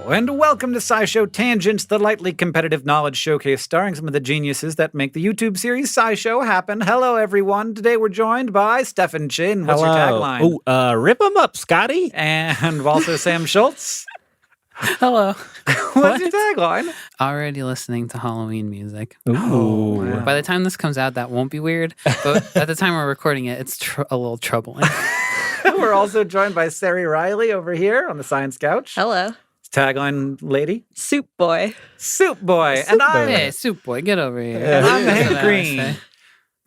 and welcome to SciShow Tangents, the lightly competitive knowledge showcase starring some of the geniuses that make the YouTube series SciShow happen. Hello, everyone. Today we're joined by Stefan Chin. What's your tagline? Oh, rip them up, Scotty. And also Sam Schultz. Hello. What's your tagline? Already listening to Halloween music. Ooh. Wow. By the time this comes out, that won't be weird. But at the time we're recording it, it's a little troubling. We're also joined by Sari Riley over here on the Science Couch. Hello. Tagline lady. Soup boy. Soup Boy. Soup and Boy. I'm, Hey, Soup Boy, get over here. and I'm That's Hank what I Green. say.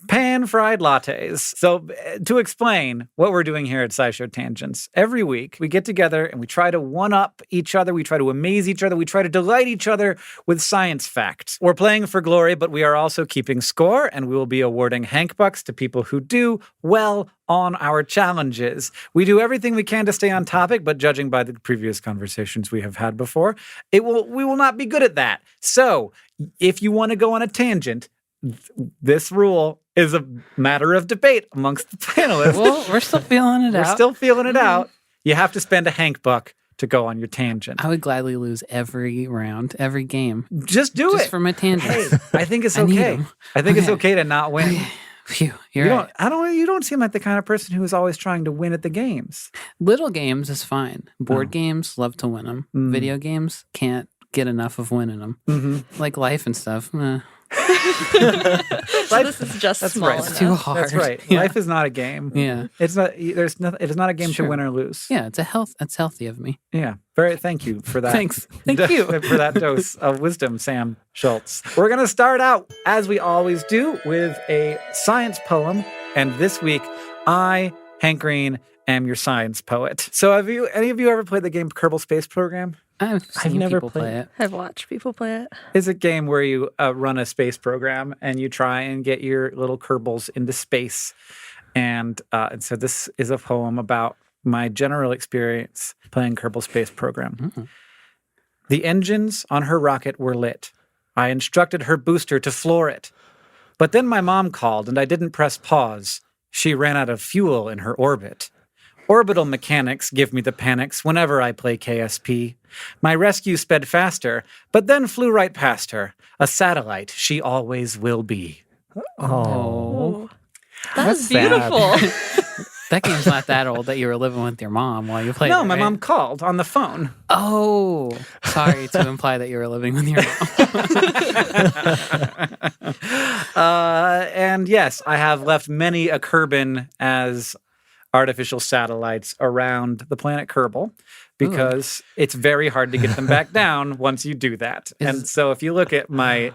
Pan-fried lattes. So to explain what we're doing here at SciShow Tangents, every week we get together and we try to one-up each other, we try to amaze each other, we try to delight each other with science facts. We're playing for glory, but we are also keeping score, and we will be awarding Hank Bucks to people who do well on our challenges. We do everything we can to stay on topic, but judging by the previous conversations we have had before, we will not be good at that. So if you want to go on a tangent, this rule is a matter of debate amongst the panelists. Well, we're still feeling it We're out. still feeling it out. You have to spend a Hank Buck to go on your tangent. I would gladly lose every round, every game. Just do just it. for my tangents. Hey, I think it's I need okay. 'em. I think it's Okay. okay to not win. Phew, You you're right. You don't seem like the kind of person who is always trying to win at the games. Little games is fine. Board Oh. games, love to win them. Mm. Video games, can't get enough of winning them. Mm-hmm. Like life and stuff. So this is just That's small right. enough. It's too hard. That's right. Yeah. Life is not a game. Yeah. It's not. There's nothing. It is not a game It's to true. win or lose. Yeah, it's healthy of me. Yeah. Thank you for that. Thanks. Thank you. for that dose of wisdom, Sam Schultz. We're going to start out, as we always do, with a science poem. And this week, I, Hank Green, am your science poet. So have any of you ever played the game Kerbal Space Program? I've seen never people play played it. I've watched people play it. It's a game where you run a space program and you try and get your little Kerbals into space. And so this is a poem about my general experience playing Kerbal Space Program. Mm-hmm. The engines on her rocket were lit. I instructed her booster to floor it. But then my mom called and I didn't press pause. She ran out of fuel in her orbit. Orbital mechanics give me the panics whenever I play KSP. My rescue sped faster, but then flew right past her. A satellite she always will be. Oh. That's sad. beautiful. That game's not that old that you were living with your mom while you played No, it, my right? mom called on the phone. Oh, sorry to imply that you were living with your mom. And yes, I have left many a Kerbin as artificial satellites around the planet Kerbal because it's very hard to get them back down once you do that. And so if you look at my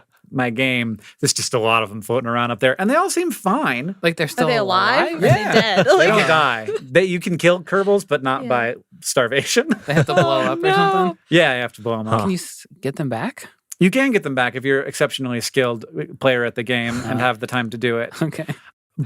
game, there's just a lot of them floating around up there, and they all seem fine. Like they're still Are they alive? Or Yeah. are they dead? They Like, don't die. You can kill Kerbals, but not Yeah. by starvation. They have to blow up or something. Yeah, you have to blow them up. Can you get them back? You can get them back if you're exceptionally skilled player at the game and have the time to do it. Okay.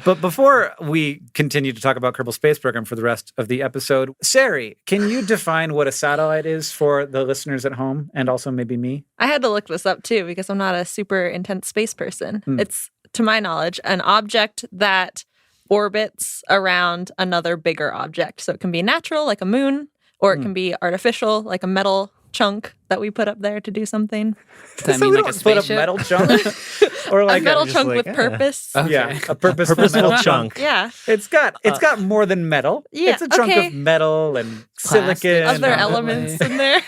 But before we continue to talk about Kerbal Space Program for the rest of the episode, Sari, can you define what a satellite is for the listeners at home and also maybe me? I had to look this up too because I'm not a super intense space person. It's, to my knowledge, an object that orbits around another bigger object. So it can be natural, like a moon, or it can be artificial, like a metal chunk that we put up there to do something. Does that So mean we like a don't put spaceship? metal chunk or like a metal just chunk like, with purpose. Okay. Yeah, a purposeful Purposeful metal chunk. Yeah. It's got more than metal. Yeah, It's a chunk okay. of metal and Plastic. silicon. Other and- elements in there.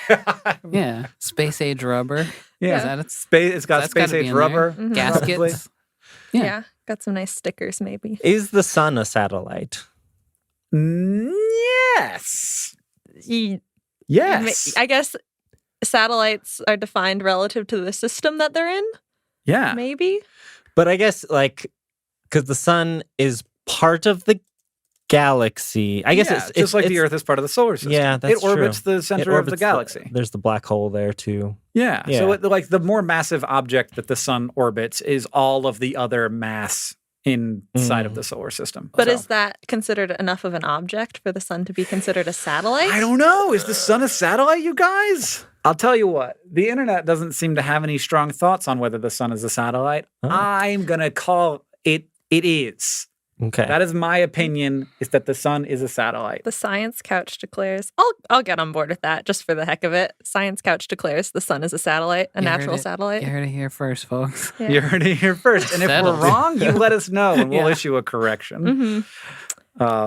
Yeah. Space age rubber. Yeah. Is that Space. It's got That's space gotta be age in there. rubber. Mhm. gaskets? Probably. Yeah. Yeah. Got some nice stickers, maybe. Is the sun a satellite? Yes. Yes. I guess satellites are defined relative to the system that they're in, Yeah. maybe. But I guess, like, because the sun is part of the galaxy. I guess Yeah, it's just like the it's- Earth is part of the solar system. Yeah, that's it orbits true. the it center of the orbits galaxy. there's the black hole there too. Yeah. Yeah. So like the more massive object that the sun orbits is all of the other mass inside of the solar system. But So- is that considered enough of an object for the sun to be considered a satellite? I don't know. Is the sun a satellite, you guys? I'll tell you what. The internet doesn't seem to have any strong thoughts on whether the sun is a satellite. Oh. I'm going to call it is. Okay. That is my opinion, is that the sun is a satellite. The Science Couch declares, I'll get on board with that just for the heck of it. Science Couch declares the sun is a satellite, a You heard natural it. satellite. You heard it here first, folks. Yeah. You heard it here first. And if we're Settled. wrong, you let us know and we'll Yeah. issue a correction. Mhm.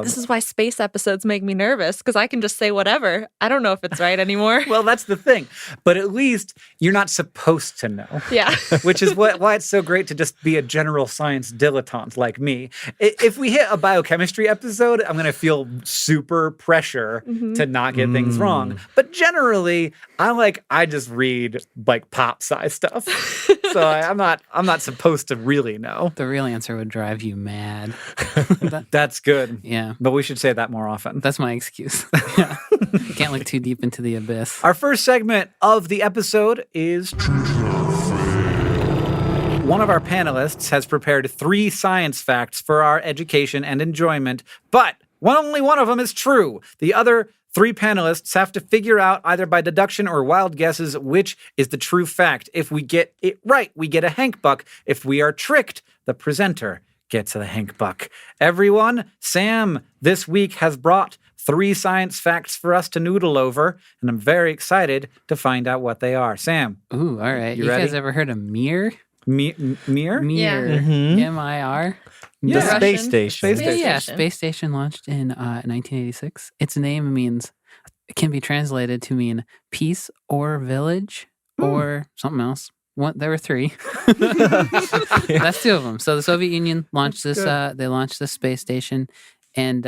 This is why space episodes make me nervous, because I can just say whatever. I don't know if it's right anymore. Well, that's the thing. But at least you're not supposed to know. Yeah. Which is why it's so great to just be a general science dilettante like me. If we hit a biochemistry episode, I'm going to feel super pressure to not get things wrong. But generally, I just read like pop sci stuff. So I'm not supposed to really know. The real answer would drive you mad. That's good. Yeah. But we should say that more often. That's my excuse. Yeah. You can't look too deep into the abyss. Our first segment of the episode is one of our panelists has prepared 3 science facts for our education and enjoyment, but only one of them is true. The other 3 panelists have to figure out either by deduction or wild guesses which is the true fact. If we get it right, we get a Hank Buck. If we are tricked, the presenter gets a Hank Buck. Everyone, Sam this week has brought 3 science facts for us to noodle over, and I'm very excited to find out what they are. Sam, Ooh, all right. You You ready? guys ever heard of Mir? Mir? Mir. Mhm. M-I-R. The Yeah. space Russian. station. Space Yeah, Station. Space Station launched in 1986. Its name it can be translated to mean peace or village or something else. There were 3. That's 2 of them. So the Soviet Union launched this. They launched this space station, and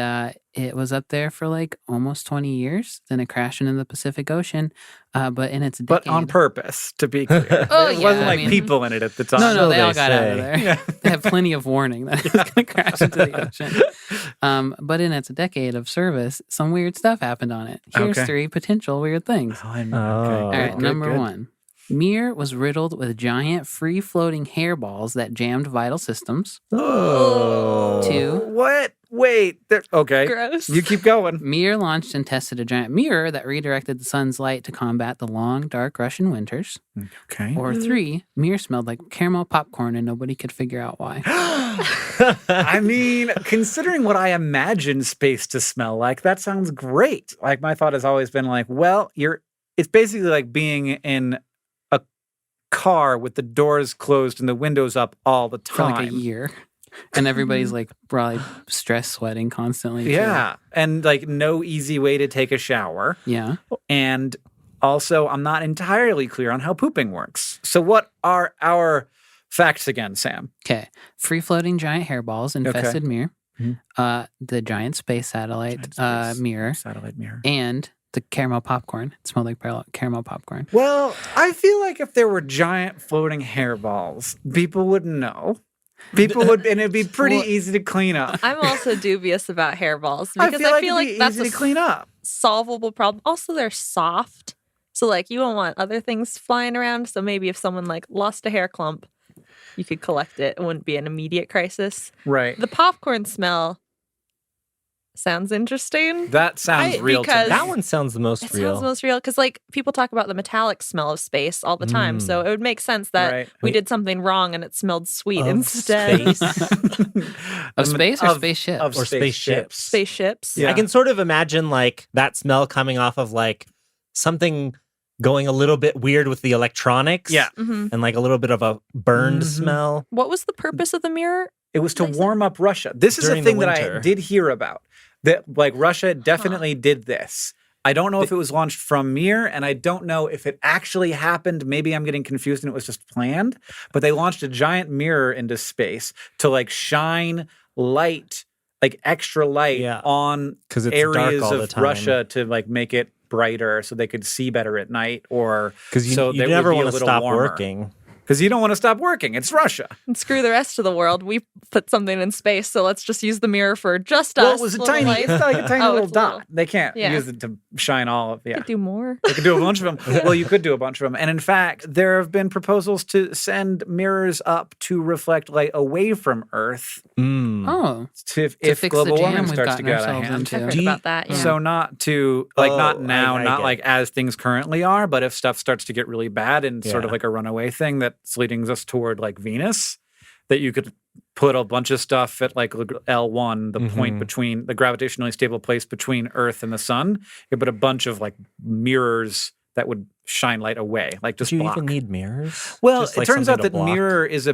it was up there for like almost 20 years. Then it crashed into the Pacific Ocean. But in its decade, But on purpose, to be clear. Oh, it yeah, wasn't I like mean- people in it at the time. No, So they all they got out of say. there. Yeah. They have plenty of warning that it's going to crash into the ocean. But in its decade of service, some weird stuff happened on it. Here's Okay. 3 potential weird things. Oh, I know. Oh. Okay. All Good, right, good, number good. 1. Mir was riddled with giant free-floating hairballs that jammed vital systems. Oh. 2. What? Wait. Okay. Gross. You keep going. Mir launched and tested a giant mirror that redirected the sun's light to combat the long, dark Russian winters. Okay. Or 3, Mir smelled like caramel popcorn and nobody could figure out why. I mean, considering what I imagine space to smell like, that sounds great. Like my thought has always been like, well, it's basically like being in a car with the doors closed and the windows up all the For time. like a year. And everybody's like probably stress sweating constantly. too. Yeah. And like no easy way to take a shower. Yeah. And also, I'm not entirely clear on how pooping works. So what are our facts again, Sam? Okay. Free floating giant hairballs infested Mir. Mhm. The giant space satellite Giant space mirror. satellite mirror. And the caramel popcorn. It smelled like caramel popcorn. Well, I feel like if there were giant floating hairballs, people would know. People would, and it'd be pretty Well- easy to clean up. I'm also dubious about hairballs I because feel like, it'd be that's easy a to clean up. solvable problem. Also, they're soft. So like you don't want other things flying around. So maybe if someone like lost a hair clump, you could collect it. It wouldn't be an immediate crisis. Right. The popcorn smell sounds interesting. That sounds real to because- me. That one sounds the most It real. sounds most real because like people talk about the metallic smell of space all the time. So it would make sense that Right. we did something wrong and it smelled sweet Of instead. space. Of space or spaceship? Of Or spaceships. Spaceships. Yeah. I can sort of imagine like that smell coming off of like something going a little bit weird with the electronics. Yeah. Mhm. And like a little bit of a burned Mhm. smell. What was the purpose of the mirror? It was to What did I say? warm up Russia. This is a During the thing that I winter. did hear about. That like Russia definitely did this. I don't know if it was launched from Mir, and I don't know if it actually happened. Maybe I'm getting confused and it was just planned. But they launched a giant mirror into space to like shine light, like extra light Yeah. on 'Cause it's dark areas all the of time. Russia to like make it brighter so they could see better at night, or Because you, so you they never would be want a to little stop warmer. working. Because you don't want to stop working. It's Russia. And screw the rest of the world. We put something in space, so let's just use the mirror for just Well, us. it was a little tiny, light. it's like a tiny Oh, little it's a dot. little- They can't Yeah. use it to shine all of Could do more. They could do a bunch of them. Well, you could do a bunch of them. And in fact, there have been proposals to send mirrors up to reflect light away from Earth Mm. Oh. if fix the global jam warming we've starts to gotten get out of ourselves hand. into. I've heard Do you- about that. Yeah. So not to, like not Oh, now, I not get like it. as things currently are, but if stuff starts to get really bad and sort of Yeah. like a runaway thing that's leading us toward like Venus, that you could put a bunch of stuff at like L1, the point between the gravitationally stable place between Earth and the sun. You put a bunch of like mirrors that would shine light away, like just Do you block. even need mirrors? Well, Just, it like, turns something out to that block? mirror is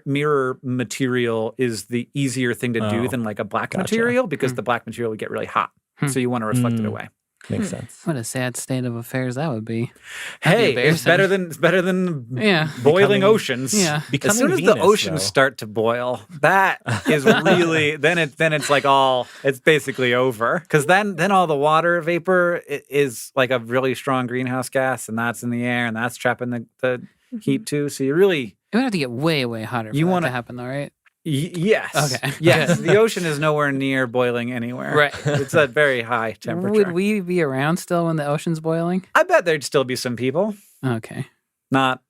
mirror material is the easier thing to do than like a black Gotcha. material, because the black material would get really hot. So you want to reflect it away. Makes sense. What a sad state of affairs that would be. Hey, it's embarrassing. better than Yeah. boiling Becoming- oceans. Yeah. As Becoming soon as Venus, the oceans though. start to boil, that is really then it's like it's basically over, because then all the water vapor is like a really strong greenhouse gas, and that's in the air, and that's trapping the heat too. So you really It would have to get way, way hotter for You that wanna- to happen, though, right? yes, Okay. yes. The ocean is nowhere near boiling anywhere. Right. It's a very high temperature. Would we be around still when the ocean's boiling? I bet there'd still be some people, Okay. not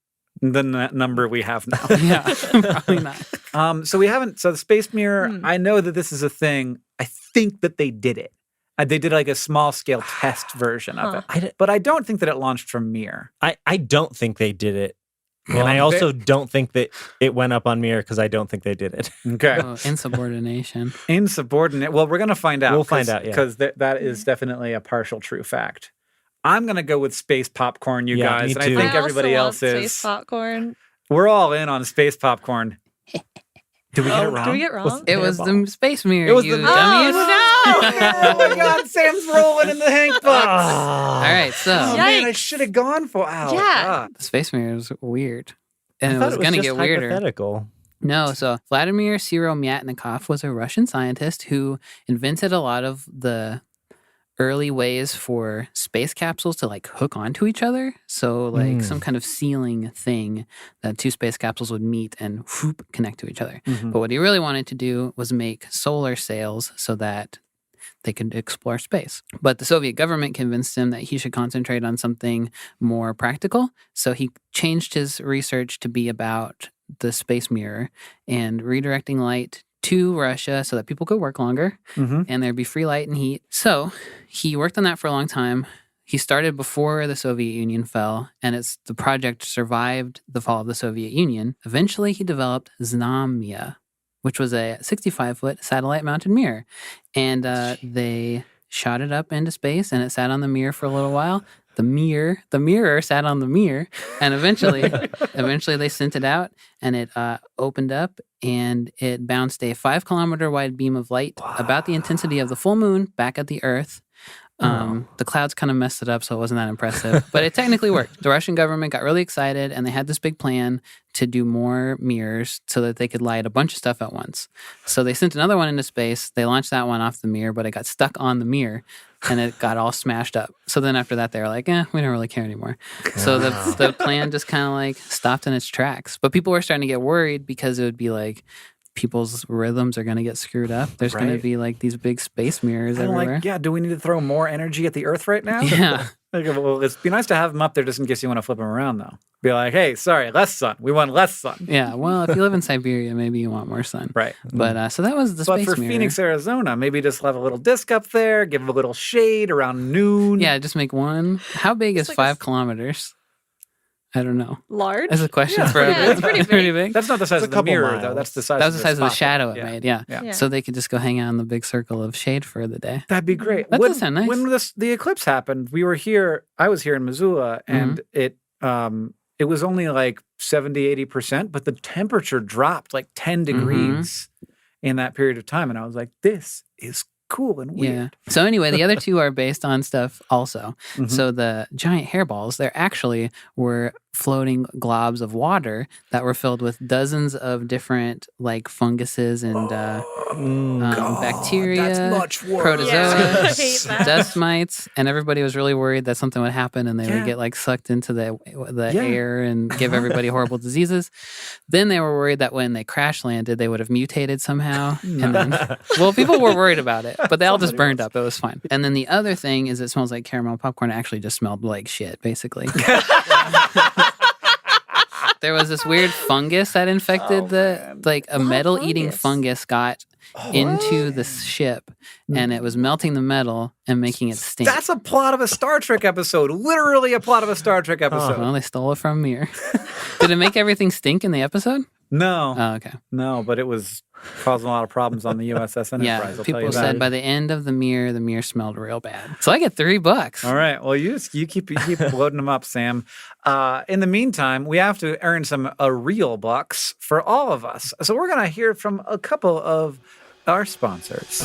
the number we have now. Yeah, probably not. So we haven't. So the space mirror. I know that this is a thing. I think that they did it. They did like a small scale test version of it, but I don't think that it launched from Mir. I don't think they did it. Well, And I also don't think that it went up on Mir because I don't think they did it. Okay, Oh, insubordination. insubordinate. Well, we're gonna find out. We'll find out, yeah. because that is definitely a partial true fact. I'm gonna go with space popcorn, you Yeah, guys, me and too. I think I everybody also else want is. space popcorn. We're all in on space popcorn. Did we get it Oh, wrong? do we get wrong? It was the space mirror, It was you the- dummies. Oh my God! Sam's rolling in the Hank box. All right, so Oh man, I Yikes. should have gone for. Ow, Yeah. God. the space mirror is weird. And I it thought was it going to just get weirder. hypothetical. No, so Vladimir Siromyatnikov was a Russian scientist who invented a lot of the early ways for space capsules to like hook onto each other. So like some kind of sealing thing that two space capsules would meet and whoop, connect to each other. But what he really wanted to do was make solar sails so that they could explore space. But the Soviet government convinced him that he should concentrate on something more practical. So he changed his research to be about the space mirror and redirecting light to Russia so that people could work longer and there'd be free light and heat. So he worked on that for a long time. He started before the Soviet Union fell, and the project survived the fall of the Soviet Union. Eventually, he developed Znamya, which was a 65-foot satellite-mounted mirror. And they shot it up into space, and it sat on the mirror for a little while. The mirror sat on the mirror, and eventually they sent it out, and it opened up, and it bounced a 5-kilometer wide beam of light, about the intensity of the full moon, back at the Earth. The clouds kind of messed it up, so it wasn't that impressive, but it technically worked. The Russian government got really excited, and they had this big plan to do more mirrors so that they could light a bunch of stuff at once. So they sent another one into space. They launched that one off the mirror, but it got stuck on the mirror, and it got all smashed up. So then after that, they were like, we don't really care anymore. So the plan just kind of like stopped in its tracks. But people were starting to get worried because it would be like, people's rhythms are going to get screwed up. There's going to Right. be like these big space mirrors I'm everywhere. like, yeah, do we need to throw more energy at the Earth right now? Yeah. Like, well, it'd be nice to have them up there just in case you want to flip them around, though. Be like, hey, sorry, less sun. We want less sun. Yeah, well, if you live in Siberia, maybe you want more sun. Right. But so that was the But space for mirror. Phoenix, Arizona, maybe just have a little disc up there, give it a little shade around noon. Yeah, just make one. How big is like 5 kilometers? I don't know. Large? That's a question Yeah, for yeah, everyone. it's pretty big. That's not the size It's a of the couple mirror, miles. though. That's the size That was the of size of the spot. shadow it Yeah. made, yeah. Yeah. Yeah. So they could just go hang out in the big circle of shade for the day. That'd be great. That does sound nice. When the eclipse happened, we were here. I was here in Missoula, and it was only like 70-80%, but the temperature dropped like 10 degrees in that period of time, and I was like, "This is cool and weird." Yeah. So anyway, the other two are based on stuff also. So the giant hairballs, there actually were floating globs of water that were filled with dozens of different like funguses and bacteria, that's much worse. protozoa, Yeah, I hate that. dust mites, and everybody was really worried that something would happen and they would get like sucked into the Yeah. air and give everybody horrible diseases. Then they were worried that when they crash landed, they would have mutated somehow. And then, well, people were worried about it, but they all just burned up. It was fine. And then the other thing is it smells like caramel popcorn. It actually just smelled like shit, basically. There was this weird fungus that infected a metal-eating fungus got into the ship, and it was melting the metal and making it stink. That's a plot of a Star Trek episode. Literally a plot of a Star Trek episode. Well, they stole it from Mir. Did it make everything stink in the episode? No, Oh, okay. no, but it was causing a lot of problems on the USS Enterprise. Yeah, I'll tell you people that. said by the end of the mirror smelled real bad. So I get $3. All right. Well, you keep loading them up, Sam. In the meantime, we have to earn some real bucks for all of us. So we're going to hear from a couple of our sponsors.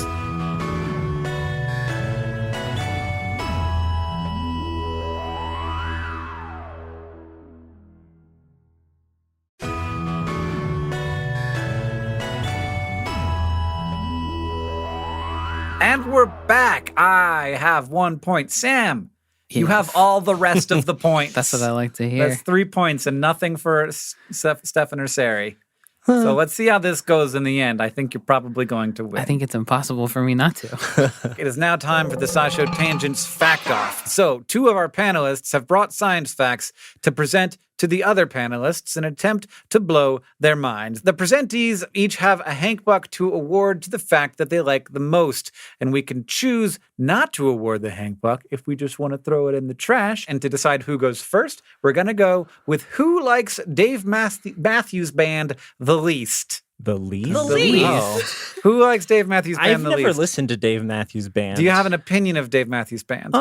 And we're back. I have 1 point. Sam, you have all the rest of the points. That's what I like to hear. That's 3 points and nothing for Stefan or Sari. So let's see how this goes in the end. I think you're probably going to win. I think it's impossible for me not to. It is now time for the SciShow Tangents Fact Off. So 2 of our panelists have brought science facts to present to the other panelists in an attempt to blow their minds. The presentees each have a Hank Buck to award to the fact that they like the most, and we can choose not to award the Hank Buck if we just want to throw it in the trash. And to decide who goes first, we're going to go with who likes Dave Matthews Band the least. The least? The least. Oh. Who likes Dave Matthews Band I've the never least? listened to Dave Matthews Band. Do you have an opinion of Dave Matthews Band?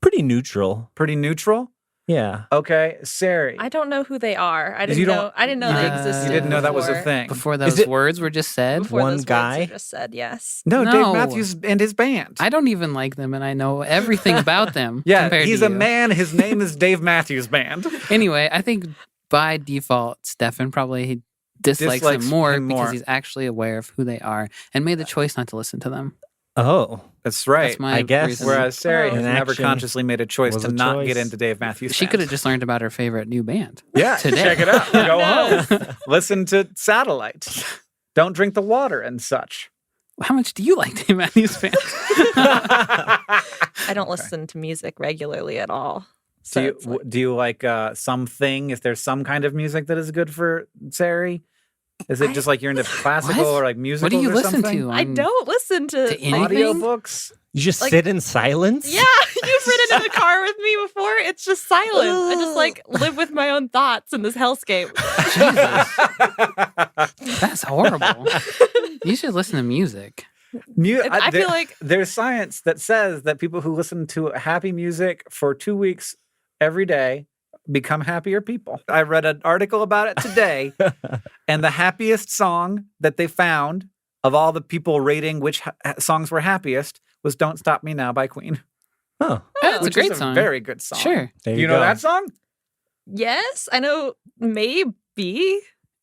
Pretty neutral. Pretty neutral? Yeah. Okay, Sari. I don't know who they are. I You didn't don't- know. I didn't know they you existed. didn't know that was a before- thing. Before Is those it- words were just said, Before One those words guy? were just said yes. No, No. Dave Matthews and his band. I don't even like them, and I know everything about them. Yeah, compared he's to a you. man. His name is Dave Matthews Band. Anyway, I think by default, Stefan probably dislikes Dislikes them more him because more. he's actually aware of who they are and made the choice not to listen to them. Oh. That's right. That's my I guess. reason. Whereas Sari Oh. has An never action consciously made a choice was to a not choice. get into Dave Matthews She Band. could have just learned about her favorite new band. Yeah, today. check it out. Go home. Listen to Satellite. Don't drink the water and such. How much do you like Dave Matthews Band? I don't listen to music regularly at all. So it's like- Do you like something? Is there some kind of music that is good for Sari? Is it just like you're into classical What? or like musicals What do you or listen something? to? I don't listen to, to anything? Audiobooks? You just Like- sit in silence? Yeah, you've ridden in the car with me before. It's just silent. I just like live with my own thoughts in this hellscape. Jesus, that's horrible. You should listen to music. I feel like There's science that says that people who listen to happy music for 2 weeks every day become happier people. I read an article about it today, and the happiest song that they found of all the people rating which songs were happiest was "Don't Stop Me Now" by Queen. Oh. That's a which great is song. very good song. Sure. There Do you know go. that song? yes, I know maybe.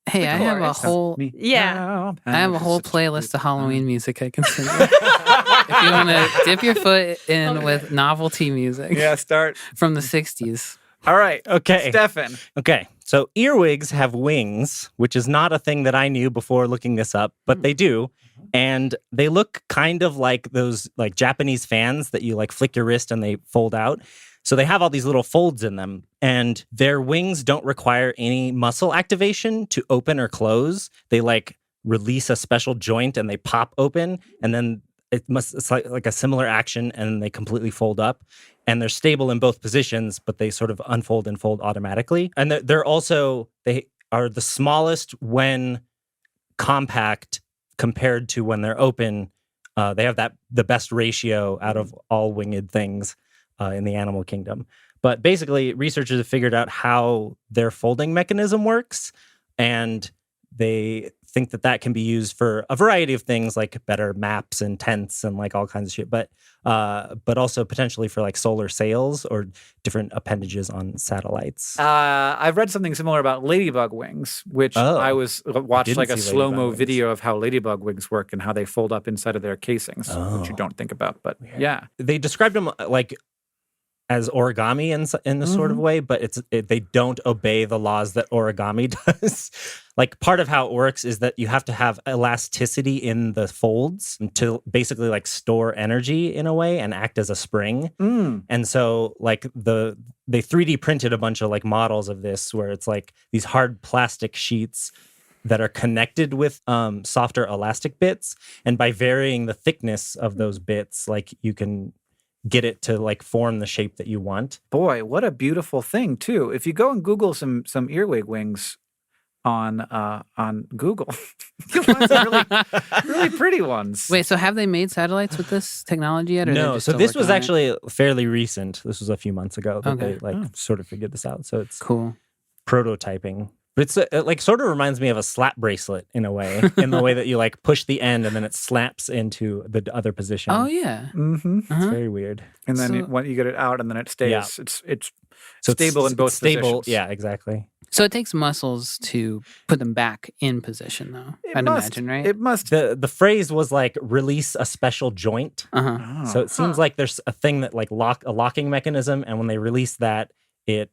Hey, I have a chorus. whole Yeah. I have a whole playlist of Halloween music I can sing. If you want to dip your foot in Okay. with novelty music Yeah, start. from the 60s. All right. Okay. Stefan. Okay. So earwigs have wings, which is not a thing that I knew before looking this up, but they do. And they look kind of like those like Japanese fans that you like flick your wrist and they fold out. So they have all these little folds in them, and their wings don't require any muscle activation to open or close. They like release a special joint and they pop open, and then it's like a similar action, and they completely fold up. And they're stable in both positions, but they sort of unfold and fold automatically. And they are the smallest when compact compared to when they're open. They have the best ratio out of all winged things in the animal kingdom. But basically, researchers have figured out how their folding mechanism works, and they think that can be used for a variety of things, like better maps and tents and like all kinds of shit. But also potentially for like solar sails or different appendages on satellites. I've read something similar about ladybug wings, which Oh. I watched Didn't like a see slow mo ladybug wings. video of how ladybug wings work and how they fold up inside of their casings, which you Oh. don't think about. But yeah, They described them like as origami in the sort of way, but they don't obey the laws that origami does. Like part of how it works is that you have to have elasticity in the folds to basically like store energy in a way and act as a spring. And so like they 3D printed a bunch of like models of this where it's like these hard plastic sheets that are connected with softer elastic bits. And by varying the thickness of those bits, like you can get it to like form the shape that you want. boy, what a beautiful thing too. If you go and Google some earwig wings on Google. You'll find some really pretty ones. Wait, so have they made satellites with this technology yet? Or they're No, just so still this working was on it? actually fairly recent. This was a few months ago that Okay. they sort of figured this out. So it's Cool. prototyping. But it's it like sort of reminds me of a slap bracelet in a way, in the way that you like push the end and then it slaps into the other position. Oh yeah. Mm-hmm. It's Uh-huh. very weird. And then So- when you get it out, and then it stays. Yeah. It's So stable in both it's stable. positions. Yeah, exactly. So it takes muscles to put them back in position, though. I'd imagine, right? It must. The phrase was like release a special joint. Uh-huh. Oh. So it seems like there's a thing that like a locking mechanism, and when they release that, it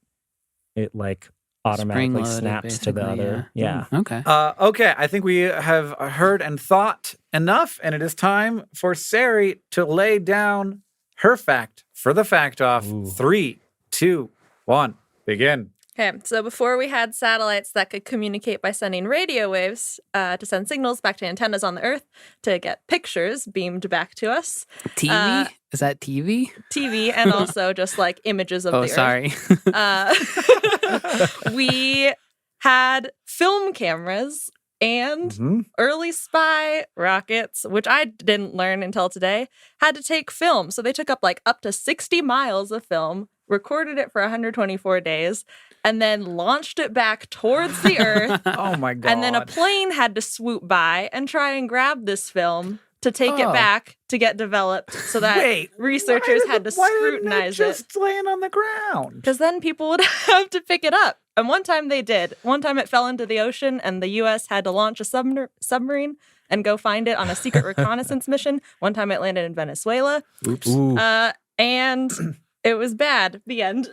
like automatically Spring-loaded, snaps to the basically, other. Yeah. Okay. Okay, I think we have heard and thought enough, and it is time for Sari to lay down her fact for the fact off. Ooh. 3, 2, 1, begin. Okay, so before we had satellites that could communicate by sending radio waves to send signals back to antennas on the Earth to get pictures beamed back to us, TV? Is that TV? TV, and also just like images of Oh, the sorry. Earth. We had film cameras and Mhm. early spy rockets, which I didn't learn until today, had to take film. So they took up to 60 miles of film, recorded it for 124 days, and then launched it back towards the Earth. Oh my god! And then a plane had to swoop by and try and grab this film to take it Oh. back to get developed so that Wait, researchers had to why didn't scrutinize it it. just laying on the ground? Because then people would have to pick it up. And one time they did. One time it fell into the ocean and the U.S. had to launch a submarine and go find it on a secret reconnaissance mission. One time it landed in Venezuela. Oops. Ooh. And it was bad. The end.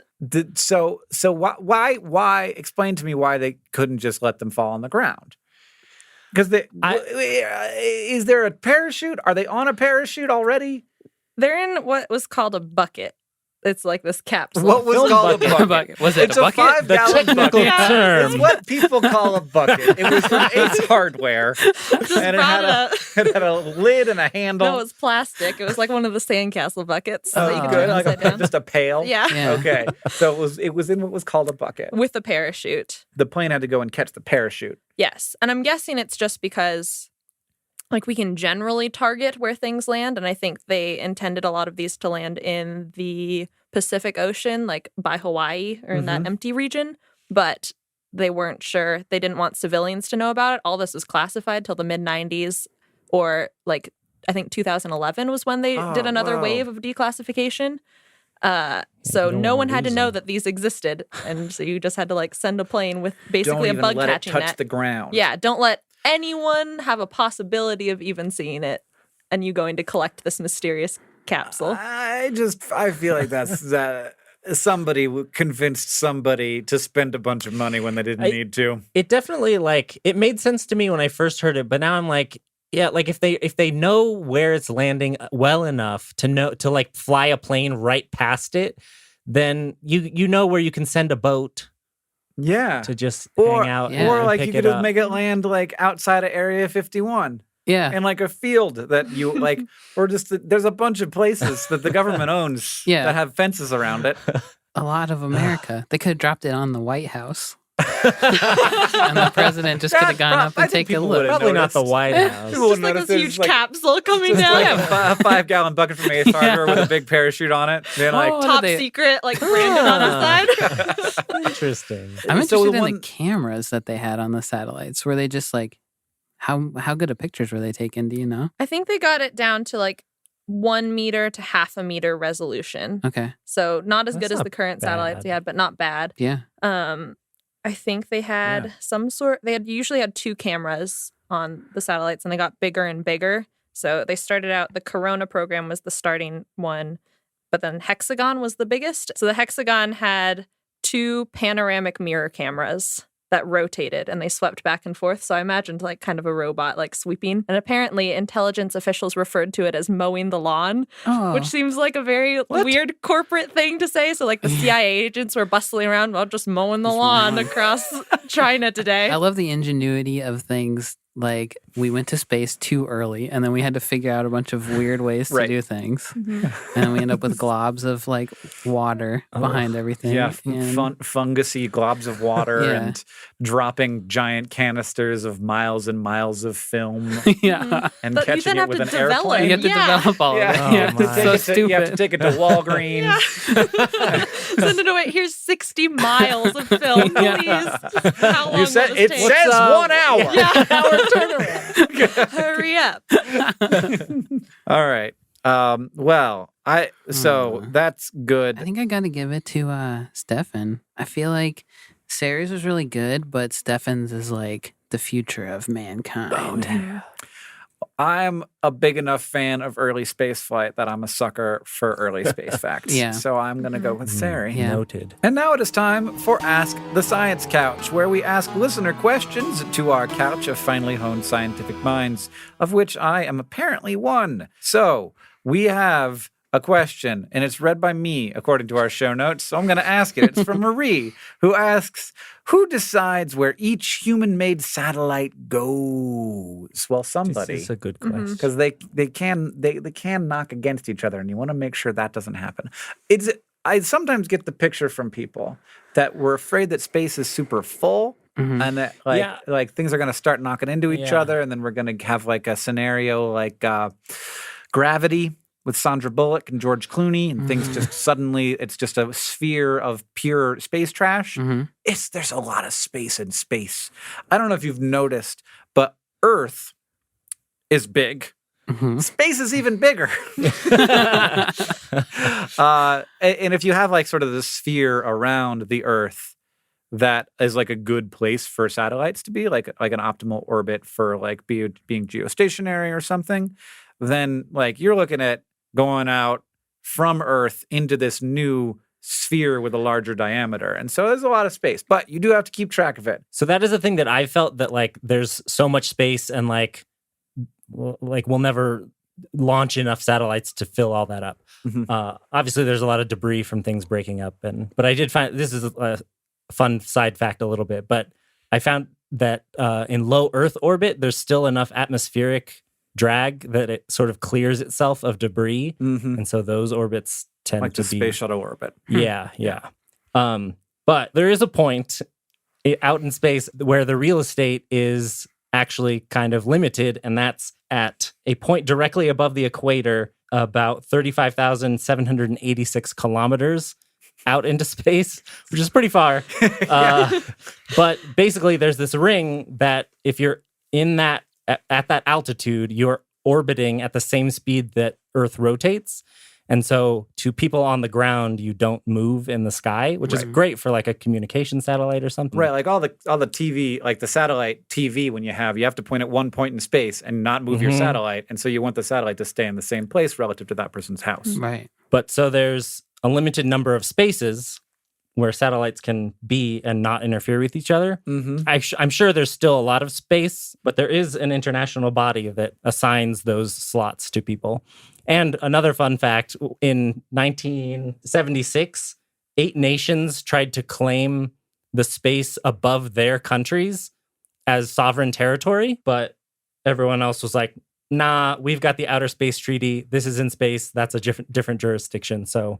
So why? Explain to me why they couldn't just let them fall on the ground? Because is there a parachute? Are they on a parachute already? They're in what was called a bucket. It's like this capsule. What was Film called bucket. a bucket? Was it It's a bucket? 5-gallon technical bucket. term. It's what people call a bucket. It was from Ace Hardware, and it brought had a lid and a handle. No, it was plastic. It was like one of the sandcastle buckets that you could good. turn Like upside down. just a pail. Yeah. Yeah. Okay. So it was in what was called a bucket. With a parachute. The plane had to go and catch the parachute. Yes. And I'm guessing it's just because we can generally target where things land. And I think they intended a lot of these to land in the Pacific Ocean, like by Hawaii or in that empty region. But they weren't sure. They didn't want civilians to know about it. All this was classified till the mid-90s, or I think 2011 was when they did another whoa. wave of declassification. So don't no wanna one had to lose know them. that these existed. And so you just had to send a plane with basically Don't a even bug let it catching touch net. the ground. Yeah, don't let anyone have a possibility of even seeing it and you going to collect this mysterious capsule. I feel like that's somebody convinced somebody to spend a bunch of money when they didn't need to. It definitely it made sense to me when I first heard it, but now I'm like, yeah, if they know where it's landing well enough to know to fly a plane right past it, then you know where you can send a boat Yeah. to just Or, hang out Yeah. or and you pick could it just up. make it land outside of Area 51 Yeah. in a field that you or just there's a bunch of places that the government owns Yeah. that have fences around it. A lot of America. They could have dropped it on the White House. And the president just could have gone up I and think taken a people look. would've Probably not the noticed. White House. People Just wouldn't notice this it. huge It's capsule coming just down. a 5-gallon bucket from Ace Hardware with a big parachute on it. They're like, Oh, Top they- secret, branded on the side. Interesting. I'm So interested the in one- the cameras that they had on the satellites. Were they just how good of pictures were they taking? Do you know? I think they got it down to 1 meter to half a meter resolution. Okay. So not as That's good as not the current bad. satellites we had, but not bad. Yeah. I think they had they usually had 2 cameras on the satellites and they got bigger and bigger. So they started out, the Corona program was the starting one, but then Hexagon was the biggest. So the Hexagon had 2 panoramic mirror cameras that rotated and they swept back and forth. So I imagined kind of a robot sweeping. And apparently intelligence officials referred to it as mowing the lawn, Oh. which seems like a very weird corporate thing to say. So the CIA agents were bustling around while just mowing the lawn across China today. I love the ingenuity of things like we went to space too early, and then we had to figure out a bunch of weird ways to Right. do things, and then we end up with globs of like water behind everything. Yeah, and, fungusy globs of water Yeah. and dropping giant canisters of miles and miles of film yeah. and But you catching then it have with to an develop- airplane. You have to Yeah. develop all Yeah. of it. Oh, Yeah, my. it's so stupid. You have to take it to Walgreens. Yeah. Send it away. Here's 60 miles of film, Yeah. please. How long You said will it this take? says 1 hour. Yeah. Hour turnaround. Hurry up. All right. Well, so that's I good. think I got to give it to Stefan. I feel like Sarah's was really good, but Stefan's is like the future of mankind. I'm a big enough fan of early space flight that I'm a sucker for early space facts. Yeah. So I'm going to go with Sari. Yeah. Noted. And now it is time for Ask the Science Couch, where we ask listener questions to our couch of finely honed scientific minds, of which I am apparently one. So we have a question, and it's read by me, according to our show notes. So I'm going to ask it. It's from Marie, who asks, who decides where each human-made satellite goes? Well, somebody. This is a good question. Because they can knock against each other, and you want to make sure that doesn't happen. I sometimes get the picture from people that we're afraid that space is super full, and that like things are going to start knocking into each Yeah. other, and then we're going to have like a scenario like Gravity with Sandra Bullock and George Clooney, and things just suddenly it's just a sphere of pure space trash. There's a lot of space in space. I don't know if you've noticed, but Earth is big. Space is even bigger. And if you have like sort of the sphere around the Earth, that is like a good place for satellites to be, like an optimal orbit for like being geostationary or something, then like you're looking at going out from Earth into this new sphere with a larger diameter. And so there's a lot of space, but you do have to keep track of it. So that is the thing that I felt, that like there's so much space, and like we'll never launch enough satellites to fill all that up. Obviously, there's a lot of debris from things breaking up, but I did find, this is a fun side fact a little bit, but I found that in low Earth orbit, there's still enough atmospheric drag that it sort of clears itself of debris, and so those orbits tend Like to the be space shuttle orbit. Yeah. But there is a point out in space where the real estate is actually kind of limited, and that's at a point directly above the equator, about 35,786 kilometers out into space, which is pretty far. But basically, there's this ring that if you're in that at that altitude, you're orbiting at the same speed that Earth rotates. And so to people on the ground, you don't move in the sky, which is great for like a communication satellite or something. Right, like all the TV, like the satellite TV, when you have to point at one point in space and not move your satellite, and so you want the satellite to stay in the same place relative to that person's house. Right. But so there's a limited number of spaces where satellites can be and not interfere with each other. I'm sure there's still a lot of space, but there is an international body that assigns those slots to people. And another fun fact, in 1976, 8 nations tried to claim the space above their countries as sovereign territory, but everyone else was like, nah, we've got the Outer Space Treaty. This is in space. That's a different jurisdiction. So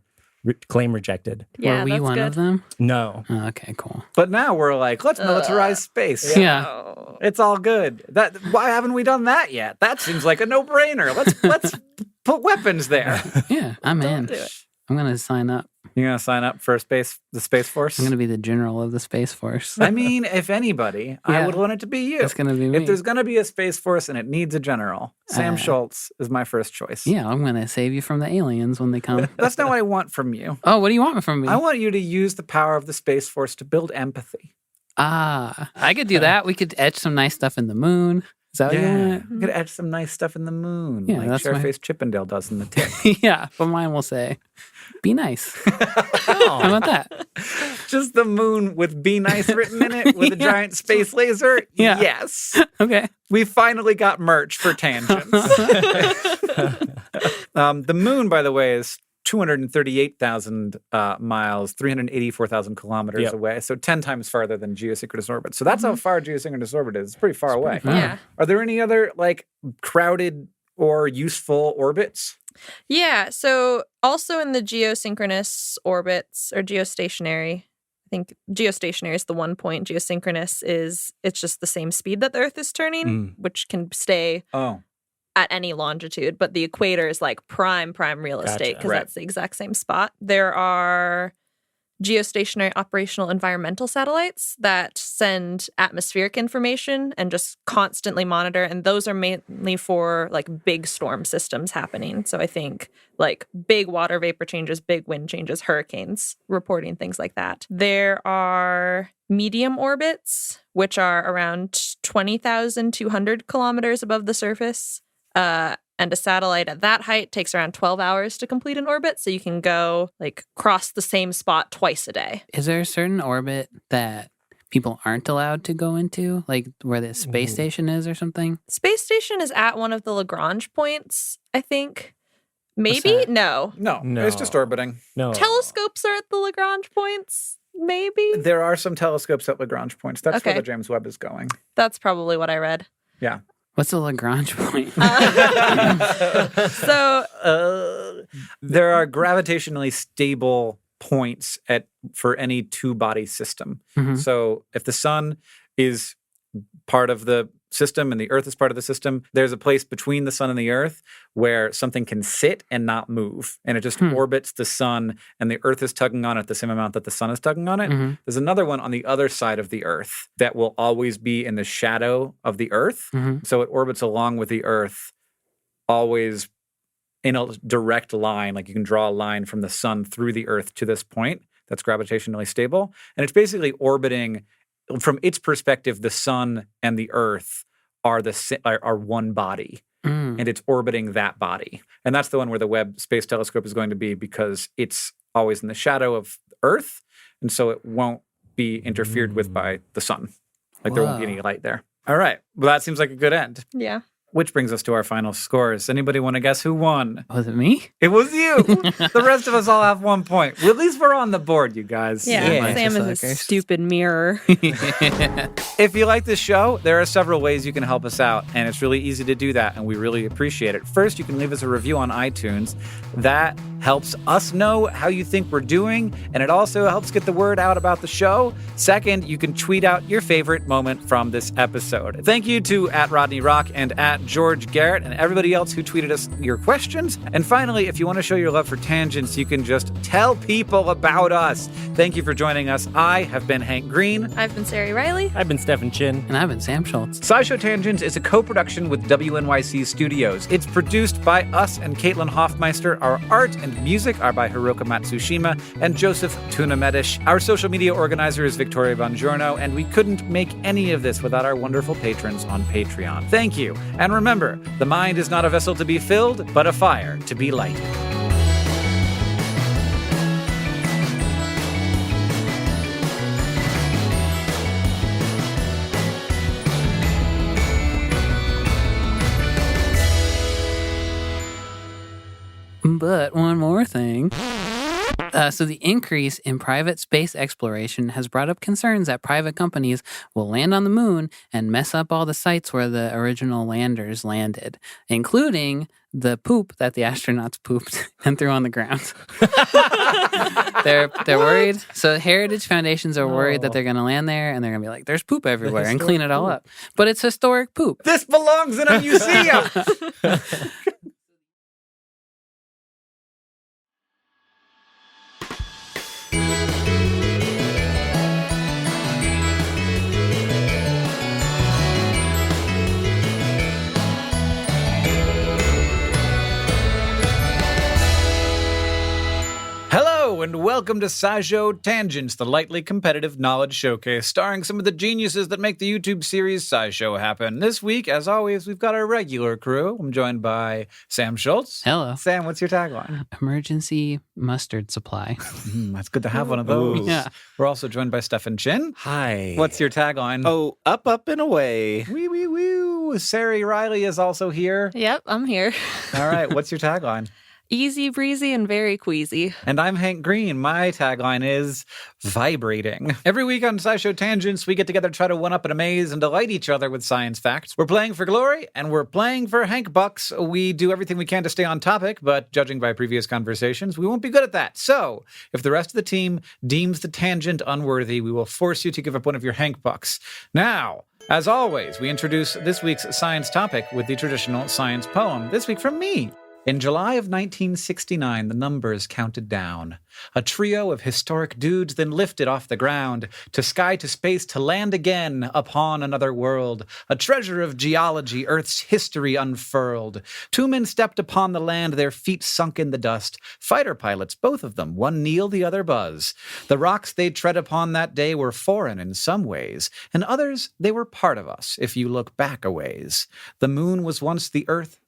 claim rejected. Yeah, Were we that's one good. of them? No. Oh, okay, cool. But now we're like, let's militarize space. Yeah. Oh. It's all good. Why haven't we done that yet? That seems like a no-brainer. Let's put weapons there. Yeah, I'm in. do it. I'm going to sign up. You're gonna sign up for the Space Force? I'm going to be the general of the Space Force. I mean, if anybody, I Yeah. would want it to be you. It's going to be me. If there's gonna be a Space Force and it needs a general, Sam Schultz is my first choice. Yeah, I'm going to save you from the aliens when they come. That's not what I want from you. Oh, what do you want from me? I want you to use the power of the Space Force to build empathy. I could do that. We could etch some nice stuff in the moon. Is that what you want? I'm gonna etch some nice stuff in the moon, Yeah, like that's Chairface Chippendale does in the tip. Yeah, but mine will say, be nice. How about that? Just the moon with "Be Nice" written in it with a giant space laser. Yeah. Yes. Okay. We finally got merch for tangents. The moon, by the way, is 238,000 miles, 384,000 kilometers Yep. away. So 10 times farther than geosynchronous orbit. So that's how far geosynchronous orbit is. It's pretty far away. far. Yeah. Are there any other like crowded or useful orbits? Yeah. So also in the geosynchronous orbits or geostationary, I think geostationary is the 1 point. Geosynchronous is it's just the same speed that the Earth is turning, which can stay Oh, at any longitude. But the equator is like prime real estate Gotcha. because Right. that's the exact same spot. There are geostationary operational environmental satellites that send atmospheric information and just constantly monitor. And those are mainly for like big storm systems happening. So I think like big water vapor changes, big wind changes, hurricanes, reporting things like that. There are medium orbits, which are around 20,200 kilometers above the surface. And a satellite at that height takes around 12 hours to complete an orbit. So you can go like cross the same spot twice a day. Is there a certain orbit that people aren't allowed to go into, like where the space station is or something? Space station is at one of the Lagrange points, I think. Maybe? that? No. no, No. it's just orbiting. No. Telescopes are at the Lagrange points. Maybe? There are some telescopes at Lagrange points. That's where Okay. the James Webb is going. That's probably what I read. Yeah. What's the Lagrange point? So There are gravitationally stable points for any two-body system. Mhm. So if the sun is part of the system and the Earth is part of the system, there's a place between the sun and the Earth where something can sit and not move. And it just orbits the sun, and the Earth is tugging on it the same amount that the sun is tugging on it. Mhm. There's another one on the other side of the Earth that will always be in the shadow of the Earth. Mhm. So it orbits along with the Earth, always in a direct line. Like you can draw a line from the sun through the Earth to this point that's gravitationally stable. And it's basically orbiting, from its perspective, the sun and the Earth are one body. Mm. And it's orbiting that body. And that's the one where the Webb Space Telescope is going to be, because it's always in the shadow of Earth. And so it won't be interfered with by the sun. Like there won't be Whoa. any light there. All right. Well, that seems like a good end. yeah. Which brings us to our final scores. Anybody want to guess who won? Was it me? It was you. The rest of us all have 1 point. Well, at least we're on the board, you guys. Yeah. Yeah. Sam is a Suckers. stupid mirror. If you like this show, there are several ways you can help us out, and it's really easy to do that, and we really appreciate it. First, you can leave us a review on iTunes. That helps us know how you think we're doing, and it also helps get the word out about the show. Second, you can tweet out your favorite moment from this episode. Thank you to @RodneyRock and @George Garrett and everybody else who tweeted us your questions. And finally, if you want to show your love for tangents, you can just tell people about us. Thank you for joining us. I have been Hank Green. I've been Sari Riley. I've been Stephen Chin. And I've been Sam Schultz. SciShow Tangents is a co-production with WNYC Studios. It's produced by us and Caitlin Hoffmeister. Our art and music are by Hiroka Matsushima and Joseph Tunamedish. Our social media organizer is Victoria Bongiorno, and we couldn't make any of this without our wonderful patrons on Patreon. Thank you. And remember, the mind is not a vessel to be filled, but a fire to be lighted. But one more thing. So the increase in private space exploration has brought up concerns that private companies will land on the moon and mess up all the sites where the original landers landed, including the poop that the astronauts pooped and threw on the ground. They're worried. So heritage foundations are worried that they're going to land there and they're going to be like, there's poop everywhere and clean it all up. But it's historic poop. This belongs in a museum! Hello, and welcome to SciShow Tangents, the lightly competitive knowledge showcase, starring some of the geniuses that make the YouTube series SciShow happen. This week, as always, we've got our regular crew. I'm joined by Sam Schultz. Hello. Sam, what's your tagline? Emergency mustard supply. That's good to have one of those. Ooh. Yeah. We're also joined by Stefan Chin. Hi. What's your tagline? Oh, up and away. Wee, wee, wee. Sari Riley is also here. Yep, I'm here. All right, what's your tagline? Easy breezy and very queasy. And I'm Hank Green. My tagline is vibrating. Every week on SciShow Tangents, we get together to try to one-up and amaze and delight each other with science facts. We're playing for glory, and we're playing for Hank Bucks. We do everything we can to stay on topic, but judging by previous conversations, we won't be good at that. So, if the rest of the team deems the tangent unworthy, we will force you to give up one of your Hank Bucks. Now, as always, we introduce this week's science topic with the traditional science poem. This week from me. In July of 1969, the numbers counted down. A trio of historic dudes then lifted off the ground, to sky, to space, to land again upon another world. A treasure of geology, Earth's history unfurled. Two men stepped upon the land, their feet sunk in the dust. Fighter pilots, both of them, one kneel, the other buzz. The rocks they tread upon that day were foreign in some ways. In others, they were part of us, if you look back a ways. The moon was once the Earth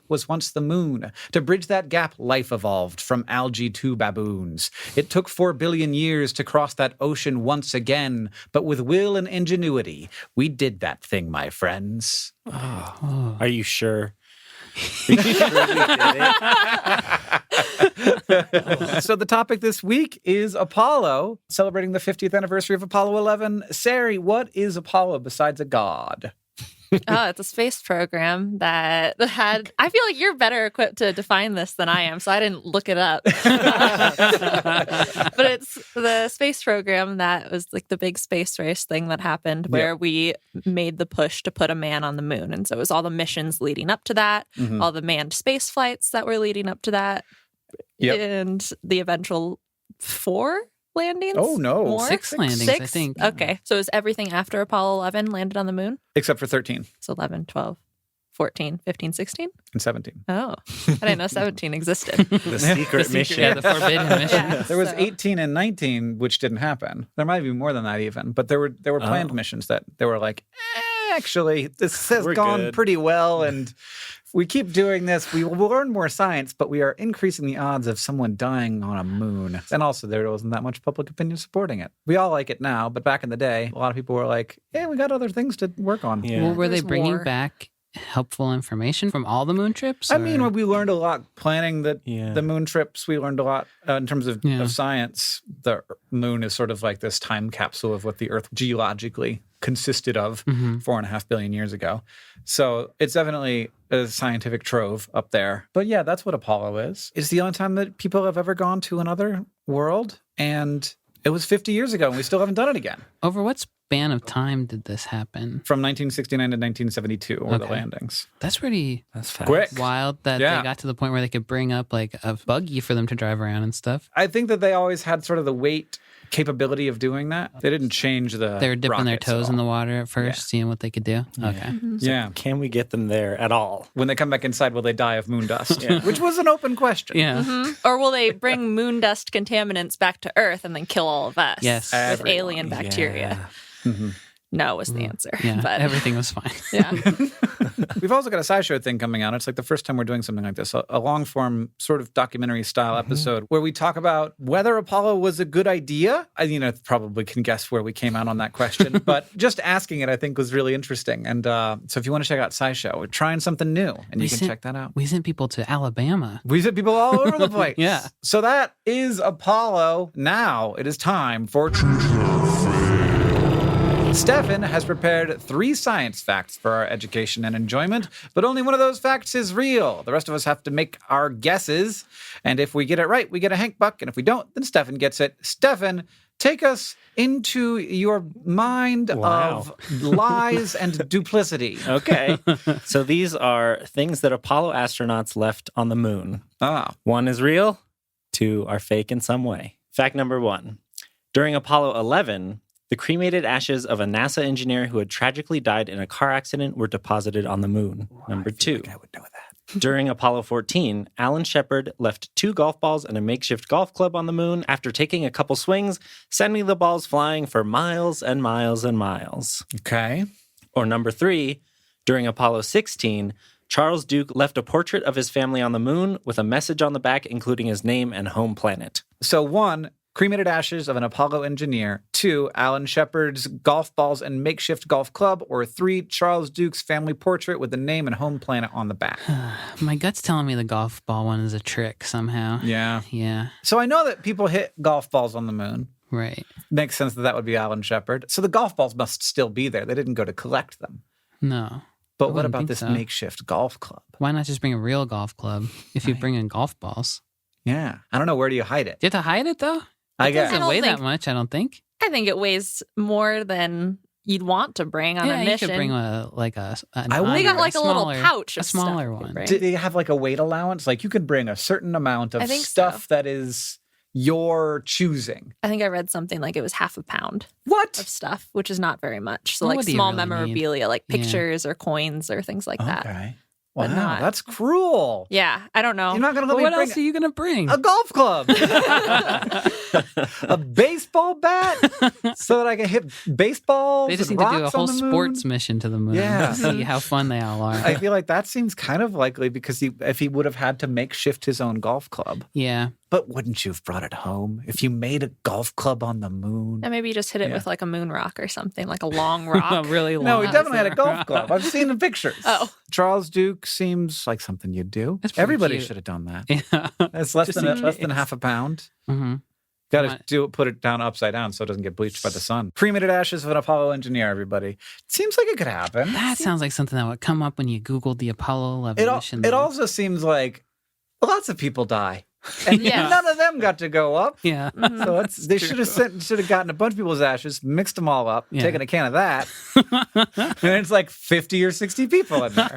was once the moon. To bridge that gap, life evolved from algae to baboons. It took 4 billion years to cross that ocean once again, but with will and ingenuity, we did that thing, my friends. Oh. Are you sure? Are you sure we did it? So the topic this week is Apollo, celebrating the 50th anniversary of Apollo 11. Sari, what is Apollo besides a god? Oh, it's a space program that had. I feel like you're better equipped to define this than I am, so I didn't look it up. But it's the space program that was like the big space race thing that happened where we made the push to put a man on the moon. And so it was all the missions leading up to that, all the manned space flights that were leading up to that, and the eventual 4 landings? Oh, no. More? 6 landings, I think. Okay. So is everything after Apollo 11 landed on the moon? Except for 13 So 11, 12, 14, 15, 16? and 17. Oh, I didn't know 17 existed. The secret mission. Yeah, the forbidden mission. Yeah. There was So- 18 and 19, which didn't happen. There might be more than that even, but there were planned missions that they were like, actually, this has We're gone good. pretty well, and if we keep doing this, we will learn more science, but we are increasing the odds of someone dying on a moon. And also, there wasn't that much public opinion supporting it. We all like it now, but back in the day, a lot of people were like, yeah, we got other things to work on. Yeah. Well, were they There's bringing war. back helpful information from all the moon trips? I or- mean, we learned a lot planning the moon trips. We learned a lot in terms of science. The moon is sort of like this time capsule of what the Earth geologically consisted of 4.5 billion years ago. So it's definitely a scientific trove up there. But yeah, that's what Apollo is. It's the only time that people have ever gone to another world. And it was 50 years ago, and we still haven't done it again. Over what span of time did this happen? From 1969 to 1972 were the Okay. landings. That's pretty That's fast. Quick. wild that Yeah. they got to the point where they could bring up like a buggy for them to drive around and stuff. I think that they always had sort of the weight capability of doing that. They didn't change the They were dipping their rockets at toes in all. the water at first, seeing what they could do. Okay. Yeah. Can we get them there at all? When they come back inside, will they die of moon dust? Which was an open question. Yeah. Or will they bring moon dust contaminants back to Earth and then kill all of us? Yes. With Everyone. alien bacteria. Mm-hmm. No was the answer. Yeah. But Everything was fine. yeah. We've also got a SciShow thing coming out. It's like the first time we're doing something like this, a long-form sort of documentary-style episode where we talk about whether Apollo was a good idea. I probably can guess where we came out on that question, but just asking it, I think, was really interesting. And so if you want to check out SciShow, we're trying something new, and you can check that out. We sent people to Alabama. We sent people all over the place. Yeah. So that is Apollo. Now it is time for Stefan has prepared 3 science facts for our education and enjoyment, but only one of those facts is real. The rest of us have to make our guesses, and if we get it right, we get a Hank Buck, and if we don't, then Stefan gets it. Stefan, take us into your mind of lies and duplicity. Okay. So these are things that Apollo astronauts left on the moon. Ah. 1 is real, 2 are fake in some way. Fact number 1. During Apollo 11, the cremated ashes of a NASA engineer who had tragically died in a car accident were deposited on the moon. Number 2. I would know that. During Apollo 14, Alan Shepard left 2 golf balls and a makeshift golf club on the moon after taking a couple swings, sending the balls flying for miles and miles and miles. Okay. Or number 3, during Apollo 16, Charles Duke left a portrait of his family on the moon with a message on the back including his name and home planet. So 1, cremated ashes of an Apollo engineer, 2, Alan Shepard's golf balls and makeshift golf club, or 3, Charles Duke's family portrait with the name and home planet on the back. My gut's telling me the golf ball one is a trick somehow. Yeah. Yeah. So I know that people hit golf balls on the moon. Right. Makes sense that would be Alan Shepard. So the golf balls must still be there. They didn't go to collect them. No. But I what wouldn't about think this so. makeshift golf club? Why not just bring a real golf club if you bring in golf balls? Yeah. I don't know. Where do you hide it? Do you have to hide it, though? I It guess. doesn't I weigh don't that think- much, I don't think. I think it weighs more than you'd want to bring on a Yeah, you mission. could bring an They iron, got like a little smaller- pouch a of smaller stuff you could one. bring. Do they have like a weight allowance? Like you could bring a certain amount of I think stuff so. that is your choosing. I think I read something like it was half a pound What? of stuff, which is not very much. So Well, like what do you small really need? memorabilia, like Yeah. pictures or coins or things like that. Okay. But Wow, not- that's cruel. Yeah, I don't know. You're not going to Well, let what me bring else are you going to bring? a golf club, a baseball bat, so that I can hit baseballs. They just and need to do a rocks whole on the moon? sports mission to the moon Yeah. to see how fun they all are. I feel like that seems kind of likely because if he would have had to makeshift his own golf club. Yeah. But wouldn't you have brought it home if you made a golf club on the moon? And maybe you just hit it Yeah. with like a moon rock or something, like a long rock. A really long. No, he definitely had a golf club. I've seen the pictures. Oh. Charles Duke seems like something you'd do. That's pretty Everybody cute. should have done that. Yeah. It's less Just than in less than case. half a pound. hmm Got to Right. put it down upside down so it doesn't get bleached by the sun. Cremated ashes of an Apollo engineer. Everybody, seems like it could happen. That sounds like something that would come up when you Googled the Apollo 11 mission. It also seems like lots of people die, and Yeah. none of them got to go up. Yeah. So they should have gotten a bunch of people's ashes, mixed them all up, Yeah. taken a can of that, and it's like 50 or 60 people in there.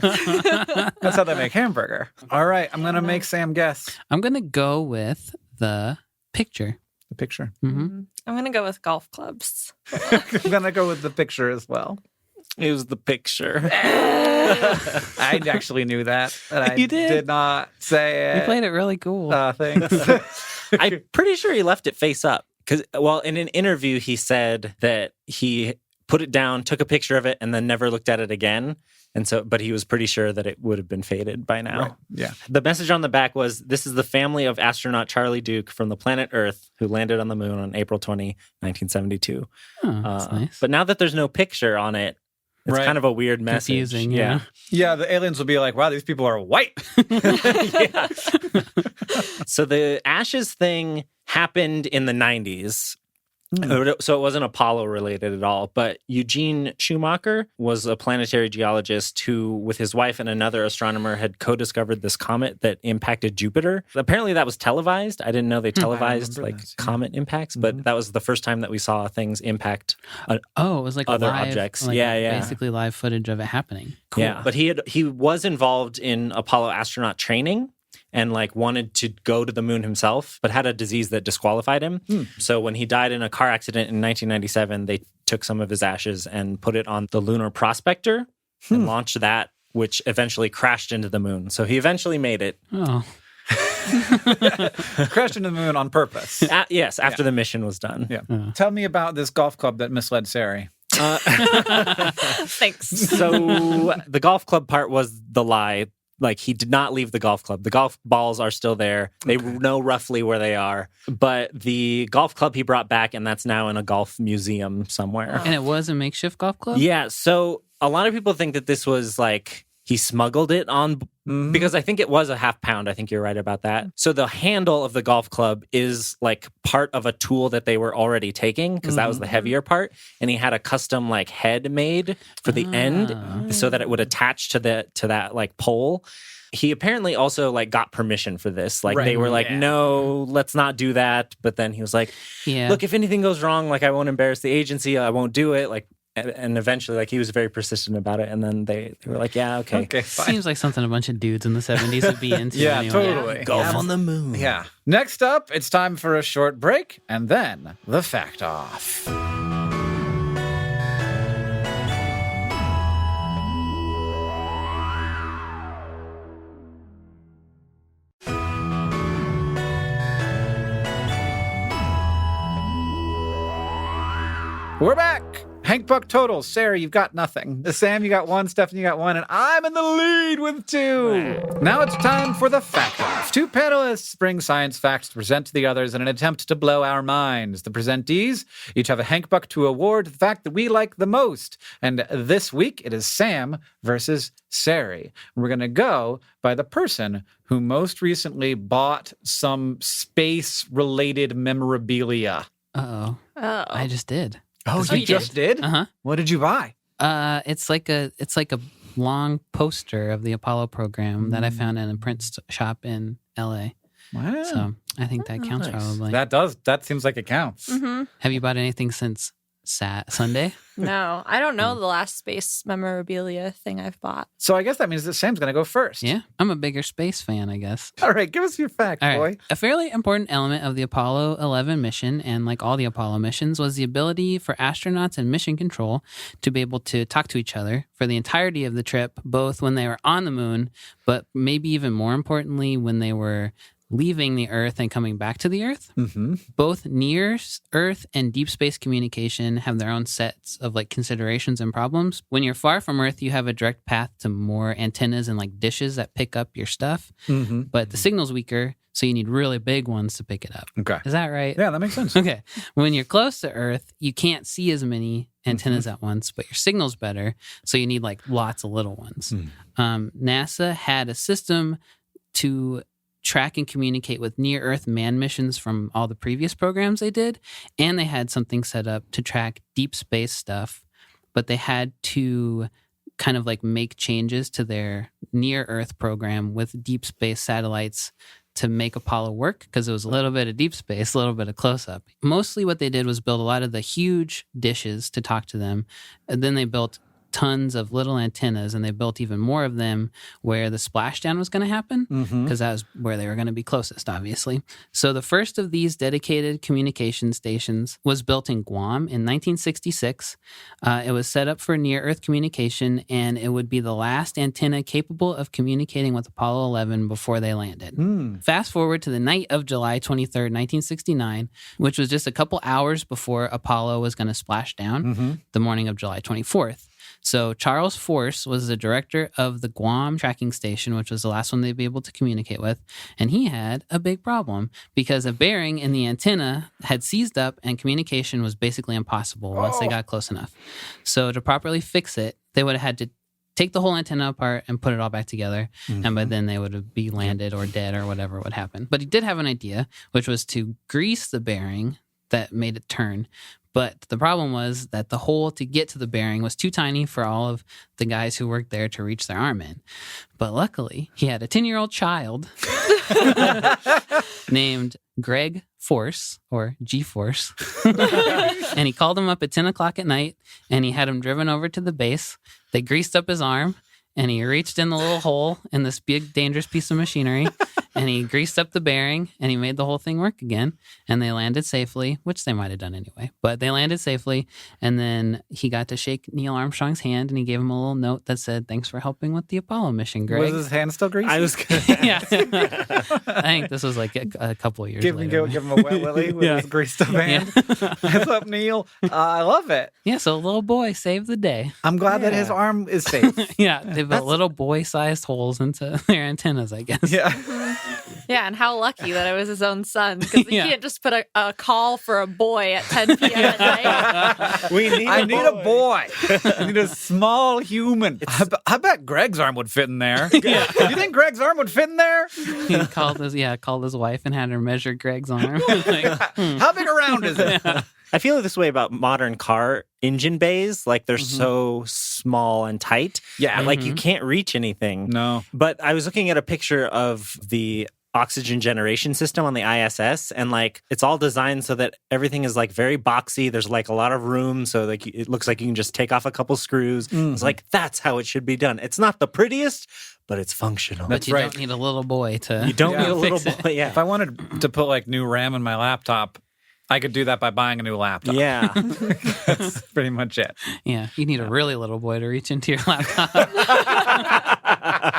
That's how they make hamburger. All right, I'm gonna make Sam guess I'm going to go with the picture. the picture. hmm I'm going to go with golf clubs. I'm gonna go with the picture as well. It was the picture. I actually knew that, and I You did? not say it. You played it really cool. Thanks. I'm pretty sure he left it face up because, well, in an interview, he said that he put it down, took a picture of it, and then never looked at it again. And so, but he was pretty sure that it would have been faded by now. Right. Yeah. The message on the back was, "This is the family of astronaut Charlie Duke from the planet Earth who landed on the moon on April 20, 1972. Oh, that's nice. But now that there's no picture on it, it's Right. kind of a weird message. Confusing, yeah. Yeah, the aliens will be like, wow, these people are white. Yeah. So the ashes thing happened in the 90s. So it wasn't Apollo related at all. But Eugene Schumacher was a planetary geologist who, with his wife and another astronomer, had co-discovered this comet that impacted Jupiter. Apparently that was televised. I didn't know they televised remember like this, yeah. comet impacts, but that was the first time that we saw things impact. Oh, it was like Other live, objects. like Yeah, yeah. basically live footage of it happening. Yeah, but he was involved in Apollo astronaut training and like wanted to go to the moon himself, but had a disease that disqualified him. So when he died in a car accident in 1997, they took some of his ashes and put it on the Lunar Prospector and launched that, which eventually crashed into the moon. So he eventually made it. Oh, Crashed into the moon on purpose. Yes, after the mission was done. Yeah. Tell me about this golf club that misled Sari. Thanks. So the golf club part was the lie. Like, he did not leave the golf club. The golf balls are still there. They know roughly where they are. But the golf club he brought back, and that's now in a golf museum somewhere. and it was a makeshift golf club? Yeah, so a lot of people think that this was like he smuggled it on because I think it was a half pound. I think you're right about that. So the handle of the golf club is like part of a tool that they were already taking because that was the heavier part. And he had a custom like head made for the end so that it would attach to that like pole. He apparently also like got permission for this. Like they were like, no, let's not do that. But then he was like, Yeah. look, if anything goes wrong, like I won't embarrass the agency. I won't do it. Like, and eventually, like he was very persistent about it. And then they were like, yeah, okay. Okay, fine. Seems like something a bunch of dudes in the 70s would be into. Yeah, anyway. totally. Golf on the moon. Yeah. Next up, it's time for a short break and then the fact off. We're back. Hank Buck totals. Sarah, you've got nothing. Sam, you got 1. Stephanie, you got 1. And I'm in the lead with 2. Now it's time for the fact off. 2 panelists bring science facts to present to the others in an attempt to blow our minds. The presentees each have a Hank Buck to award the fact that we like the most. And this week, it is Sam versus Sari. We're going to go by the person who most recently bought some space-related memorabilia. Uh-oh. Oh. I just did. Oh, Oh, you you just did? Uh-huh. What did you buy? It's like a long poster of the Apollo program that I found in a print shop in LA. Wow. So I think that counts nice. probably. That seems like it counts. Mm-hmm. Have you bought anything since Sunday? No, I don't know the last space memorabilia thing I've bought. So I guess that means that Sam's going to go first. Yeah, I'm a bigger space fan, I guess. All right, give us your fact, All boy. right. A fairly important element of the Apollo 11 mission, and like all the Apollo missions, was the ability for astronauts and mission control to be able to talk to each other for the entirety of the trip, both when they were on the moon, but maybe even more importantly, when they were leaving the Earth and coming back to the Earth. Mm-hmm. Both near Earth and deep space communication have their own sets of like considerations and problems. When you're far from Earth, you have a direct path to more antennas and like dishes that pick up your stuff, Mm-hmm. but the signal's weaker, so you need really big ones to pick it up. Okay. Is that right? Yeah, that makes sense. Okay. When you're close to Earth, you can't see as many antennas at once, but your signal's better, so you need like lots of little ones. NASA had a system to track and communicate with near-Earth manned missions from all the previous programs they did, and they had something set up to track deep space stuff, but they had to kind of like make changes to their near-Earth program with deep space satellites to make Apollo work, because it was a little bit of deep space, a little bit of close-up. Mostly what they did was build a lot of the huge dishes to talk to them, and then they built tons of little antennas, and they built even more of them where the splashdown was going to happen, because that was where they were going to be closest, obviously. So the first of these dedicated communication stations was built in Guam in 1966. It was set up for near-Earth communication, and it would be the last antenna capable of communicating with Apollo 11 before they landed. Fast forward to the night of July 23rd, 1969, which was just a couple hours before Apollo was going to splash down, the morning of July 24th. So Charles Force was the director of the Guam tracking station, which was the last one they'd be able to communicate with. And he had a big problem because a bearing in the antenna had seized up and communication was basically impossible once they got close enough. So to properly fix it, they would have had to take the whole antenna apart and put it all back together. And by then they would be landed or dead or whatever would happen. But he did have an idea, which was to grease the bearing that made it turn. But the problem was that the hole to get to the bearing was too tiny for all of the guys who worked there to reach their arm in. But luckily, he had a 10-year-old child named Greg Force, or G-Force. And he called him up at 10 o'clock at night, and he had him driven over to the base. They greased up his arm, and he reached in the little hole in this big, dangerous piece of machinery, and he greased up the bearing, and he made the whole thing work again. And they landed safely, which they might have done anyway. But they landed safely, and then he got to shake Neil Armstrong's hand, and he gave him a little note that said, "Thanks for helping with the Apollo mission, Greg." Was his hand still greasy? I was gonna Yeah. I think this was like a couple of years give later. him a wet willy with his greased up hand. What's up, Neil? I love it. Yeah, so a little boy saved the day. I'm glad that his arm is safe. Yeah, they built little boy-sized holes into their antennas, I guess. Yeah. Yeah, and how lucky that it was his own son, because you Yeah. can't just put a call for a boy at 10 p.m. at night. I need a boy. I need a small human. I bet Greg's arm would fit in there. You think Greg's arm would fit in there? He called his wife and had her measure Greg's arm. Like, How big around is it? I feel this way about modern car engine bays. Like they're so small and tight. Yeah. And, like you can't reach anything. No. But I was looking at a picture of the oxygen generation system on the ISS, and like it's all designed so that everything is like very boxy. There's like a lot of room, so like it looks like you can just take off a couple screws. It's like that's how it should be done. It's not the prettiest, but it's functional. but you don't need a little boy to. You don't need a little fix it. boy. Yeah. If I wanted to put like new RAM in my laptop, I could do that by buying a new laptop. Yeah. That's pretty much it. Yeah, you need a really little boy to reach into your laptop.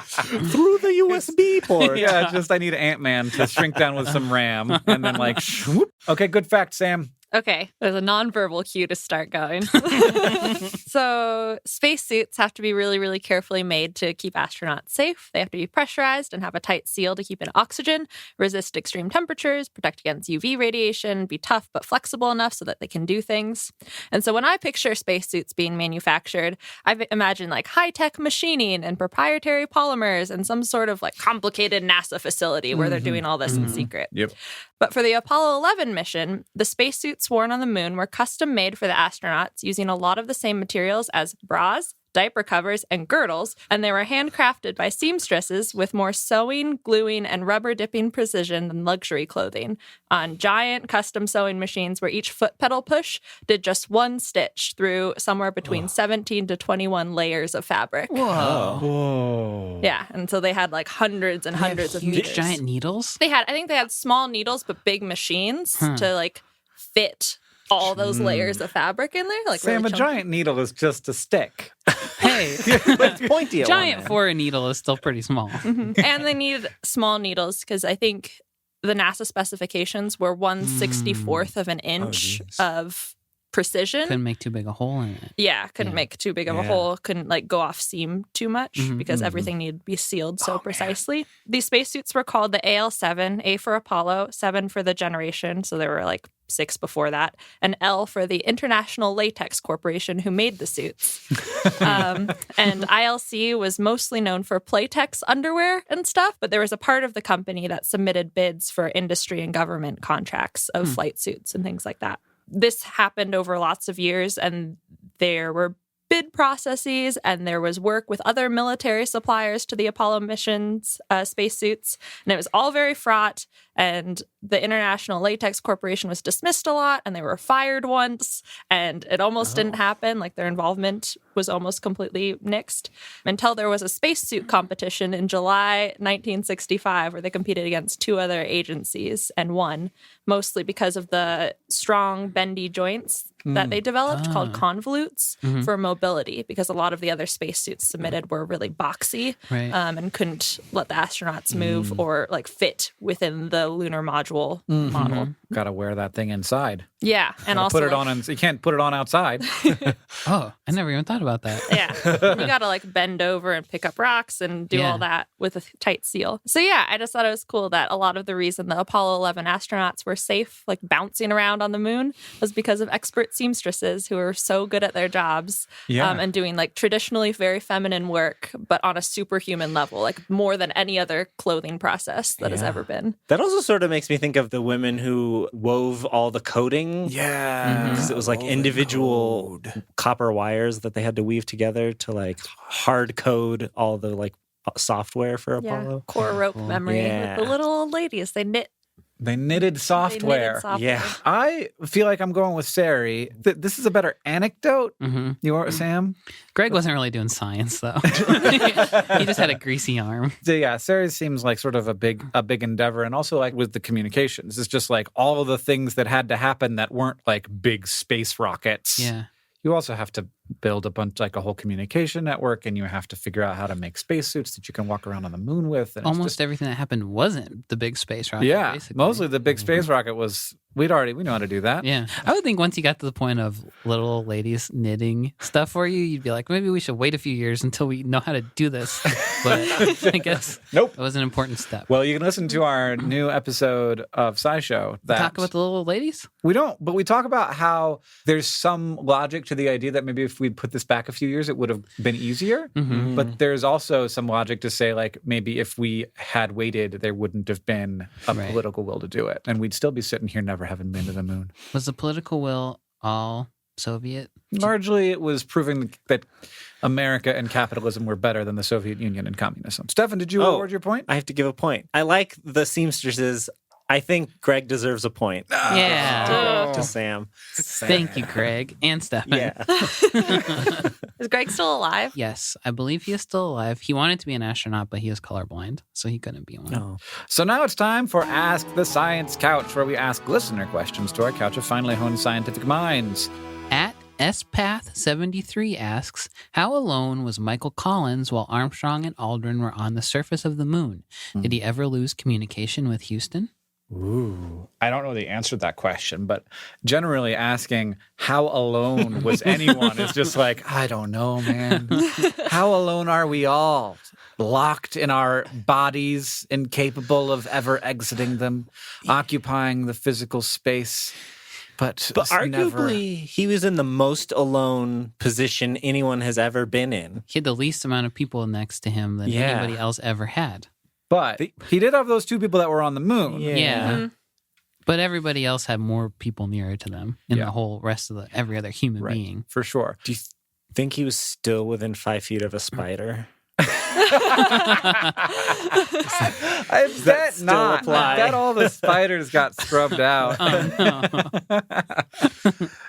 Through the USB port. Yeah, just I need Ant-Man to shrink down with some RAM and then like, swoop. Okay, good fact, Sam. Okay, there's a nonverbal cue to start going. So spacesuits have to be really, really carefully made to keep astronauts safe. They have to be pressurized and have a tight seal to keep in oxygen, resist extreme temperatures, protect against UV radiation, be tough but flexible enough so that they can do things. And so when I picture spacesuits being manufactured, I imagine like high-tech machining and proprietary polymers and some sort of like complicated NASA facility where they're doing all this in secret. Yep. But for the Apollo 11 mission, the spacesuits worn on the moon were custom made for the astronauts using a lot of the same materials as bras, diaper covers, and girdles, and they were handcrafted by seamstresses with more sewing, gluing, and rubber dipping precision than luxury clothing on giant custom sewing machines where each foot pedal push did just one stitch through somewhere between 17 to 21 layers of fabric. Whoa. Yeah, and so they had like hundreds and hundreds of huge meters. giant needles. I think they had small needles, but big machines to like fit all those layers of fabric in there. Like Sam, really a chunky. giant needle is just a stick. Hey, But it's pointy at one giant end. for a needle is still pretty small. And they needed small needles because I think the NASA specifications were 1/64th of an inch geez. of precision. Couldn't make too big a hole in it. Yeah, couldn't make too big of a hole, couldn't like go off seam too much because everything needed to be sealed so precisely. These spacesuits were called the AL-7, A for Apollo, 7 for the generation, so there were like 6 before that, and L for the International Latex Corporation who made the suits. And ILC was mostly known for Playtex underwear and stuff, but there was a part of the company that submitted bids for industry and government contracts of flight suits and things like that. This happened over lots of years, and there were bid processes, and there was work with other military suppliers to the Apollo missions spacesuits, and it was all very fraught. And the International Latex Corporation was dismissed a lot, and they were fired once, and it almost didn't happen. Like their involvement was almost completely nixed until there was a spacesuit competition in July 1965 where they competed against 2 other agencies and won, mostly because of the strong bendy joints that they developed called convolutes for mobility, because a lot of the other spacesuits submitted were really boxy and couldn't let the astronauts move or like fit within the lunar module model. Got to wear that thing inside. Yeah, and also put it on, and you can't put it on outside. Oh, I never even thought about that. yeah, you got to like bend over and pick up rocks and do all that with a tight seal. So yeah, I just thought it was cool that a lot of the reason the Apollo 11 astronauts were safe, like bouncing around on the moon, was because of expert seamstresses who were so good at their jobs and doing like traditionally very feminine work, but on a superhuman level, like more than any other clothing process that has ever been. That also sort of makes me think of the women who wove all the coding. Yeah. Because it was like individual copper wires that they had to weave together to like hard code all the like software for Apollo. Core rope memory. Yeah. The little old ladies, they knitted software. Yeah. I feel like I'm going with Sari. This is a better anecdote. You are, Sam? Greg wasn't really doing science, though. He just had a greasy arm. So yeah, Sari seems like sort of a big endeavor, and also like with the communications, it's just like all of the things that had to happen that weren't like big space rockets. Yeah. You also have to build a whole communication network, and you have to figure out how to make spacesuits that you can walk around on the moon with. And Almost everything that happened wasn't the big space rocket. yeah, basically. mostly the big space rocket was. We know how to do that. Yeah. I would think once you got to the point of little old ladies knitting stuff for you, you'd be like, maybe we should wait a few years until we know how to do this. But I guess Nope. it was an important step. Well, you can listen to our new episode of SciShow. Talk about the little old ladies? We don't, but we talk about how there's some logic to the idea that maybe if we'd put this back a few years, it would have been easier. But there's also some logic to say, like, maybe if we had waited, there wouldn't have been a political will to do it. And we'd still be sitting here never having been to the moon. Was the political will all Soviet? Largely, it was proving that America and capitalism were better than the Soviet Union and communism. Stefan, did you award your point? I have to give a point. I like the seamstresses. I think Greg deserves a point. Yeah. To Sam. Thank you, Greg and Stefan. Yeah. Is Greg still alive? Yes, I believe he is still alive. He wanted to be an astronaut, but he is colorblind, so he couldn't be one. No. So now it's time for Ask the Science Couch, where we ask listener questions to our couch of finely honed scientific minds. At SPath73 asks, how alone was Michael Collins while Armstrong and Aldrin were on the surface of the moon? Did he ever lose communication with Houston? Ooh, I don't know the answer to that question, but generally asking how alone was anyone is just like, I don't know, man. How alone are we all? Locked in our bodies, incapable of ever exiting them, occupying the physical space. But arguably, he was in the most alone position anyone has ever been in. He had the least amount of people next to him than anybody else ever had. But he did have those 2 people that were on the moon. Yeah. Mm-hmm. But everybody else had more people nearer to them in the whole rest of every other human being. For sure. Do you think he was still within 5 feet of a spider? I bet still not. apply? I bet all the spiders got scrubbed out.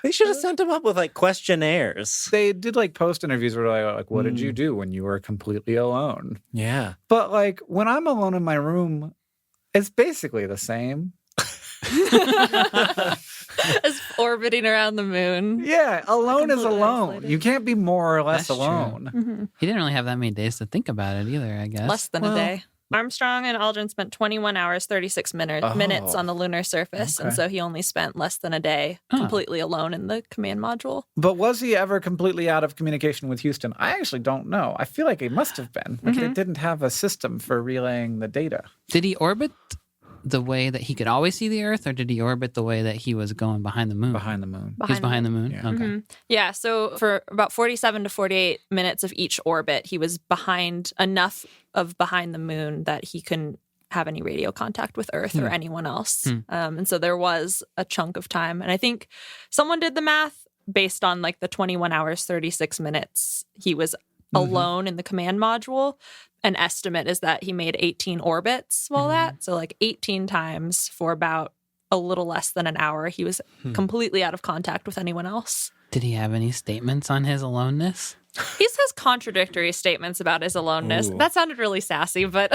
They should have sent him up with like questionnaires. They did like post interviews where they're like, what did you do when you were completely alone? Yeah. But like when I'm alone in my room, it's basically the same. As orbiting around the moon. Yeah, alone is Completely alone. isolated. You can't be more or less That's true. alone. Mm-hmm. He didn't really have that many days to think about it either, I guess. Less than a day. Armstrong and Aldrin spent 21 hours, 36 minutes on the lunar surface. Okay. And so he only spent less than a day completely alone in the command module. But was he ever completely out of communication with Houston? I actually don't know. I feel like he must have been. Like it didn't have a system for relaying the data. Did he orbit the way that he could always see the Earth, or did he orbit the way that he was going behind the moon? Behind the moon. He was behind the moon? Yeah. Okay. Yeah, so for about 47 to 48 minutes of each orbit, he was behind the moon that he couldn't have any radio contact with Earth or anyone else. And so there was a chunk of time. And I think someone did the math based on like the 21 hours, 36 minutes he was alone in the command module. An estimate is that he made 18 orbits while that. So like 18 times for about a little less than an hour, he was completely out of contact with anyone else. Did he have any statements on his aloneness? He says contradictory statements about his aloneness. Ooh. That sounded really sassy, but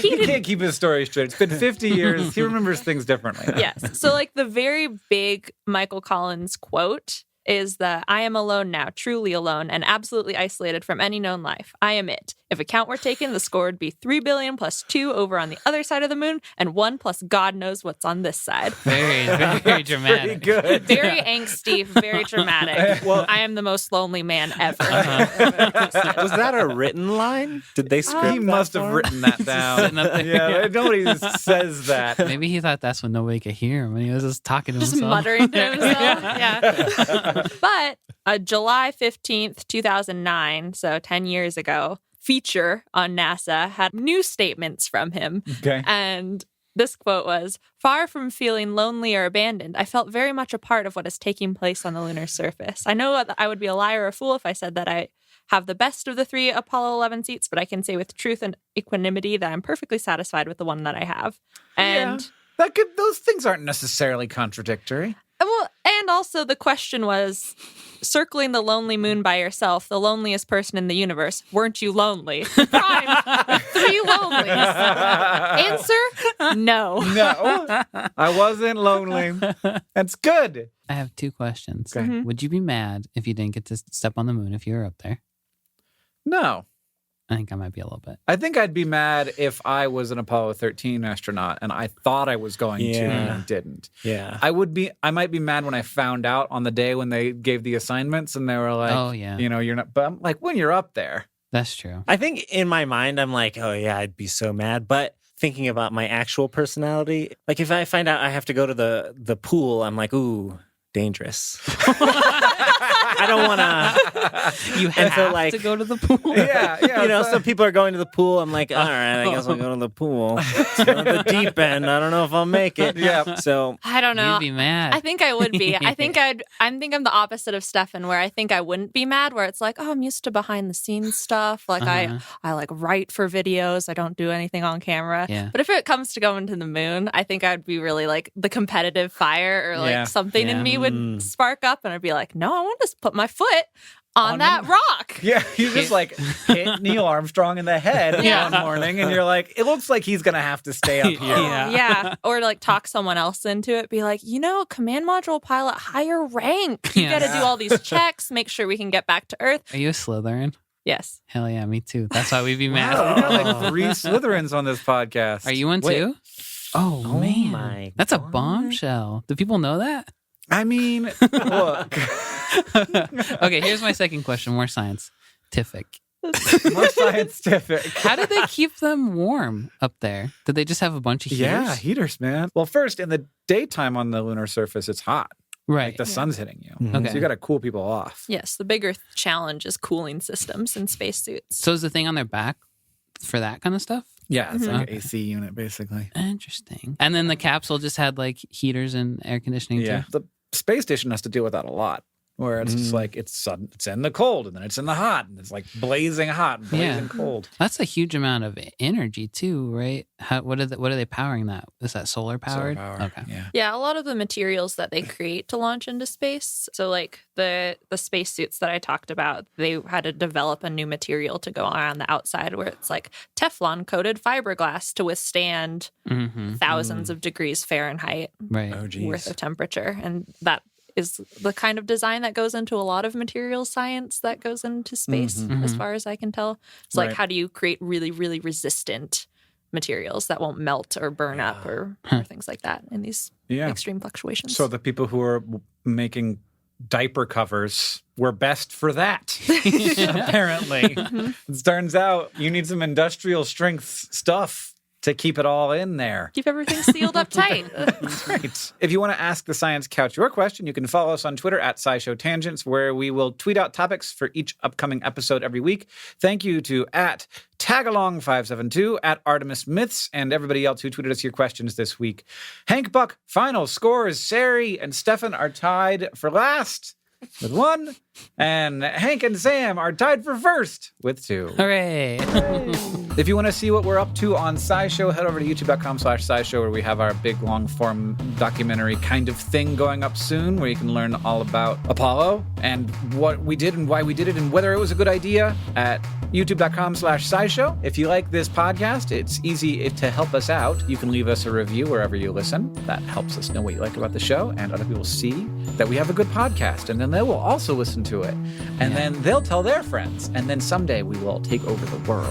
He can't keep his story straight. It's been 50 years. He remembers things differently. yes. So like the very big Michael Collins quote is that I am alone now, truly alone, and absolutely isolated from any known life. I am it. If a count were taken, the score would be 3 billion plus 2 over on the other side of the moon, and 1 plus God knows what's on this side. Very, very dramatic. Pretty good. Very angsty, very dramatic. Well, I am the most lonely man ever. Was that a written line? Did they script He that must have for him? written that down. Sitting up there. Yeah, nobody says that. Maybe he thought that's when nobody could hear him when he was just talking to Just himself. muttering to himself. Yeah. But July 15th, 2009, so 10 years ago, feature on NASA had new statements from him. Okay. And this quote was, "Far from feeling lonely or abandoned, I felt very much a part of what is taking place on the lunar surface. I know that I would be a liar or a fool if I said that I have the best of the 3 Apollo 11 seats, but I can say with truth and equanimity that I'm perfectly satisfied with the one that I have." And Those things aren't necessarily contradictory. well, and also the question was, circling the lonely moon by yourself, the loneliest person in the universe, weren't you lonely? Prime, 3 lonelies. Answer, no. No, I wasn't lonely. That's good. I have 2 questions. Okay. Would you be mad if you didn't get to step on the moon if you were up there? No. I think I might be a little bit. I think I'd be mad if I was an Apollo 13 astronaut and I thought I was going to and I didn't. Yeah. I might be mad when I found out on the day when they gave the assignments and they were like, Oh, yeah. you know, you're not, but I'm like, when you're up there. That's true. I think in my mind, I'm like, oh yeah, I'd be so mad. But thinking about my actual personality, like if I find out I have to go to the pool, I'm like, ooh, dangerous. I don't want to. You have to go to the pool. Yeah. You know, some people are going to the pool. I'm like, all right, I guess I'll go to the pool. Let's go to the deep end. I don't know if I'll make it. Yeah. So I don't know. You'd be mad. I think I would be. I think I'm the opposite of Stefan, where I think I wouldn't be mad, where it's like, oh, I'm used to behind the scenes stuff. Like I like write for videos. I don't do anything on camera. Yeah. But if it comes to going to the moon, I think I'd be really like the competitive fire or like something in me would spark up and I'd be like, no, I want to put my foot on that rock. Yeah, you just like hit Neil Armstrong in the head one morning and you're like, it looks like he's going to have to stay up here. Yeah. Or like talk someone else into it. Be like, command module pilot, higher rank. You got to do all these checks, make sure we can get back to Earth. Are you a Slytherin? Yes. Hell yeah, me too. That's why we'd be mad. Wow, we got like 3 Slytherins on this podcast. Are you one Wait. too? Oh, Oh man. my That's a God. bombshell. Do people know that? I mean, look, Okay, here's my second question. More scientific. more scientific. How did they keep them warm up there? Did they just have a bunch of heaters? Yeah, heaters, man. Well, first, in the daytime on the lunar surface, it's hot. Right. Like the sun's hitting you. Mhm. Okay. So you got to cool people off. Yes. The bigger challenge is cooling systems in spacesuits. So is the thing on their back for that kind of stuff? Yeah, it's like Okay. an AC unit, basically. Interesting. And then the capsule just had like heaters and air conditioning Yeah. too? The space station has to deal with that a lot. Where it's just like it's in the cold and then it's in the hot and it's like blazing hot and blazing Yeah. cold. That's a huge amount of energy too, right? What are they powering that? Is that solar powered? Solar power. Okay. Yeah. Yeah, a lot of the materials that they create to launch into space. So like the spacesuits that I talked about, they had to develop a new material to go on the outside where it's like Teflon coated fiberglass to withstand Mm-hmm. thousands of degrees Fahrenheit Right. Oh, geez. worth of temperature. And that is the kind of design that goes into a lot of materials science that goes into space, Mhm. as far as I can tell. It's like, Right. how do you create really, really resistant materials that won't melt or burn up or things like that in these Yeah. extreme fluctuations? So the people who are making diaper covers were best for that. Apparently. It turns out you need some industrial strength stuff to keep it all in there. keep everything sealed up tight. Right. If you want to ask the Science Couch your question, you can follow us on Twitter at SciShow Tangents, where we will tweet out topics for each upcoming episode every week. Thank you to at Tagalong572, at Artemis Myths, and everybody else who tweeted us your questions this week. Hank Buck, final scores. Sari and Stefan are tied for last with 1, and Hank and Sam are tied for first with 2. Hooray. If you want to see what we're up to on SciShow, head over to youtube.com/SciShow, where we have our big long-form documentary kind of thing going up soon, where you can learn all about Apollo and what we did and why we did it and whether it was a good idea at youtube.com/SciShow. If you like this podcast, it's easy to help us out. You can leave us a review wherever you listen. That helps us know what you like about the show, and other people see that we have a good podcast, and then they will also listen to it. And then they'll tell their friends, and then someday we will take over the world.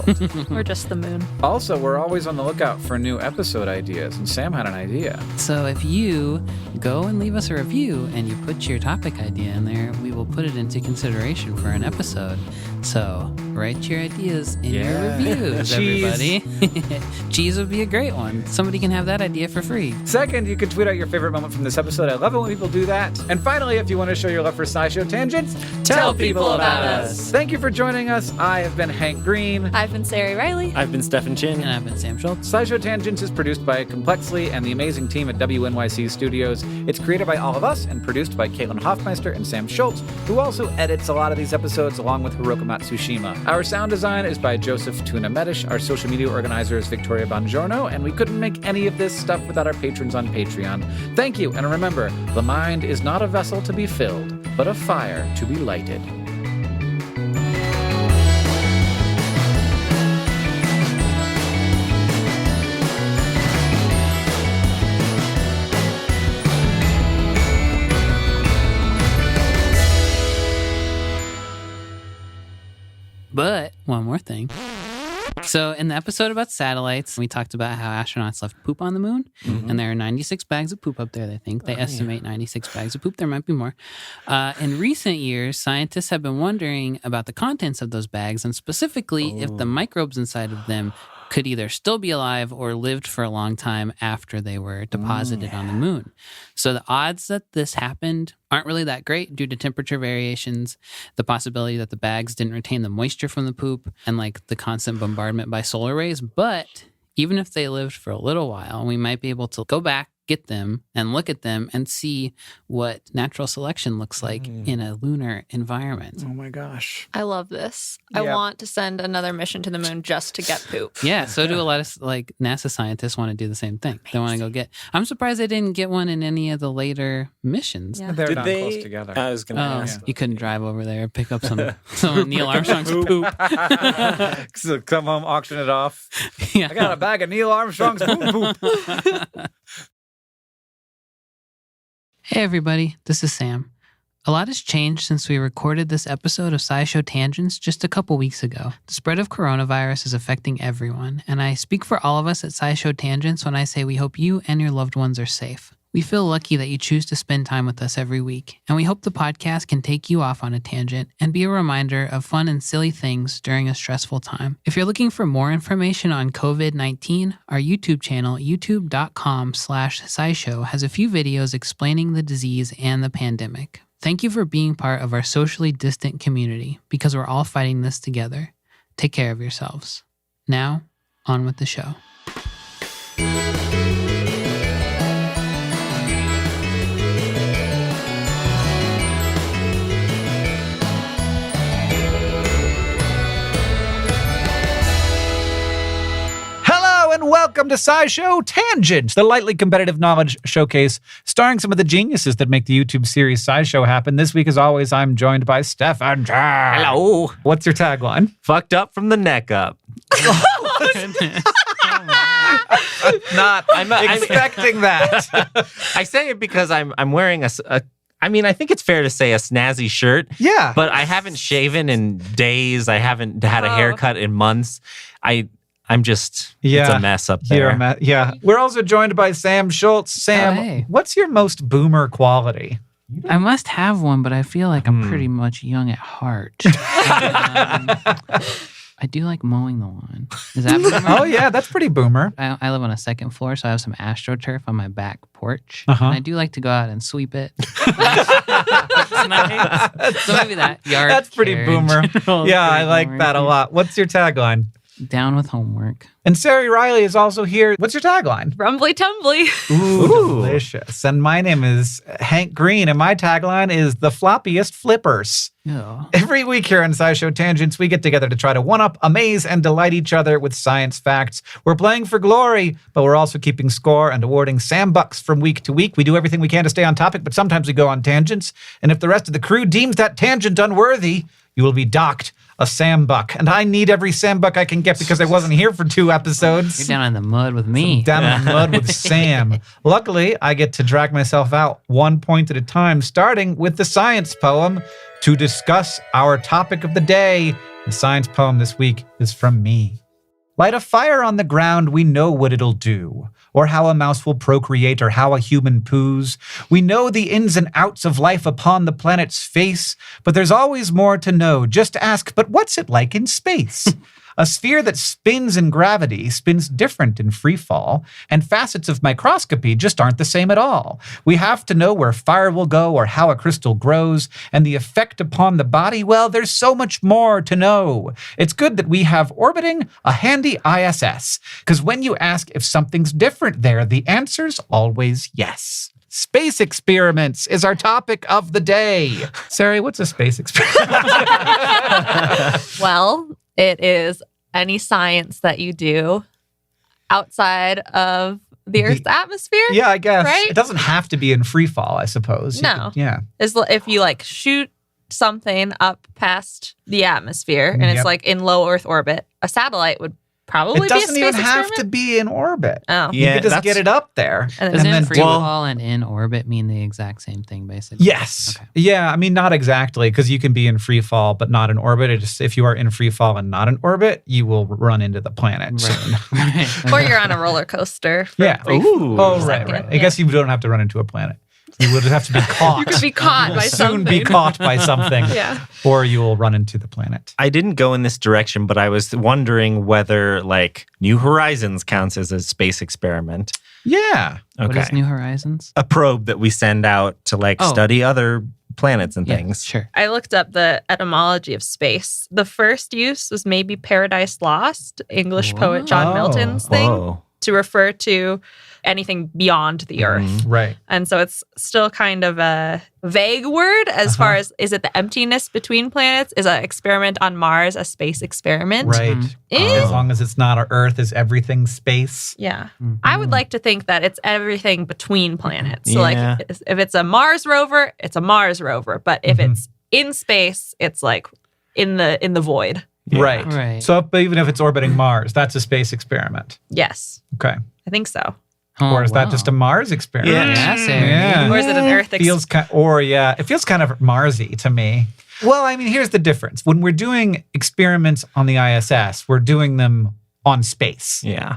Or just the moon. Also, we're always on the lookout for new episode ideas, and Sam had an idea. So if you go and leave us a review and you put your topic idea in there, we will put it into consideration for an episode. So write your ideas in your Yeah. reviews, Cheese. everybody. Cheese would be a great one. Somebody can have that idea for free. Second, you can tweet out your favorite moment from this episode. I love it when people do that. And finally, if you want to show your love for SciShow Tangents, Tell people about us. Thank you for joining us. I have been Hank Green. I've been Sari Riley. I've been Stefan Chin. And I've been Sam Schultz. SciShow Tangents is produced by Complexly and the amazing team at WNYC Studios. It's created by all of us and produced by Caitlin Hoffmeister and Sam Schultz, who also edits a lot of these episodes along with Hiroka Matsushima. Our sound design is by Joseph Tuna Medish. Our social media organizer is Victoria Bongiorno, and we couldn't make any of this stuff without our patrons on Patreon. Thank you, and remember, the mind is not a vessel to be filled, but a fire to be lighted. But one more thing. So in the episode about satellites, we talked about how astronauts left poop on the moon, and there are 96 bags of poop up there, they think. They estimate 96 bags of poop. There might be more. In recent years, scientists have been wondering about the contents of those bags, and specifically if the microbes inside of them could either still be alive or lived for a long time after they were deposited on the moon. So the odds that this happened aren't really that great due to temperature variations, the possibility that the bags didn't retain the moisture from the poop, and like the constant bombardment by solar rays. But even if they lived for a little while, we might be able to go back, get them, and look at them and see what natural selection looks like in a lunar environment. Oh my gosh. I love this. I Yeah. want to send another mission to the moon just to get poop. Yeah, so do a lot of like NASA scientists want to do the same thing. They want to go get. I'm surprised they didn't get one in any of the later missions. Yeah. They're Did not they? close together. I was going to Oh, ask. you couldn't drive over there, pick up some of Neil Armstrong's poop. So come home, auction it off. Yeah. I got a bag of Neil Armstrong's poop. Hey, everybody, this is Sam. A lot has changed since we recorded this episode of SciShow Tangents just a couple weeks ago. The spread of coronavirus is affecting everyone, and I speak for all of us at SciShow Tangents when I say we hope you and your loved ones are safe. We feel lucky that you choose to spend time with us every week, and we hope the podcast can take you off on a tangent and be a reminder of fun and silly things during a stressful time. If you're looking for more information on COVID-19, our YouTube channel, youtube.com/SciShow, has a few videos explaining the disease and the pandemic. Thank you for being part of our socially distant community, because we're all fighting this together. Take care of yourselves. Now, on with the show. And welcome to SciShow Tangents, the lightly competitive knowledge showcase starring some of the geniuses that make the YouTube series SciShow happen. This week, as always, I'm joined by Stefan. Hello. What's your tagline? Fucked up from the neck up. Not expecting that. I say it because I'm wearing I think it's fair to say a snazzy shirt. Yeah. But I haven't shaven in days. I haven't had a haircut in months. I'm just, it's a mess up there. Yeah. We're also joined by Sam Schultz. Sam, hey. What's your most boomer quality? I must have one, but I feel like I'm pretty much young at heart. I do like mowing the lawn. Is that boomer? Oh, yeah, that's pretty boomer. I live on a second floor, so I have some AstroTurf on my back porch. Uh-huh. And I do like to go out and sweep it. It's nice. So maybe that yard. That's pretty care in boomer. general is Yeah, I pretty like boomer. that a lot. What's your tagline? Down with homework. And Sari Riley is also here. What's your tagline? Rumbly tumbly. Ooh, delicious. And my name is Hank Green, and my tagline is the floppiest flippers. Oh. Every week here on SciShow Tangents, we get together to try to one-up, amaze, and delight each other with science facts. We're playing for glory, but we're also keeping score and awarding Sam Bucks from week to week. We do everything we can to stay on topic, but sometimes we go on tangents. And if the rest of the crew deems that tangent unworthy, you will be docked a Sam Buck. And I need every Sam Buck I can get because I wasn't here for 2 episodes. You're down in the mud with me. Down in the mud with Sam. Luckily, I get to drag myself out 1 point at a time, starting with the science poem to discuss our topic of the day. The science poem this week is from me. Light a fire on the ground, we know what it'll do, or how a mouse will procreate, or how a human poos. We know the ins and outs of life upon the planet's face, but there's always more to know. Just ask, but what's it like in space? A sphere that spins in gravity spins different in free fall, and facets of microscopy just aren't the same at all. We have to know where fire will go or how a crystal grows, and the effect upon the body, well, there's so much more to know. It's good that we have orbiting a handy ISS, because when you ask if something's different there, the answer's always yes. Space experiments is our topic of the day. Sari, what's a space experiment? Well, it is any science that you do outside of the Earth's atmosphere. Yeah, I guess. Right? It doesn't have to be in free fall, I suppose. No. Yeah. If you shoot something up past the atmosphere and Yep. it's in low Earth orbit, a satellite would probably It be a doesn't space even have experiment. to be in orbit. Oh. You Yeah, could just that's- get it up there. And Doesn't then free well- fall and in orbit mean the exact same thing, basically? Yes. Okay. Yeah, I mean, not exactly, because you can be in free fall, but not in orbit. It just, if you are in free fall and not in orbit, you will run into the planet soon. Right. Or you're on a roller coaster. For Yeah. a brief Ooh. Oh, second. right. I guess you don't have to run into a planet. You would have to be caught. You could be caught by soon something. be caught by something. Yeah. Or you will run into the planet. I didn't go in this direction, but I was wondering whether New Horizons counts as a space experiment. Yeah. Okay. What is New Horizons? A probe that we send out to Oh. study other planets and Yeah, things. sure. I looked up the etymology of space. The first use was maybe Paradise Lost, English poet John Whoa. Milton's thing, Whoa. to refer to anything beyond the Earth. Right. And so it's still kind of a vague word as far as, is it the emptiness between planets? Is an experiment on Mars a space experiment? Right. Eh. As long as it's not Earth, is everything space? Yeah. Mhm. I would like to think that it's everything between planets. So Yeah. if it's a Mars rover, it's a Mars rover. But if it's in space, it's in the void. Yeah. Right. Right. So even if it's orbiting Mars, that's a space experiment. Yes. Okay. I think so. or is that wow. just a Mars experiment? Yeah, Sarah. Yeah. Or is it an Earth experiment? It feels kind of Marsy to me. Well, I mean, here's the difference. When we're doing experiments on the ISS, we're doing them on space. Yeah.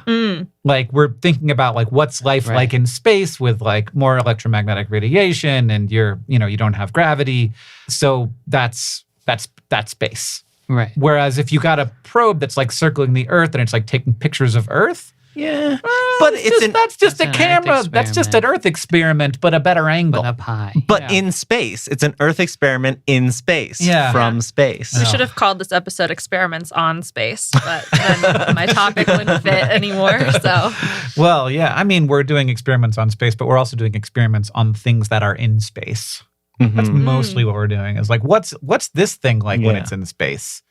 Like we're thinking about like what's life like in space with like more electromagnetic radiation, and you don't have gravity. So that's space. Right. Whereas if you got a probe that's like circling the Earth and it's like taking pictures of Earth, Yeah. but that's just a an Earth camera. That's just an Earth experiment, but a better angle. But up high. But in space. It's an Earth experiment in space. Yeah. From space. We should have called this episode Experiments on Space, but then my topic wouldn't fit anymore. So, Well, yeah. I mean, we're doing experiments on space, but we're also doing experiments on things that are in space. That's mostly what we're doing. Is like, what's this thing like when it's in space?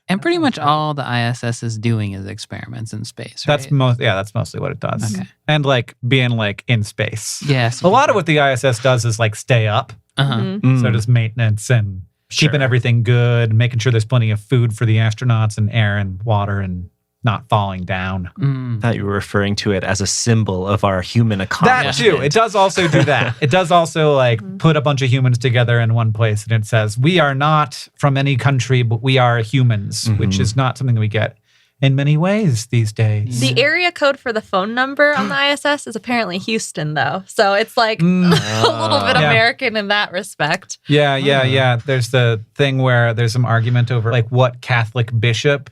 And pretty much all the ISS is doing is experiments in space, right? That's mostly what it does. Okay. And like being like in space. Yes. A lot of what the ISS does is like stay up. Uh-huh. So does maintenance and keeping Sure. everything good, making sure there's plenty of food for the astronauts and air and water and not falling down. Mm. I thought you were referring to it as a symbol of our human That accomplishment. too. It does also do that. It does also like put a bunch of humans together in one place, and it says, we are not from any country, but we are humans, which is not something that we get in many ways these days. the area code for the phone number on the ISS is apparently Houston, though. So it's like a little bit Yeah. American in that respect. Yeah. There's the thing where there's some argument over like what Catholic bishop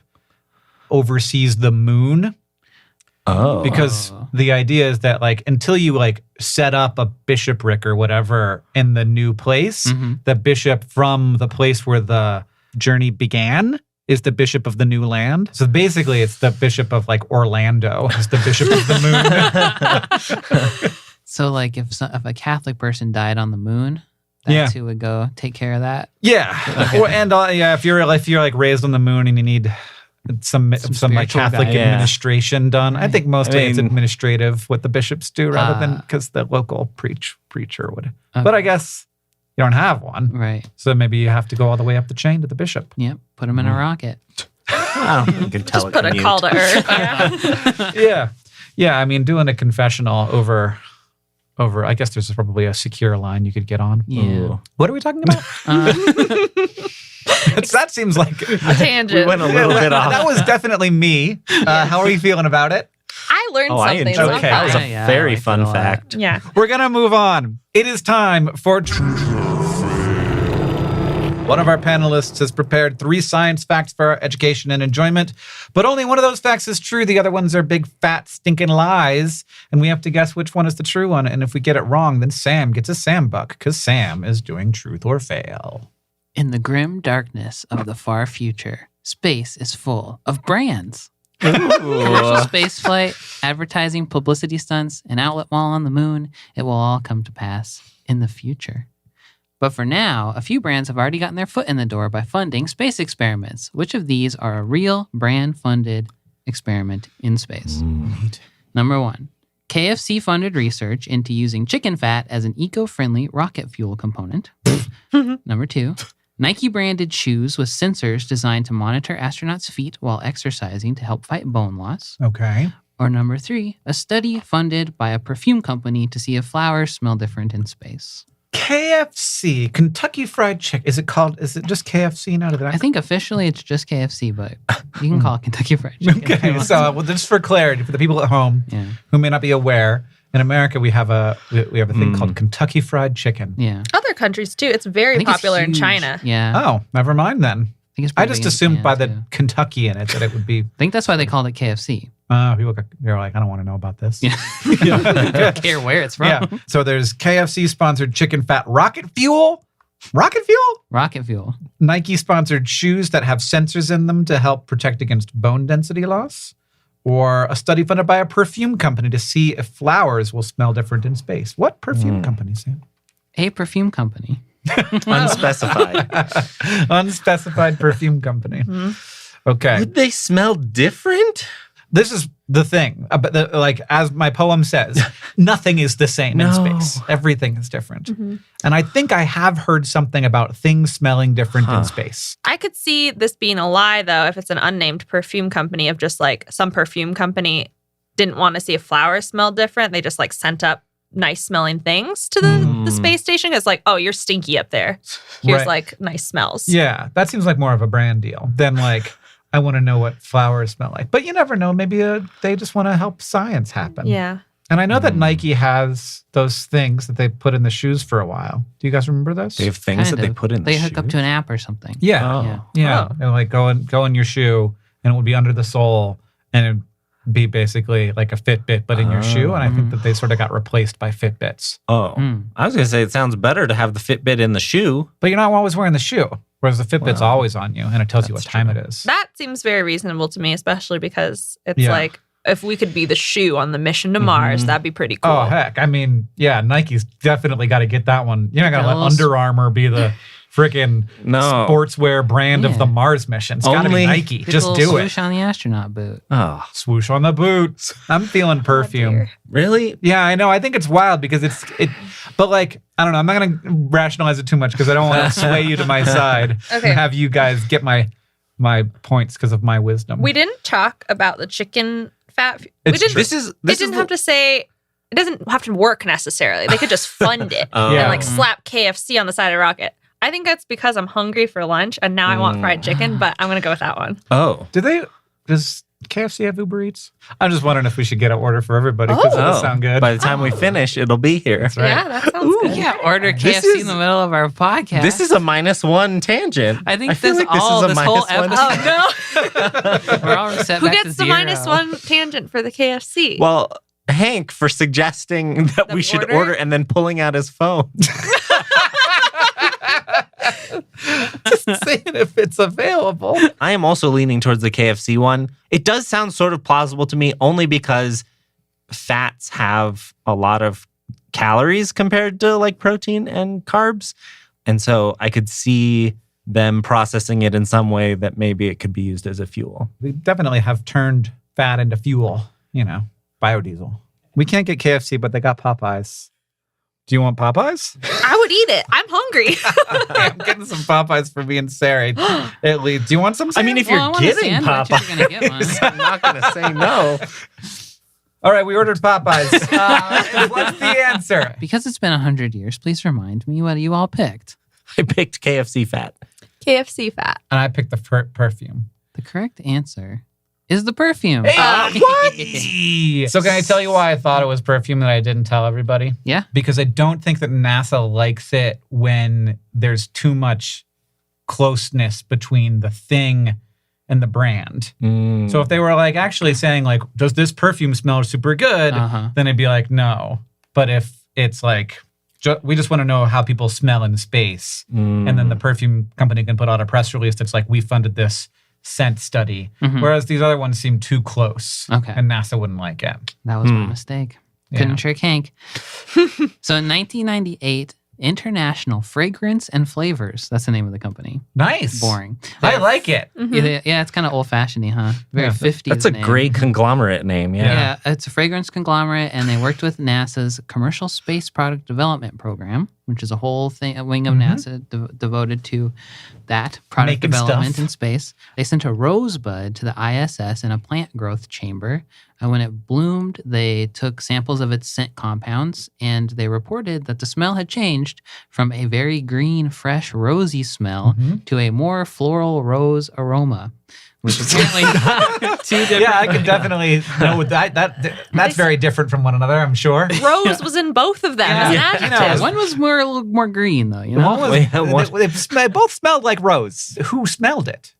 oversees the moon. Oh. Because the idea is that like until you like set up a bishopric or whatever in the new place, the bishop from the place where the journey began is the bishop of the new land. So basically it's the bishop of like Orlando is the bishop of the moon. So like if a Catholic person died on the moon, that's who would go take care of that. Yeah. If you're like raised on the moon and you need some like spiritual Catholic guidance. administration done. I think mostly it's mean- administrative what the bishops do rather than because the local preacher would. But Okay. I guess you don't have one. Right. So maybe you have to go all the way up the chain to the bishop. Yep. Put them in a rocket. I don't think you can tell Just put a call to Earth. Yeah. Yeah. I mean, doing a confessional over, I guess there's probably a secure line you could get on. Yeah. Ooh. What are we talking about? That seems like A tangent. We went a little bit off. That was definitely me. How are you feeling about it? I learned I something. enjoyed so Okay. it. That was a fine. Yeah, I very liked it fun a lot. fact. Yeah. We're going to move on. It is time for one of our panelists has prepared 3 science facts for our education and enjoyment, but only one of those facts is true. The other ones are big, fat, stinking lies, and we have to guess which one is the true one. And if we get it wrong, then Sam gets a Sam buck, because Sam is doing truth or fail. In the grim darkness of the far future, space is full of brands. Commercial space flight, advertising, publicity stunts, an outlet mall on the moon, it will all come to pass in the future. But for now, a few brands have already gotten their foot in the door by funding space experiments. Which of these are a real brand-funded experiment in space? Number 1, KFC funded research into using chicken fat as an eco-friendly rocket fuel component. Number 2, Nike branded shoes with sensors designed to monitor astronauts' feet while exercising to help fight bone loss. Okay. Or number 3, a study funded by a perfume company to see if flowers smell different in space. KFC, Kentucky Fried Chicken. Is it just KFC now? I think officially it's just KFC, but you can call it Kentucky Fried Chicken. if you Okay, want. so just for clarity, for the people at home Yeah. who may not be aware, in America we have a thing called Kentucky Fried Chicken. Yeah. Other countries too. It's I very think it's popular in huge. China. Yeah. Oh, never mind then. I think it's I pretty just big in assumed Japan, by the too. Kentucky in it that it would be. I think that's why they called it KFC. People you're like, I don't want to know about this. Yeah. I don't care where it's from. Yeah. So there's KFC sponsored chicken fat rocket fuel. Rocket fuel? Rocket fuel. Nike sponsored shoes that have sensors in them to help protect against bone density loss. Or a study funded by a perfume company to see if flowers will smell different in space. What perfume company, Sam? A perfume company. Unspecified. Unspecified perfume company. Okay. Would they smell different? This is the thing. But as my poem says, nothing is the same in No. space. Everything is different. And I think I have heard something about things smelling different in space. I could see this being a lie though, if it's an unnamed perfume company of just like some perfume company didn't want to see a flower smell different. They just like sent up nice smelling things to the space station. It's like, oh, you're stinky up there. Here's Right. like nice smells. Yeah, that seems like more of a brand deal than like, I want to know what flowers smell like. But you never know. Maybe they just want to help science happen. Yeah. And I know that Nike has those things that they put in the shoes for a while. Do you guys remember those? They have things Kind that they of. put in They the hook up shoe? to an app or something. Yeah. Oh. Yeah. Yeah. Oh. And like go in your shoe and it would be under the sole and it'd be basically like a Fitbit, but in your shoe. And I think that they sort of got replaced by Fitbits. Oh. Mm. I was going to say it sounds better to have the Fitbit in the shoe. But you're not always wearing the shoe. Whereas the Fitbit's Well, always on you and it tells you what that's time true. it is. That seems very reasonable to me, especially because it's Yeah. like, if we could be the shoe on the mission to Mars, that'd be pretty cool. Oh, heck. I mean, yeah, Nike's definitely got to get that one. You're not going to let Girls. Under Armour be the freaking No. sportswear brand of Yeah. the Mars mission. It's got to be Only- Nike. Get a Just little do it. swoosh on the astronaut boot. Oh, Swoosh on the boots. I'm feeling perfume. dear. really? Yeah, I know. I think it's wild because but like, I don't know. I'm not going to rationalize it too much because I don't want to sway you to my side Okay. and have you guys get my points because of my wisdom. We didn't talk about the chicken fat. We It's didn't. true. This is It this didn't is have to say. It doesn't have to work necessarily. They could just fund it Oh. Yeah. and like slap KFC on the side of the rocket. I think that's because I'm hungry for lunch and now I want fried chicken, but I'm gonna go with that one. Oh. Does KFC have Uber Eats? I'm just wondering if we should get an order for everybody because it Oh. does sound good. By the time we finish, it'll be here. That's right. Yeah, that sounds good. Yeah, order This KFC in is- the middle of our podcast. This is a -1 tangent. I think feel that's like this all is a this whole -1. episode. Oh We're all set no! Who back to gets the zero. -1 tangent for the KFC? Well, Hank for suggesting that The we should order? order and then pulling out his phone. Just saying if it's available. I am also leaning towards the KFC one. It does sound sort of plausible to me only because fats have a lot of calories compared to like protein and carbs. And so I could see them processing it in some way that maybe it could be used as a fuel. We definitely have turned fat into fuel, biodiesel. We can't get KFC, but they got Popeyes. Do you want Popeyes? I would eat it. I'm hungry. I'm getting some Popeyes for me and Sarah. At least. Do you want some? I mean, if Well, I you're want a getting sandwich if you're gonna get one. Popeyes, I'm not going to say no. All right, we ordered Popeyes. What's the answer? Because it's been 100 years, please remind me what you all picked. I picked KFC fat. KFC fat. And I picked the perfume. The correct answer is the perfume. What? So can I tell you why I thought it was perfume that I didn't tell everybody? Yeah. Because I don't think that NASA likes it when there's too much closeness between the thing and the brand. So if they were like actually saying like, does this perfume smell super good? Then I'd be like, no. But if it's like, we just want to know how people smell in space. And then the perfume company can put out a press release that's like, we funded this scent study. Whereas these other ones seem too close. Okay. And NASA wouldn't like it. That was my mistake. Couldn't Yeah. trick Hank. So in 1998, International Fragrance and Flavors, that's the name of the company. Nice. Boring. I like it. Yeah, it's kind of old-fashioned-y, huh? Very Yeah, 50s That's a name. great conglomerate name. Yeah. Yeah, it's a fragrance conglomerate, and they worked with NASA's Commercial Space Product Development Program, which is a whole thing, a wing of NASA devoted to that product Making development stuff. in space. They sent a rosebud to the ISS in a plant growth chamber. And when it bloomed, they took samples of its scent compounds, and they reported that the smell had changed from a very green, fresh, rosy smell to a more floral rose aroma, which apparently two different. Yeah, I can definitely know that's very different from one another, I'm sure. Rose was in both of them as an Yeah. adjective. One was a little more green, though. You know, They both smelled like rose. Who smelled it?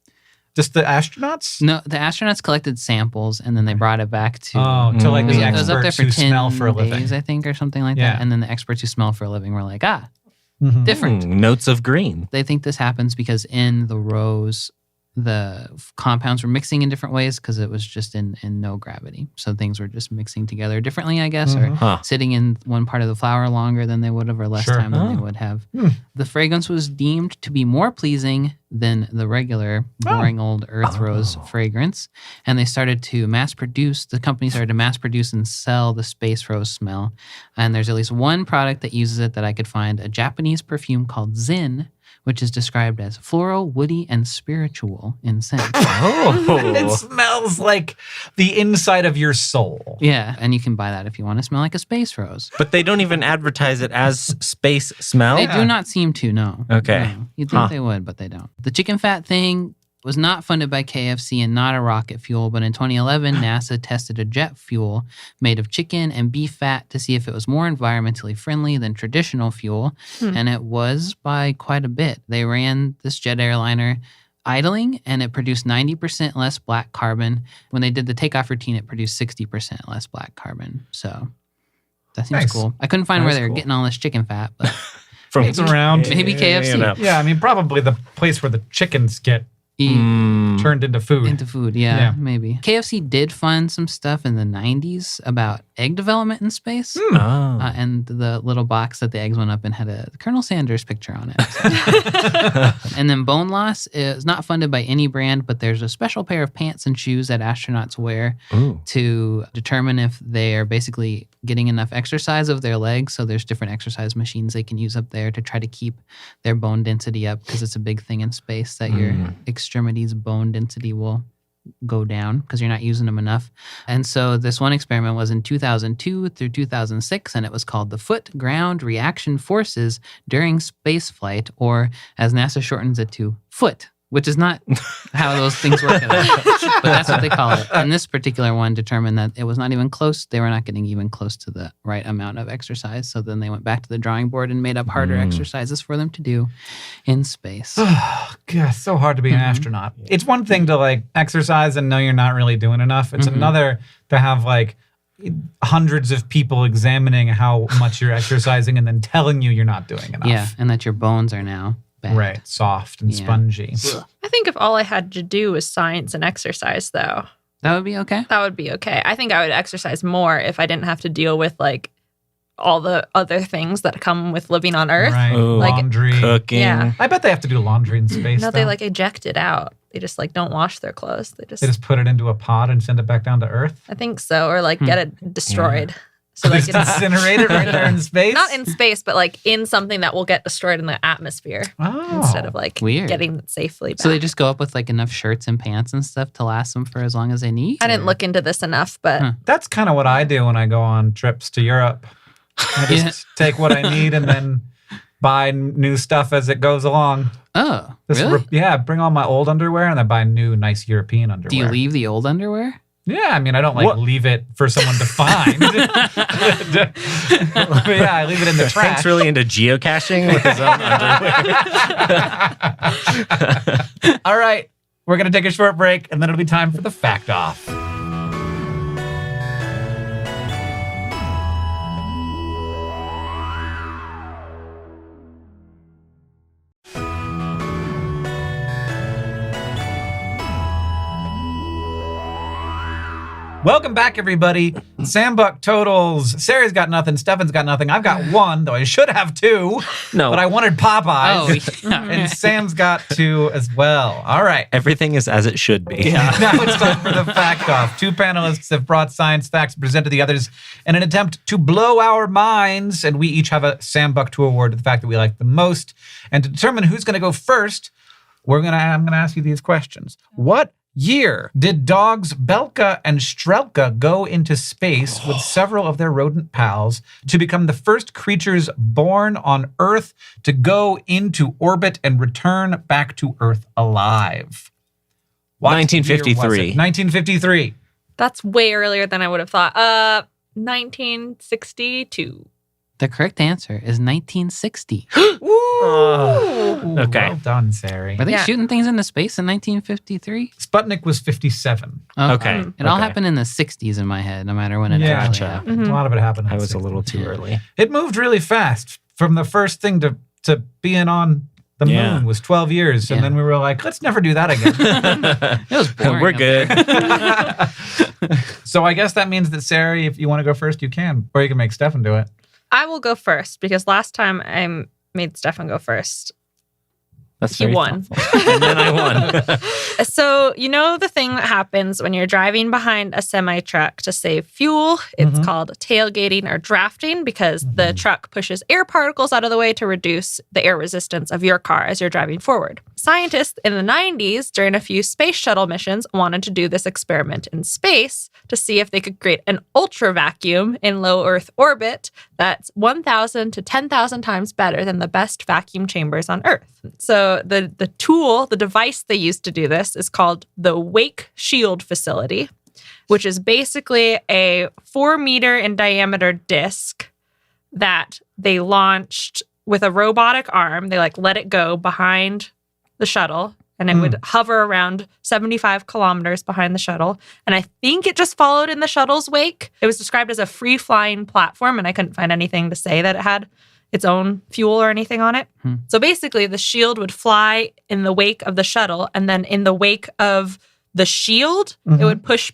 Just the astronauts? no, the astronauts collected samples and then they brought it back to. To like the it was up there experts for who 10 smell for a living. days, I think, or something like Yeah. that. And then the experts who smell for a living were like, Mhm. different. Notes of green. They think this happens because in the rose, the compounds were mixing in different ways because it was just in no gravity. So things were just mixing together differently, I guess, or Huh. sitting in one part of the flower longer than they would have or less Sure. time than they would have. The fragrance was deemed to be more pleasing than the regular boring old earth rose fragrance. And they started to the company started to mass produce and sell the space rose smell. And there's at least one product that uses it that I could find, a Japanese perfume called Zin, which is described as floral, woody, and spiritual in scent. It smells like the inside of your soul. Yeah, and you can buy that if you want to smell like a space rose. But they don't even advertise it as space smell? They do not seem to, no. Okay. No. You'd think they would, but they don't. The chicken fat thing was not funded by KFC and not a rocket fuel, but in 2011, NASA tested a jet fuel made of chicken and beef fat to see if it was more environmentally friendly than traditional fuel, and it was by quite a bit. They ran this jet airliner idling, and it produced 90% less black carbon. When they did the takeoff routine, it produced 60% less black carbon. So that seems cool. I couldn't find where they were getting all this chicken fat, but It's around. maybe KFC. Yeah, I mean, probably the place where the chickens get turned into food. Into food, yeah, maybe. KFC did fund some stuff in the 90s about egg development in space. And the little box that the eggs went up in had a Colonel Sanders picture on it. And then bone loss is not funded by any brand, but there's a special pair of pants and shoes that astronauts wear to determine if they are basically getting enough exercise of their legs. So there's different exercise machines they can use up there to try to keep their bone density up, because it's a big thing in space that your extremities bone density will go down because you're not using them enough. And so this one experiment was in 2002 through 2006, and it was called the Foot-Ground Reaction Forces During Spaceflight, or as NASA shortens it to, FOOT, which is not how those things work at all, but that's what they call it. And this particular one determined that it was not even close. They were not getting even close to the right amount of exercise. So then they went back to the drawing board and made up harder exercises for them to do in space. Oh, God, so hard to be an astronaut. It's one thing to like exercise and know you're not really doing enough. It's another to have like hundreds of people examining how much you're exercising and then telling you you're not doing enough. Yeah, and that your bones are now bad. Right, soft and spongy. I think if all I had to do was science and exercise, though, That would be okay? that would be okay. I think I would exercise more if I didn't have to deal with like all the other things that come with living on Earth. Right, Like, laundry. Cooking. Yeah. I bet they have to do laundry in space. No, though. they like eject it out. They just like don't wash their clothes. They just put it into a pod and send it back down to Earth. I think so, or like get it destroyed. So They like just incinerate it right there in space. not in space, but like in something that will get destroyed in the atmosphere instead of like Weird. getting it safely back. So they just go up with like enough shirts and pants and stuff to last them for as long as they need? I didn't look into this enough, but That's kind of what I do when I go on trips to Europe. I just take what I need and then buy new stuff as it goes along. Oh, Just really? bring all my old underwear and then buy new, nice European underwear. Do you leave the old underwear? Yeah, I mean, I don't like leave it for someone to find. But yeah, I leave it in the trash. Hank's really into geocaching with his own underwear. All right, we're going to take a short break, and then it'll be time for the Fact Off. Welcome back, everybody. Sambuck totals. Sarah's got nothing. Stefan's got nothing. I've got one, though I should have two. No. But I wanted Popeyes. Oh, yeah. And Sam's got two as well. All right. Everything is as it should be. Now it's time for the Fact Off. Two panelists have brought science facts and presented the others in an attempt to blow our minds. And we each have a Sambuck to award to the fact that we like the most. And to determine who's going to go first, I'm going to ask you these questions. What year did dogs Belka and Strelka go into space with several of their rodent pals to become the first creatures born on Earth to go into orbit and return back to Earth alive? What year was it? 1953. 1953. that's way earlier than I would have thought. 1962. The correct answer is 1960. Okay. Well done, Sari. Were they Yeah. shooting things into space in 1953? Sputnik was 57. Okay. It all Okay. happened in the 60s in my head, no matter when it actually Gotcha. happened. A lot of it happened. in I the was a little 60s. too early. It moved really fast. From the first thing to being on the Yeah. moon was 12 years. And Yeah. then we were like, let's never do that again. It was boring. We're up good. So I guess that means that, Sari, if you want to go first, you can. Or you can make Stefan do it. I will go first because last time I made Stefan go first. That's He very won. thoughtful. And then I won. So, you know the thing that happens when you're driving behind a semi-truck to save fuel? It's called tailgating or drafting because the truck pushes air particles out of the way to reduce the air resistance of your car as you're driving forward. Scientists in the 90s, during a few space shuttle missions, wanted to do this experiment in space to see if they could create an ultra vacuum in low Earth orbit that's 1,000 to 10,000 times better than the best vacuum chambers on Earth. So the device they used to do this is called the Wake Shield Facility, which is basically a 4-meter in diameter disc that they launched with a robotic arm. They let it go behind the shuttle, and it would hover around 75 kilometers behind the shuttle. And I think it just followed in the shuttle's wake. It was described as a free-flying platform, and I couldn't find anything to say that it had its own fuel or anything on it. So basically, the shield would fly in the wake of the shuttle, and then in the wake of the shield, it would push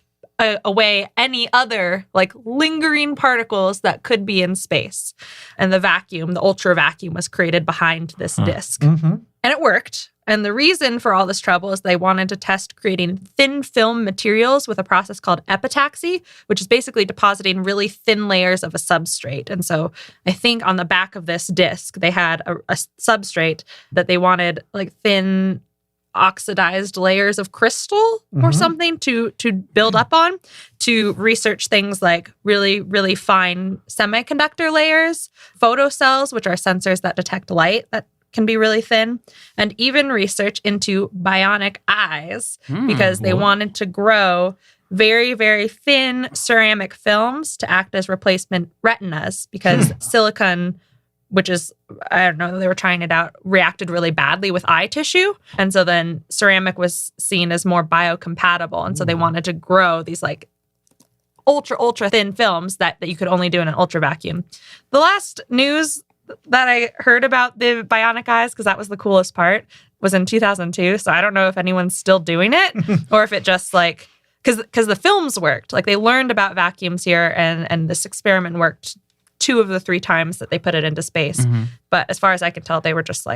away any other lingering particles that could be in space. And the vacuum, the ultra vacuum, was created behind this disk. And it worked. And the reason for all this trouble is they wanted to test creating thin film materials with a process called epitaxy, which is basically depositing really thin layers of a substrate. And so I think on the back of this disk, they had a substrate that they wanted thin oxidized layers of crystal or something to build up on to research things like really, really fine semiconductor layers, photocells, which are sensors that detect light that can be really thin, and even research into bionic eyes because they wanted to grow very, very thin ceramic films to act as replacement retinas because silicon, which is, I don't know, they were trying it out, reacted really badly with eye tissue. And so then ceramic was seen as more biocompatible. And so they wanted to grow these ultra thin films that you could only do in an ultra vacuum. The last news that I heard about the bionic eyes, because that was the coolest part, was in 2002. So I don't know if anyone's still doing it or if it just because the films worked. They learned about vacuums here and this experiment worked 2 of the 3 times that they put it into space. But as far as I could tell, they were just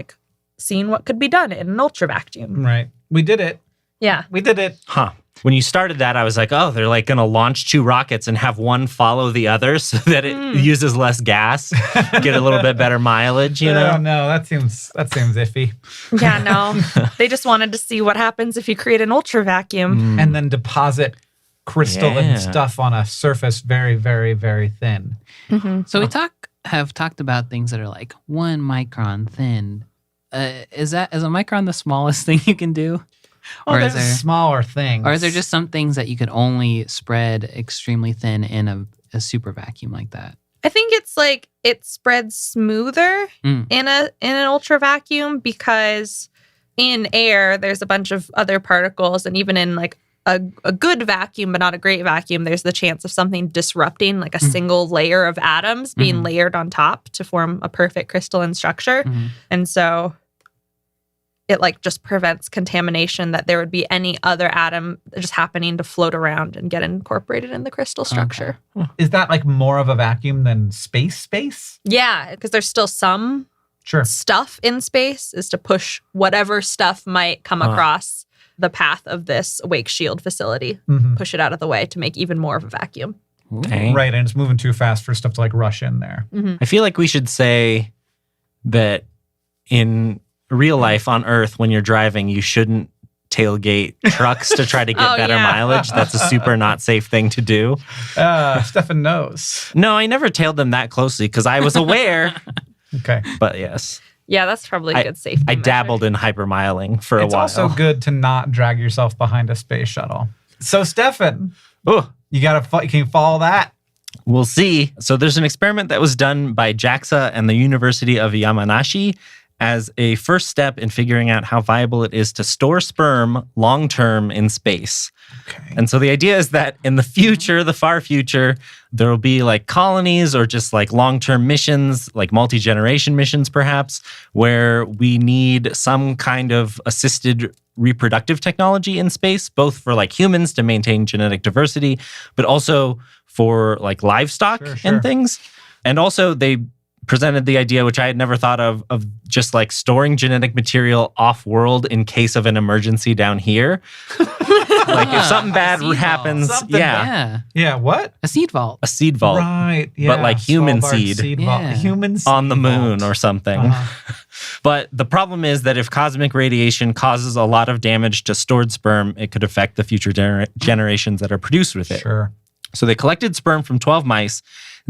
seeing what could be done in an ultra vacuum. Right. We did it. Yeah. We did it. Huh. When you started that, I was like, oh, they're going to launch 2 rockets and have one follow the other so that it uses less gas, get a little bit better mileage, you know? No, that seems iffy. Yeah, no. They just wanted to see what happens if you create an ultra vacuum. And then deposit crystal and stuff on a surface very, very, very thin. So we have talked about things that are 1 micron thin. Is a micron the smallest thing you can do? Or is there smaller things? Or is there just some things that you could only spread extremely thin in a super vacuum like that? I think it's it spreads smoother in an ultra vacuum because in air there's a bunch of other particles, and even in a good vacuum but not a great vacuum, there's the chance of something disrupting a single layer of atoms being layered on top to form a perfect crystalline structure. And so it just prevents contamination that there would be any other atom just happening to float around and get incorporated in the crystal structure. Okay. Is that more of a vacuum than space? Yeah, because there's still some stuff in space is to push whatever stuff might come across the path of this wake shield facility, push it out of the way to make even more of a vacuum. Okay. Right, and it's moving too fast for stuff to rush in there. I feel like we should say that in real life on Earth, when you're driving, you shouldn't tailgate trucks to try to get better mileage. That's a super not safe thing to do. Stefan knows. No, I never tailed them that closely because I was aware. Okay. But yes. Yeah, that's probably a good safety I measure. dabbled in hypermiling for a while. It's also good to not drag yourself behind a space shuttle. So, Stefan, can you follow that? We'll see. So there's an experiment that was done by JAXA and the University of Yamanashi as a first step in figuring out how viable it is to store sperm long-term in space. Okay. And so the idea is that in the future, the far future, there will be colonies or just long-term missions, multi-generation missions perhaps, where we need some kind of assisted reproductive technology in space, both for humans to maintain genetic diversity, but also for livestock and things. And also they presented the idea, which I had never thought of just like storing genetic material off-world in case of an emergency down here. Like if something bad happens, Yeah. What? A seed vault. a seed vault, Right. Yeah. but like human Svalbard seed vault. Yeah. Human seed on the moon vault. or something. But the problem is that if cosmic radiation causes a lot of damage to stored sperm, it could affect the future generations that are produced with it. Sure. So they collected sperm from 12 mice,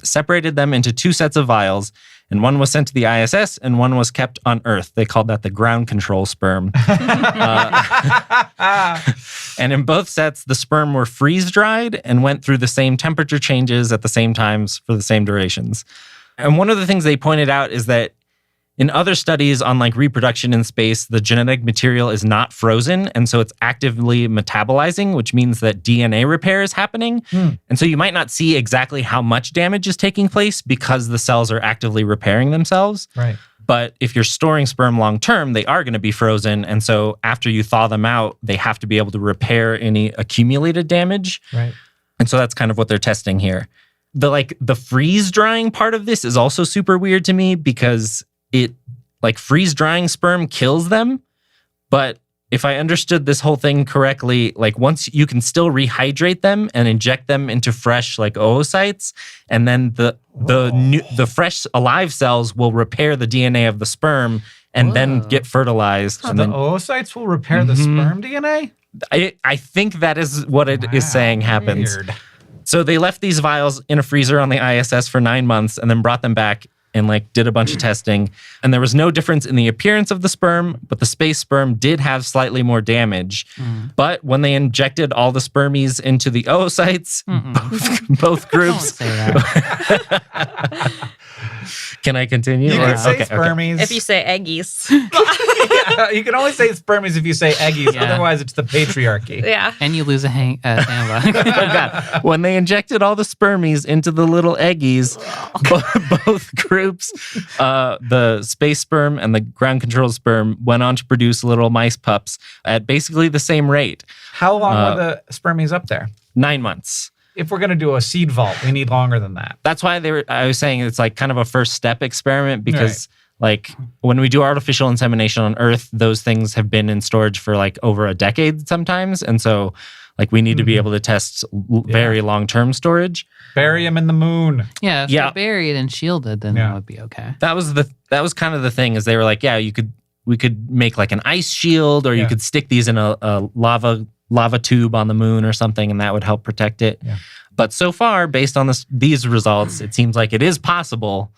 separated them into 2 sets of vials, and one was sent to the ISS and one was kept on Earth. They called that the ground control sperm. And in both sets, the sperm were freeze-dried and went through the same temperature changes at the same times for the same durations. And one of the things they pointed out is that in other studies on like reproduction in space, the genetic material is not frozen, and so it's actively metabolizing, which means that DNA repair is happening. And so you might not see exactly how much damage is taking place because the cells are actively repairing themselves. Right. But if you're storing sperm long term, they are going to be frozen, and so after you thaw them out, they have to be able to repair any accumulated damage. Right. And so that's kind of what they're testing here. The freeze drying part of this is also super weird to me because it like freeze drying sperm kills them. But if I understood this whole thing correctly, like once you can still rehydrate them and inject them into fresh like oocytes, and then the fresh alive cells will repair the DNA of the sperm and then get fertilized. So and the then oocytes will repair the sperm DNA? I think that is what it is saying happens. Weird. So they left these vials in a freezer on the ISS for 9 months and then brought them back and like did a bunch of testing. And there was no difference in the appearance of the sperm, but the space sperm did have slightly more damage. But when they injected all the spermies into the oocytes, both groups... Don't say that. Can I continue? You can say Okay. spermies. If you say eggies. Yeah, you can only say spermies if you say eggies. Yeah. Otherwise, it's the patriarchy. Yeah. And you lose a sandbag. Oh, God. When they injected all the spermies into the little eggies, both groups, the space sperm and the ground control sperm, went on to produce little mice pups at basically the same rate. How long were the spermies up there? 9 months. If we're going to do a seed vault, we need longer than that. That's why I was saying it's like kind of a first step experiment because like when we do artificial insemination on Earth, those things have been in storage for like over a decade sometimes. And so like we need to be able to test very long-term storage. Bury them in the moon. Yeah, if they're buried and shielded, then that would be okay. That was kind of the thing is they were like, yeah, we could make like an ice shield or you could stick these in a lava tube on the moon or something, and that would help protect it. Yeah. But so far, based on these results, it seems like it is possible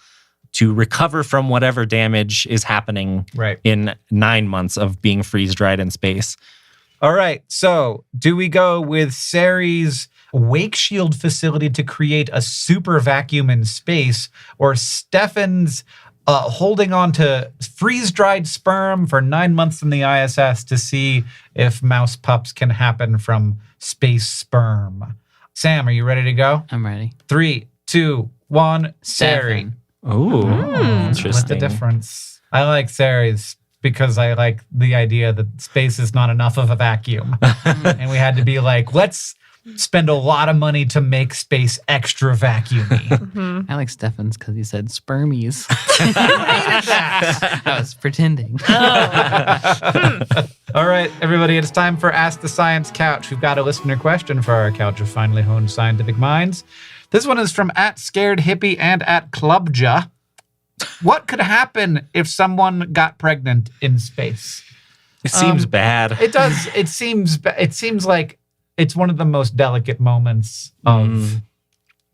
to recover from whatever damage is happening in 9 months of being freeze-dried in space. All right, so do we go with Ceri's wake shield facility to create a super vacuum in space, or Stefan's holding on to freeze-dried sperm for 9 months in the ISS to see if mouse pups can happen from space sperm? Sam, are you ready to go? I'm ready. 3, 2, 1, Ceri. Ooh, interesting. What's the difference? I like Ceri's because I like the idea that space is not enough of a vacuum. And we had to be like, let's spend a lot of money to make space extra vacuumy. I like Stefan's because he said spermies. I was pretending. All right, everybody, it's time for Ask the Science Couch. We've got a listener question for our couch of finely honed scientific minds. This one is from @ScaredHippie and @Clubja. What could happen if someone got pregnant in space? It seems bad. It does. It seems like it's one of the most delicate moments of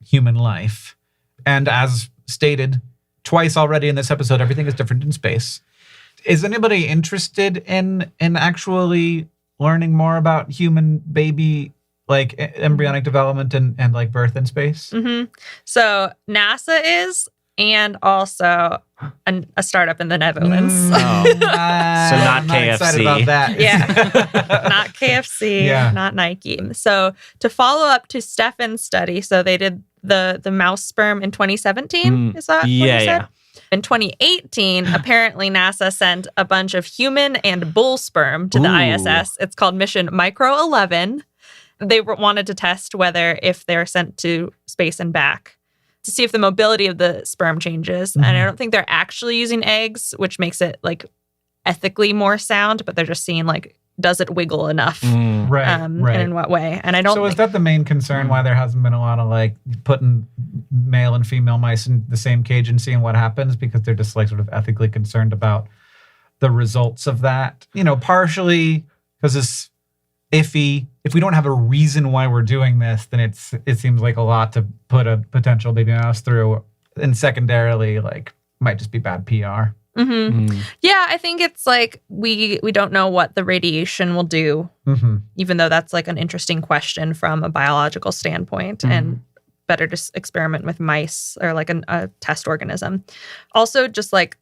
human life. And as stated twice already in this episode, everything is different in space. Is anybody interested in actually learning more about human baby, like embryonic development and like birth in space? So NASA is, and also a startup in the Netherlands. So not I'm KFC. Excited about that. Yeah, not KFC, not Nike. So to follow up to Stefan's study, so they did the mouse sperm in 2017. Is that what you said? Yeah. In 2018, apparently NASA sent a bunch of human and bull sperm to the ISS. It's called Mission Micro 11. They wanted to test whether if they're sent to space and back, to see if the mobility of the sperm changes. And I don't think they're actually using eggs, which makes it like ethically more sound, but they're just seeing like, does it wiggle enough? Right. And in what way? And I don't So is that the main concern why there hasn't been a lot of like putting male and female mice in the same cage and seeing what happens, because they're just like sort of ethically concerned about the results of that? You know, partially because it's iffy. If we don't have a reason why we're doing this, then it seems like a lot to put a potential baby mouse through. And secondarily, like, might just be bad PR. Yeah, I think it's like we don't know what the radiation will do, even though that's like an interesting question from a biological standpoint, and better to experiment with mice or like a test organism. Also, just like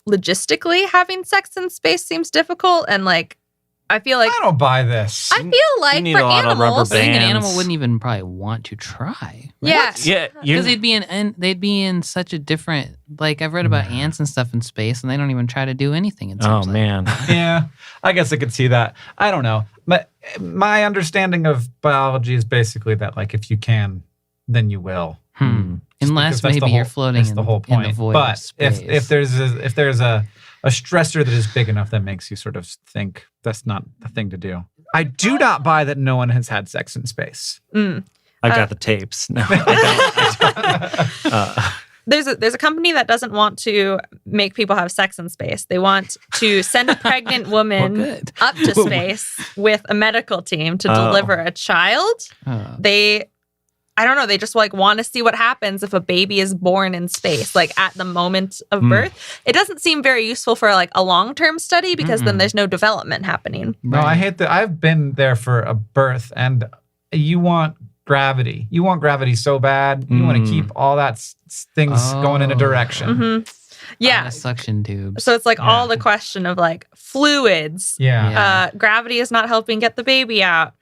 logistically, having sex in space seems difficult, and like I feel like I don't buy this. I feel like need for a lot of rubber animals, I think an bands. animal wouldn't even probably want to try. Right? yeah, Yeah, Because they'd be in such a different, like I've read about ants and stuff in space, and they don't even try to do anything. It seems like. man. Yeah, I guess I could see that. I don't know. But my understanding of biology is basically that, like, if you can, then you will. Just Unless because that's maybe the you're whole- floating that's the whole point. in the void but of space. if there's a stressor that is big enough that makes you sort of think that's not the thing to do. I do not buy that no one has had sex in space. I got the tapes. No, I don't. there's a company that doesn't want to make people have sex in space. They want to send a pregnant woman good. up to space with a medical team to deliver a child. I don't know. They just like want to see what happens if a baby is born in space, like at the moment of birth. It doesn't seem very useful for like a long-term study because then there's no development happening. No, I hate that. I've been there for a birth, and you want gravity. You want gravity so bad. You want to keep all that things going in a direction. Yeah. Suction tubes. So it's like all the question of like fluids. Yeah. Gravity is not helping get the baby out.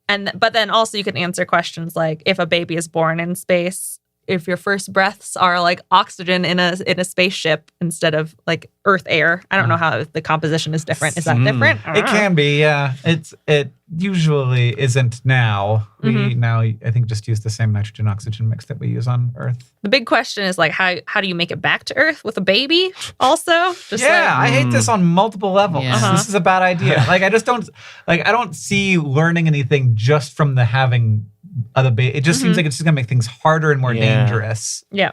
But then also you can answer questions like if a baby is born in space, if your first breaths are like oxygen in a spaceship instead of like Earth air. I don't know how the composition is different. Is that different? I don't It know. can be, yeah. It usually isn't now. We now, I think, just use the same nitrogen oxygen mix that we use on Earth. The big question is like how do you make it back to Earth with a baby? Also, just I hate this on multiple levels. Yeah. This is a bad idea. Like, I don't see learning anything just from the having of the baby. It just seems like it's just gonna make things harder and more dangerous. yeah.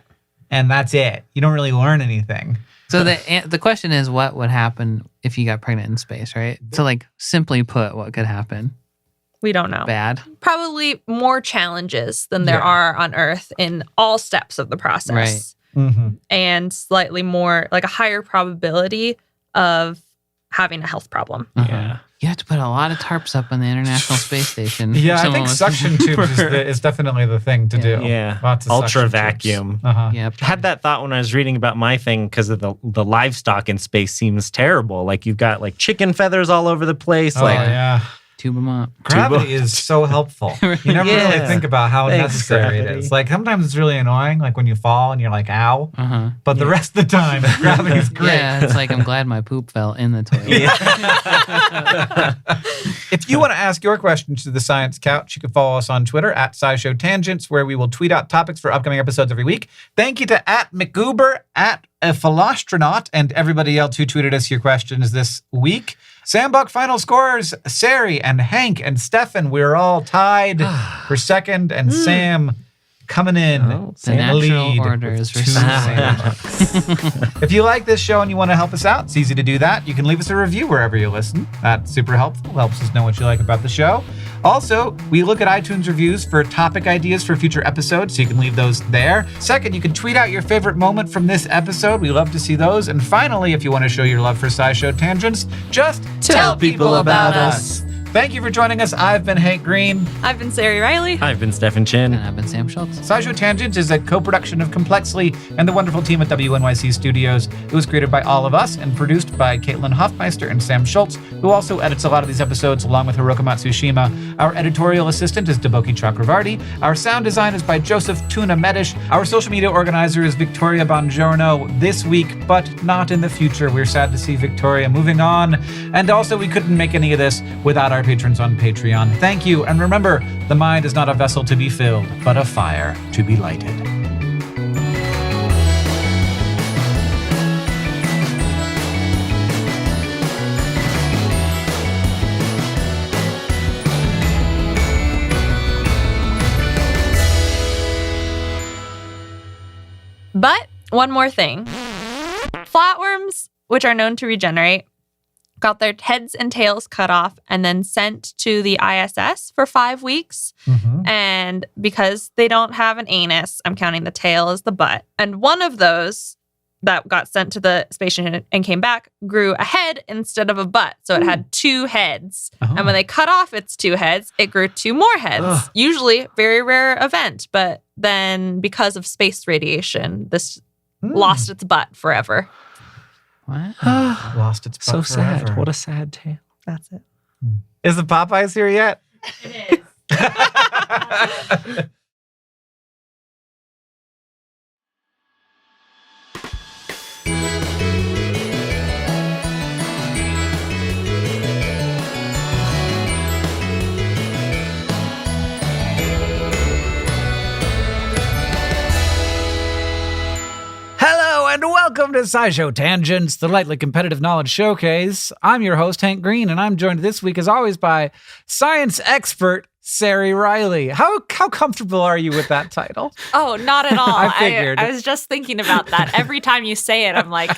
And that's it. You don't really learn anything. So the question is, what would happen if you got pregnant in space, right? So like simply put, what could happen? We don't know. Bad. Probably more challenges than there are on Earth in all steps of the process. And slightly more, like a higher probability of having a health problem. Yeah. You have to put a lot of tarps up on the International Space Station. Yeah, I Someone think was- suction tubes is definitely the thing to do. Yeah. Lots of Ultra suction tubes. vacuum. Yep. Had that thought when I was reading about my thing because of the livestock in space seems terrible. Like you've got like chicken feathers all over the place. Oh, like yeah. Tube them up. Gravity is so helpful. You never really Yeah. think about how Thanks, necessary it gravity. is. Like sometimes it's really annoying, like when you fall and you're like, ow. But the rest of the time, gravity's great. Yeah, it's like I'm glad my poop fell in the toilet. If you want to ask your questions to the Science Couch, you can follow us on Twitter at SciShow Tangents, where we will tweet out topics for upcoming episodes every week. Thank you to @McGoober, @Philostronaut, and everybody else who tweeted us your questions this week. Sambuck final scores, Sari and Hank and Stefan. We're all tied for second, and Sam coming in The in the natural lead. order with is for 2 Sam. If you like this show and you want to help us out, it's easy to do that. You can leave us a review wherever you listen. That's super helpful. Helps us know what you like about the show. Also, we look at iTunes reviews for topic ideas for future episodes, so you can leave those there. Second, you can tweet out your favorite moment from this episode. We love to see those. And finally, if you want to show your love for SciShow Tangents, just Tell people about us. Thank you for joining us. I've been Hank Green. I've been Sari Riley. I've been Stefan Chin. And I've been Sam Schultz. SciShow Tangents is a co-production of Complexly and the wonderful team at WNYC Studios. It was created by all of us and produced by Caitlin Hoffmeister and Sam Schultz, who also edits a lot of these episodes along with Hiroka Matsushima. Our editorial assistant is Deboki Chakravarti. Our sound design is by Joseph Tuna Medish. Our social media organizer is Victoria Bongiorno. This week, but not in the future. We're sad to see Victoria moving on. And also, we couldn't make any of this without our patrons on Patreon. Thank you. And remember, the mind is not a vessel to be filled, but a fire to be lighted. But one more thing. Flatworms, which are known to regenerate, got their heads and tails cut off and then sent to the ISS for 5 weeks. And because they don't have an anus, I'm counting the tail as the butt. And one of those that got sent to the station and came back grew a head instead of a butt. So it had 2 heads. And when they cut off its 2 heads, it grew 2 more heads. Usually very rare event. But then because of space radiation, this lost its butt forever. What? Lost its butt So forever. sad. What a sad tale. That's it. Is the Popeyes here yet? It is. Hello and welcome to SciShow Tangents, the lightly competitive knowledge showcase. I'm your host, Hank Green, and I'm joined this week, as always, by science expert Sari Riley. How comfortable are you with that title? Oh, not at all. I figured. I was just thinking about that. Every time you say it, I'm like,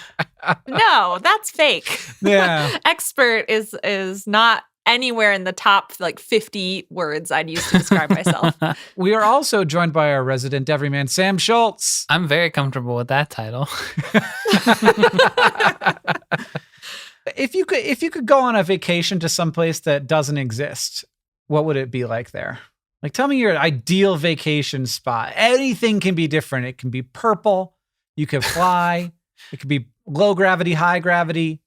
no, that's fake. Yeah. Expert is not anywhere in the top 50 words I'd use to describe myself. We are also joined by our resident everyman, Sam Schultz. I'm very comfortable with that title. If you could go on a vacation to someplace that doesn't exist, what would it be like there? Like, tell me your ideal vacation spot. Anything can be different. It can be purple. You could fly. It could be low gravity, high gravity.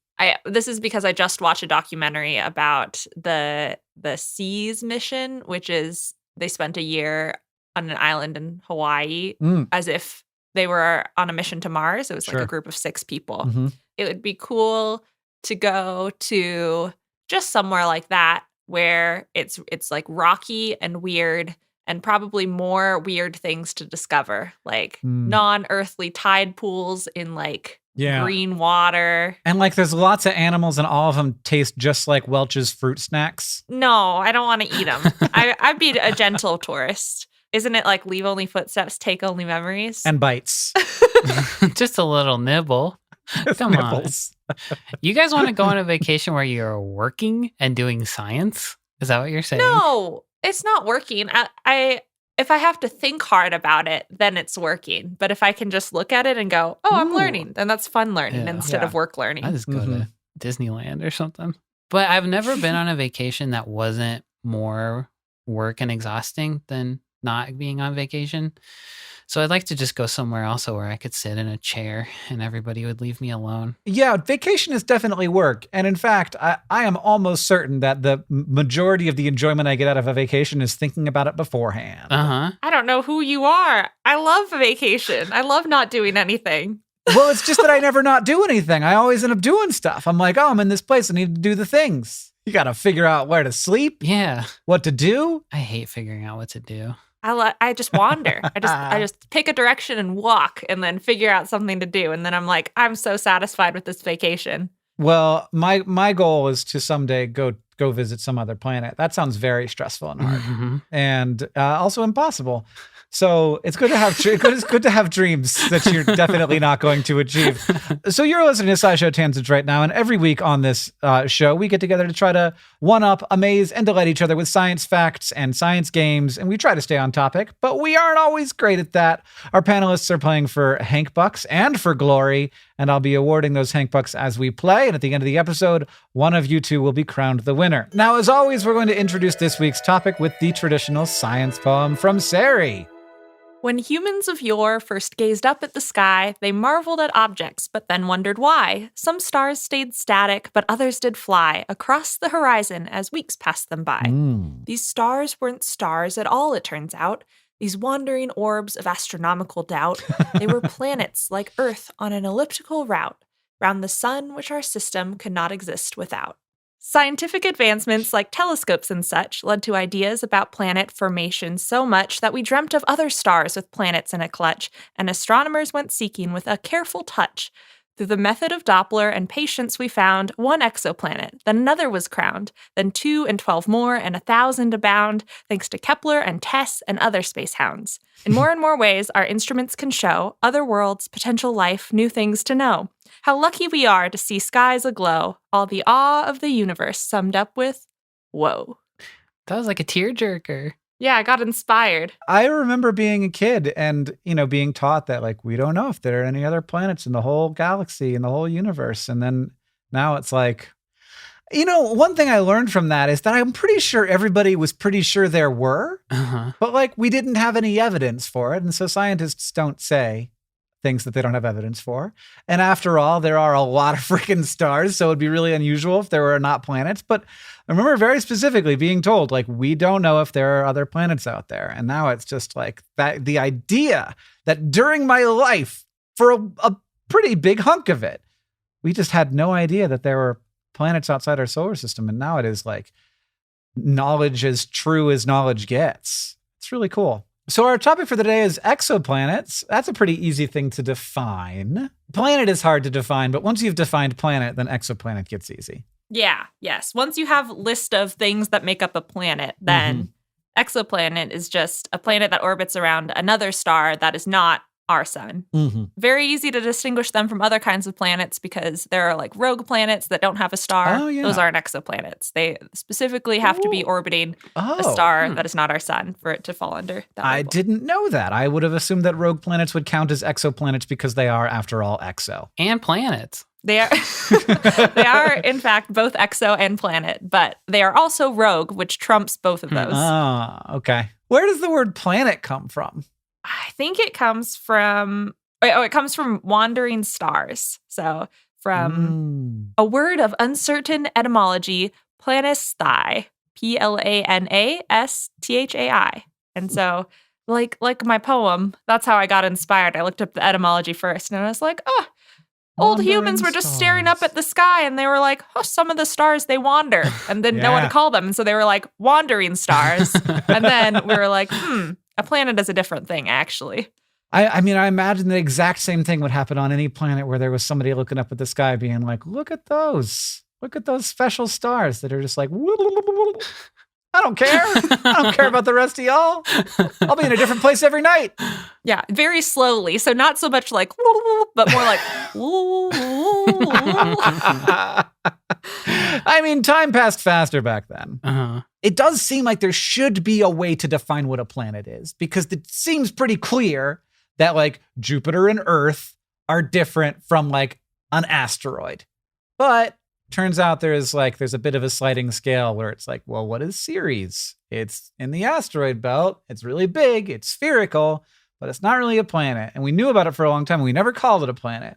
This is because I just watched a documentary about the SEAS mission, which is they spent a year on an island in Hawaii as if they were on a mission to Mars. It was like Sure. a group of 6 people. Mhm. It would be cool to go to just somewhere like that where it's like rocky and weird and probably more weird things to discover, like non-earthly tide pools in Yeah. green water. And there's lots of animals and all of them taste just like Welch's fruit snacks. No, I don't want to eat them. I'd be a gentle tourist. Isn't it like leave only footsteps, take only memories? And bites. Just a little nibble. Come on. Nipples. You guys want to go on a vacation where you're working and doing science? Is that what you're saying? No, it's not working. If I have to think hard about it, then it's working. But if I can just look at it and go, oh, I'm Ooh. learning, then that's fun learning Yeah. instead of work learning. I just go to Disneyland or something. But I've never been on a vacation that wasn't more work and exhausting than not being on vacation. So I'd like to just go somewhere also where I could sit in a chair and everybody would leave me alone. Yeah, vacation is definitely work. And in fact, I am almost certain that the majority of the enjoyment I get out of a vacation is thinking about it beforehand. Uh-huh. I don't know who you are. I love vacation. I love not doing anything. Well, it's just that I never not do anything. I always end up doing stuff. I'm like, oh, I'm in this place. I need to do the things. You got to figure out where to sleep, Yeah. what to do. I hate figuring out what to do. I just wander. I just pick a direction and walk and then figure out something to do. And then I'm like, I'm so satisfied with this vacation. Well, my goal is to someday go visit some other planet. That sounds very stressful and hard, Mhm. and also impossible. So it's good to have it's good to have dreams that you're definitely not going to achieve. So you're listening to SciShow Tangents right now, and every week on this show, we get together to try to one-up, amaze, and delight each other with science facts and science games, and we try to stay on topic, but we aren't always great at that. Our panelists are playing for Hank Bucks and for glory, and I'll be awarding those Hank Bucks as we play, and at the end of the episode, one of you two will be crowned the winner. Now, as always, we're going to introduce this week's topic with the traditional science poem from Sari. When humans of yore first gazed up at the sky, they marveled at objects, but then wondered why. Some stars stayed static, but others did fly across the horizon as weeks passed them by. These stars weren't stars at all, it turns out. These wandering orbs of astronomical doubt. They were planets like Earth on an elliptical route round the sun, which our system could not exist without. Scientific advancements like telescopes and such led to ideas about planet formation so much that we dreamt of other stars with planets in a clutch, and astronomers went seeking with a careful touch Through the method of Doppler and patience, we found one exoplanet, then another was crowned, then 2 and 12 more, and 1,000 abound, thanks to Kepler and Tess and other space hounds. In more and more ways, our instruments can show other worlds, potential life, new things to know. How lucky we are to see skies aglow, all the awe of the universe summed up with, whoa. That was like a tearjerker. Yeah, I got inspired. I remember being a kid and, being taught that, like, we don't know if there are any other planets in the whole galaxy, in the whole universe. And then now it's like, one thing I learned from that is that I'm pretty sure everybody was pretty sure there were, but like we didn't have any evidence for it. And so scientists don't say things that they don't have evidence for. And after all, there are a lot of freaking stars, so it'd be really unusual if there were not planets. But I remember very specifically being told, like, we don't know if there are other planets out there. And now it's just like that, the idea that during my life, for a pretty big hunk of it, we just had no idea that there were planets outside our solar system. And now it is like knowledge as true as knowledge gets. It's really cool. So our topic for the day is exoplanets. That's a pretty easy thing to define. Planet is hard to define, but once you've defined planet, then exoplanet gets easy. Yeah, yes. Once you have a list of things that make up a planet, then exoplanet is just a planet that orbits around another star that is not our sun. Very easy to distinguish them from other kinds of planets because there are like rogue planets that don't have a star. Oh, yeah. Those aren't exoplanets. They specifically have to be orbiting a star that is not our sun for it to fall under that I label. didn't know that. I would have assumed that rogue planets would count as exoplanets because they are, after all, exo. And planets. They are, they are, in fact, both exo and planet, but they are also rogue, which trumps both of those. Ah, okay. Where does the word planet come from? I think it comes from, it comes from wandering stars. So from a word of uncertain etymology, planisthai, Planasthai. And so like my poem, that's how I got inspired. I looked up the etymology first and I was like, old humans were just staring up at the sky and they were like, some of the stars, they wander and didn't know what to call them. And so they were like wandering stars. And then we were like, a planet is a different thing, actually. I mean, I imagine the exact same thing would happen on any planet where there was somebody looking up at the sky being like, look at those special stars that are just like, I don't care. I don't care about the rest of y'all. I'll be in a different place every night. Yeah, very slowly. So not so much like, but more like, I mean, time passed faster back then. It does seem like there should be a way to define what a planet is because it seems pretty clear that like Jupiter and Earth are different from like an asteroid. But turns out there's a bit of a sliding scale where it's like, well, what is Ceres? It's in the asteroid belt. It's really big. It's spherical, but it's not really a planet. And we knew about it for a long time. We never called it a planet.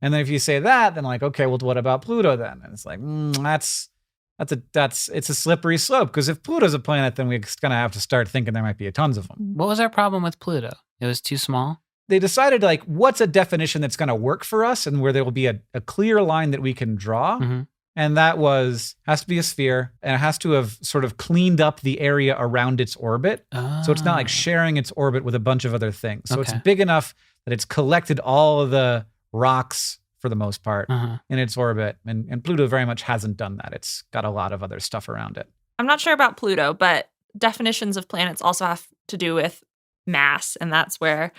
And then if you say that, then like, okay, well, what about Pluto then? And it's like, it's a slippery slope because if Pluto's a planet, then we're going to have to start thinking there might be tons of them. What was our problem with Pluto? It was too small? They decided like, what's a definition that's going to work for us and where there will be a clear line that we can draw. And that has to be a sphere and it has to have sort of cleaned up the area around its orbit. So it's not like sharing its orbit with a bunch of other things. So it's big enough that it's collected all of the rocks for the most part in its orbit. And Pluto very much hasn't done that. It's got a lot of other stuff around it. I'm not sure about Pluto, but definitions of planets also have to do with mass. And that's where,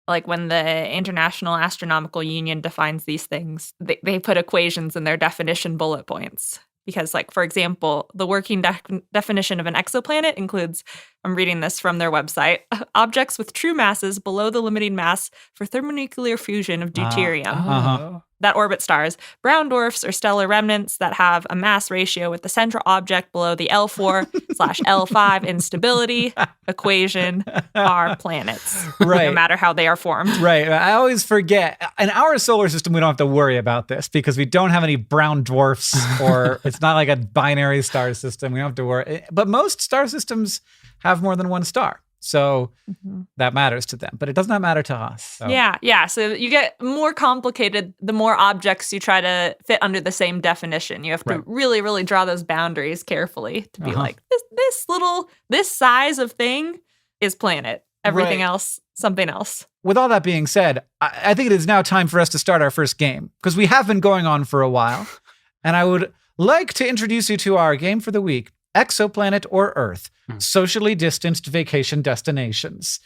like, when the International Astronomical Union defines these things, they put equations in their definition bullet points. Because, like, for example, the working definition of an exoplanet includes, I'm reading this from their website, objects with true masses below the limiting mass for thermonuclear fusion of deuterium. That orbit stars, brown dwarfs or stellar remnants that have a mass ratio with the central object below the L4/L5 instability equation are planets, no matter how they are formed. Right. I always forget. In our solar system, we don't have to worry about this because we don't have any brown dwarfs or it's not like a binary star system. We don't have to worry. But most star systems have more than one star. So that matters to them, but it does not matter to us. So. Yeah. So you get more complicated the more objects you try to fit under the same definition. You have to really, really draw those boundaries carefully to be like, this size of thing is planet. Everything Right. else, something else. With all that being said, I think it is now time for us to start our first game because we have been going on for a while. And I would like to introduce you to our game for the week, Exoplanet or Earth, socially distanced vacation destinations.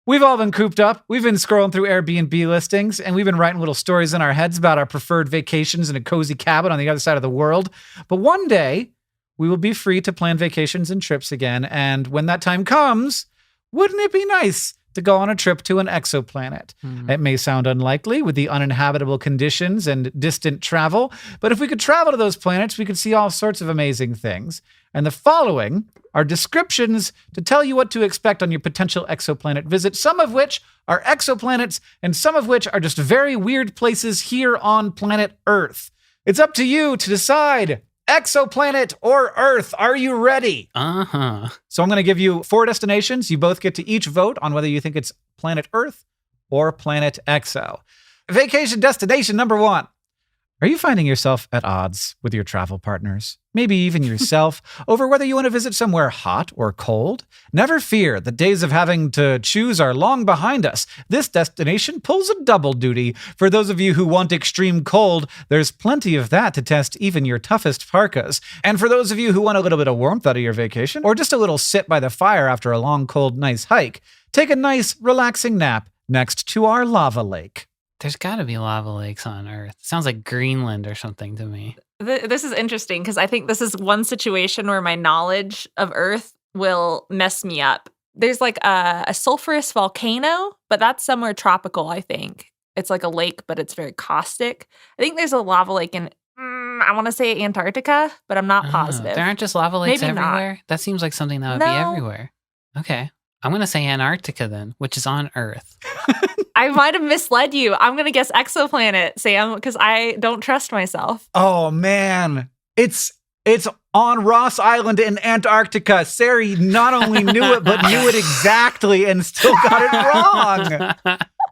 We've all been cooped up. We've been scrolling through Airbnb listings, and we've been writing little stories in our heads about our preferred vacations in a cozy cabin on the other side of the world. But one day, we will be free to plan vacations and trips again. And when that time comes, wouldn't it be nice to go on a trip to an exoplanet? It may sound unlikely with the uninhabitable conditions and distant travel, but if we could travel to those planets, we could see all sorts of amazing things. And the following are descriptions to tell you what to expect on your potential exoplanet visit, some of which are exoplanets and some of which are just very weird places here on planet Earth. It's up to you to decide. Exoplanet or Earth, are you ready? Uh-huh. So I'm going to give you 4 destinations. You both get to each vote on whether you think it's planet Earth or planet Exo. Vacation destination number 1. Are you finding yourself at odds with your travel partners? Maybe even yourself over whether you want to visit somewhere hot or cold? Never fear, the days of having to choose are long behind us. This destination pulls a double duty. For those of you who want extreme cold, there's plenty of that to test even your toughest parkas. And for those of you who want a little bit of warmth out of your vacation, or just a little sit by the fire after a long, cold, nice hike, take a nice, relaxing nap next to our lava lake. There's got to be lava lakes on Earth. Sounds like Greenland or something to me. This is interesting because I think this is one situation where my knowledge of Earth will mess me up. There's like a sulfurous volcano, but that's somewhere tropical, I think. It's like a lake, but it's very caustic. I think there's a lava lake in, I want to say Antarctica, but I'm not positive. There aren't just lava lakes Maybe not. everywhere? That seems like something that would be No. everywhere. Okay. I'm going to say Antarctica then, which is on Earth. I might have misled you. I'm going to guess exoplanet, Sam, because I don't trust myself. Oh, man. It's on Ross Island in Antarctica. Sari not only knew it, but knew it exactly and still got it wrong.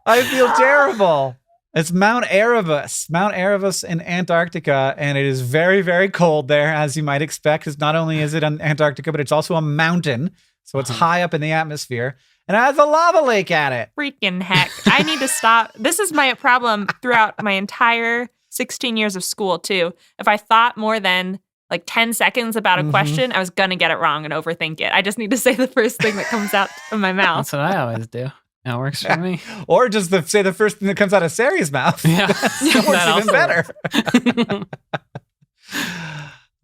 I feel terrible. It's Mount Erebus. Mount Erebus in Antarctica, and it is very, very cold there, as you might expect, because not only is it in Antarctica, but it's also a mountain, so it's high up in the atmosphere, and it has a lava lake at it. Freaking heck. I need to stop. This is my problem throughout my entire 16 years of school, too. If I thought more than like 10 seconds about a question, I was going to get it wrong and overthink it. I just need to say the first thing that comes out of my mouth. That's what I always do. That works for me. Or just say the first thing that comes out of Sari's mouth. Yeah. That works even better.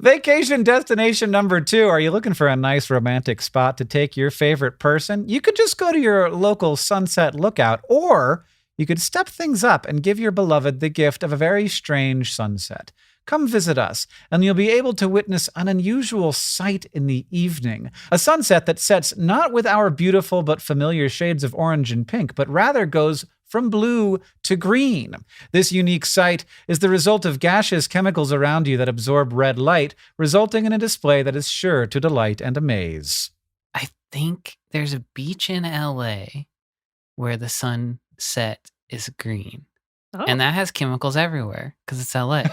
Vacation destination number 2. Are you looking for a nice romantic spot to take your favorite person? You could just go to your local sunset lookout, or you could step things up and give your beloved the gift of a very strange sunset. Come visit us, and you'll be able to witness an unusual sight in the evening. A sunset that sets not with our beautiful but familiar shades of orange and pink, but rather goes from blue to green. This unique sight is the result of gaseous chemicals around you that absorb red light, resulting in a display that is sure to delight and amaze. I think there's a beach in LA where the sunset is green. Oh. And that has chemicals everywhere because it's LA.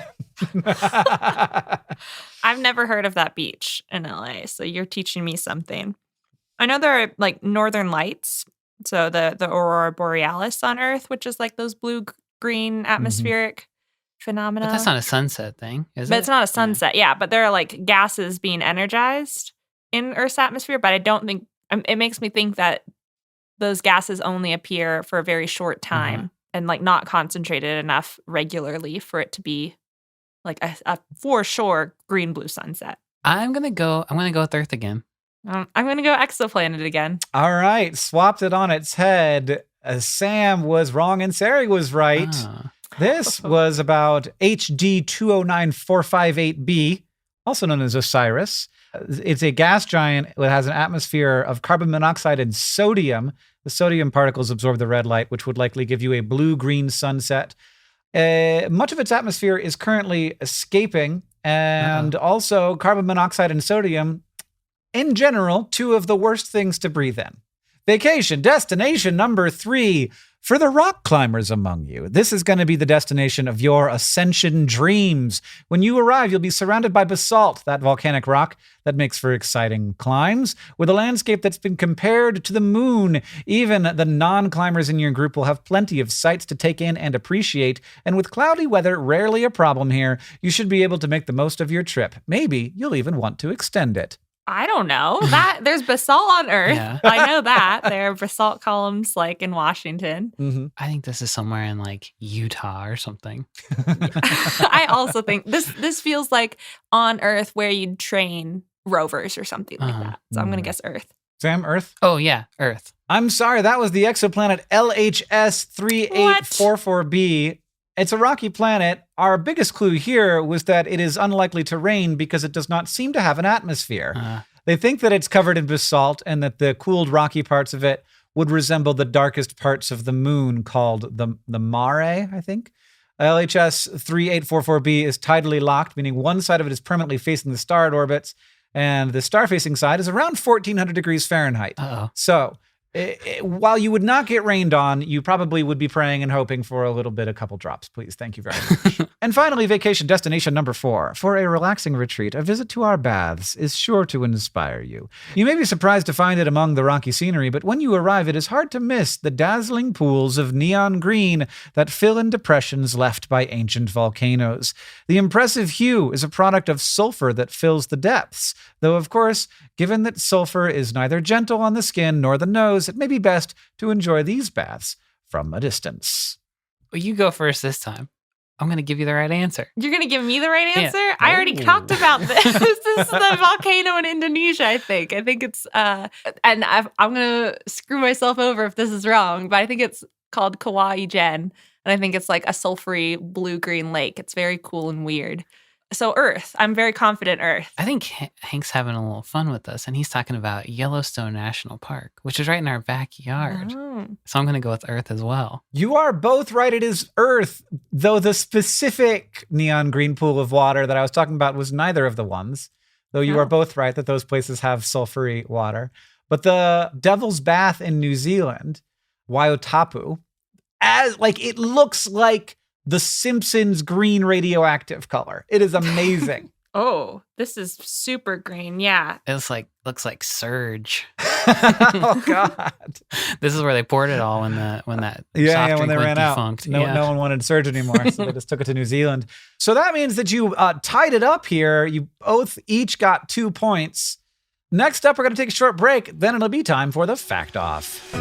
I've never heard of that beach in LA, so you're teaching me something. I know there are like northern lights, so the Aurora Borealis on Earth, which is like those blue-green atmospheric phenomena. But that's not a sunset thing, is it? But it's not a sunset, yeah. But there are like gases being energized in Earth's atmosphere, but I don't think, it makes me think that those gases only appear for a very short time and like not concentrated enough regularly for it to be like a for sure green-blue sunset. I'm gonna go with Earth again. I'm going to go exoplanet again. All right, swapped it on its head. Sam was wrong and Sari was right. Ah. This was about HD 209458b, also known as Osiris. It's a gas giant that has an atmosphere of carbon monoxide and sodium. The sodium particles absorb the red light, which would likely give you a blue-green sunset. Much of its atmosphere is currently escaping, and also carbon monoxide and sodium, in general, 2 of the worst things to breathe in. Vacation destination number 3. For the rock climbers among you, this is going to be the destination of your ascension dreams. When you arrive, you'll be surrounded by basalt, that volcanic rock that makes for exciting climbs, with a landscape that's been compared to the moon. Even the non-climbers in your group will have plenty of sights to take in and appreciate, and with cloudy weather rarely a problem here, you should be able to make the most of your trip. Maybe you'll even want to extend it. I don't know. That there's basalt on Earth. Yeah. I know that. There are basalt columns like in Washington. Mm-hmm. I think this is somewhere in like Utah or something. I also think this feels like on Earth where you'd train rovers or something like that. So I'm going to guess Earth. Sam, Earth? Oh, yeah, Earth. I'm sorry, that was the exoplanet LHS 3844b. It's a rocky planet. Our biggest clue here was that it is unlikely to rain because it does not seem to have an atmosphere. They think that it's covered in basalt and that the cooled rocky parts of it would resemble the darkest parts of the moon called the mare, I think. LHS 3844b is tidally locked, meaning one side of it is permanently facing the star it orbits, and the star-facing side is around 1400 degrees Fahrenheit. Uh-oh. So while you would not get rained on, you probably would be praying and hoping for a couple drops, please. Thank you very much. And finally, vacation destination number 4. For a relaxing retreat, a visit to our baths is sure to inspire you. You may be surprised to find it among the rocky scenery, but when you arrive, it is hard to miss the dazzling pools of neon green that fill in depressions left by ancient volcanoes. The impressive hue is a product of sulfur that fills the depths, though, of course, given that sulfur is neither gentle on the skin nor the nose, it may be best to enjoy these baths from a distance. Well, you go first this time. I'm going to give you the right answer. You're going to give me the right Yeah. answer? I already talked about this. This is the volcano in Indonesia, I think. I think it's, and I'm going to screw myself over if this is wrong, but I think it's called Kauai Gen. And I think it's like a sulfury blue-green lake. It's very cool and weird. So Earth, I'm very confident Earth. I think Hank's having a little fun with us, and he's talking about Yellowstone National Park, which is right in our backyard. Oh. So I'm going to go with Earth as well. You are both right. It is Earth, though the specific neon green pool of water that I was talking about was neither of the ones, though you are both right that those places have sulfury water. But the Devil's Bath in New Zealand, Waiotapu, it looks like the Simpsons green radioactive color. It is amazing. Oh, this is super green. Yeah. It looks like Surge. Oh God! This is where they poured it all when that soft when drink they went ran out. defunct. No one wanted Surge anymore, so they just took it to New Zealand. So that means that you tied it up here. You both each got 2 points. Next up, we're going to take a short break. Then it'll be time for the Fact Off.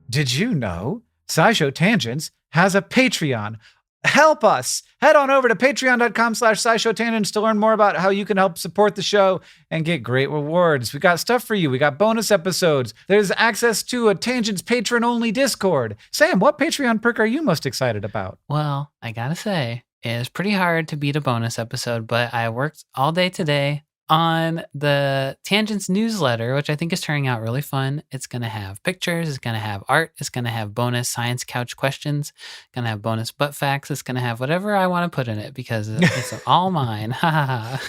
Did you know SciShow Tangents has a Patreon? Help us. Head on over to patreon.com/SciShowTangents to learn more about how you can help support the show and get great rewards. We got stuff for you. We got bonus episodes. There's access to a Tangents patron-only Discord. Sam, what Patreon perk are you most excited about? Well, I gotta say, it's pretty hard to beat a bonus episode, but I worked all day today on the Tangents newsletter, which I think is turning out really fun. It's going to have pictures, it's going to have art, it's going to have bonus science couch questions, going to have bonus butt facts, it's going to have whatever I want to put in it because it's all mine. Ha ha ha.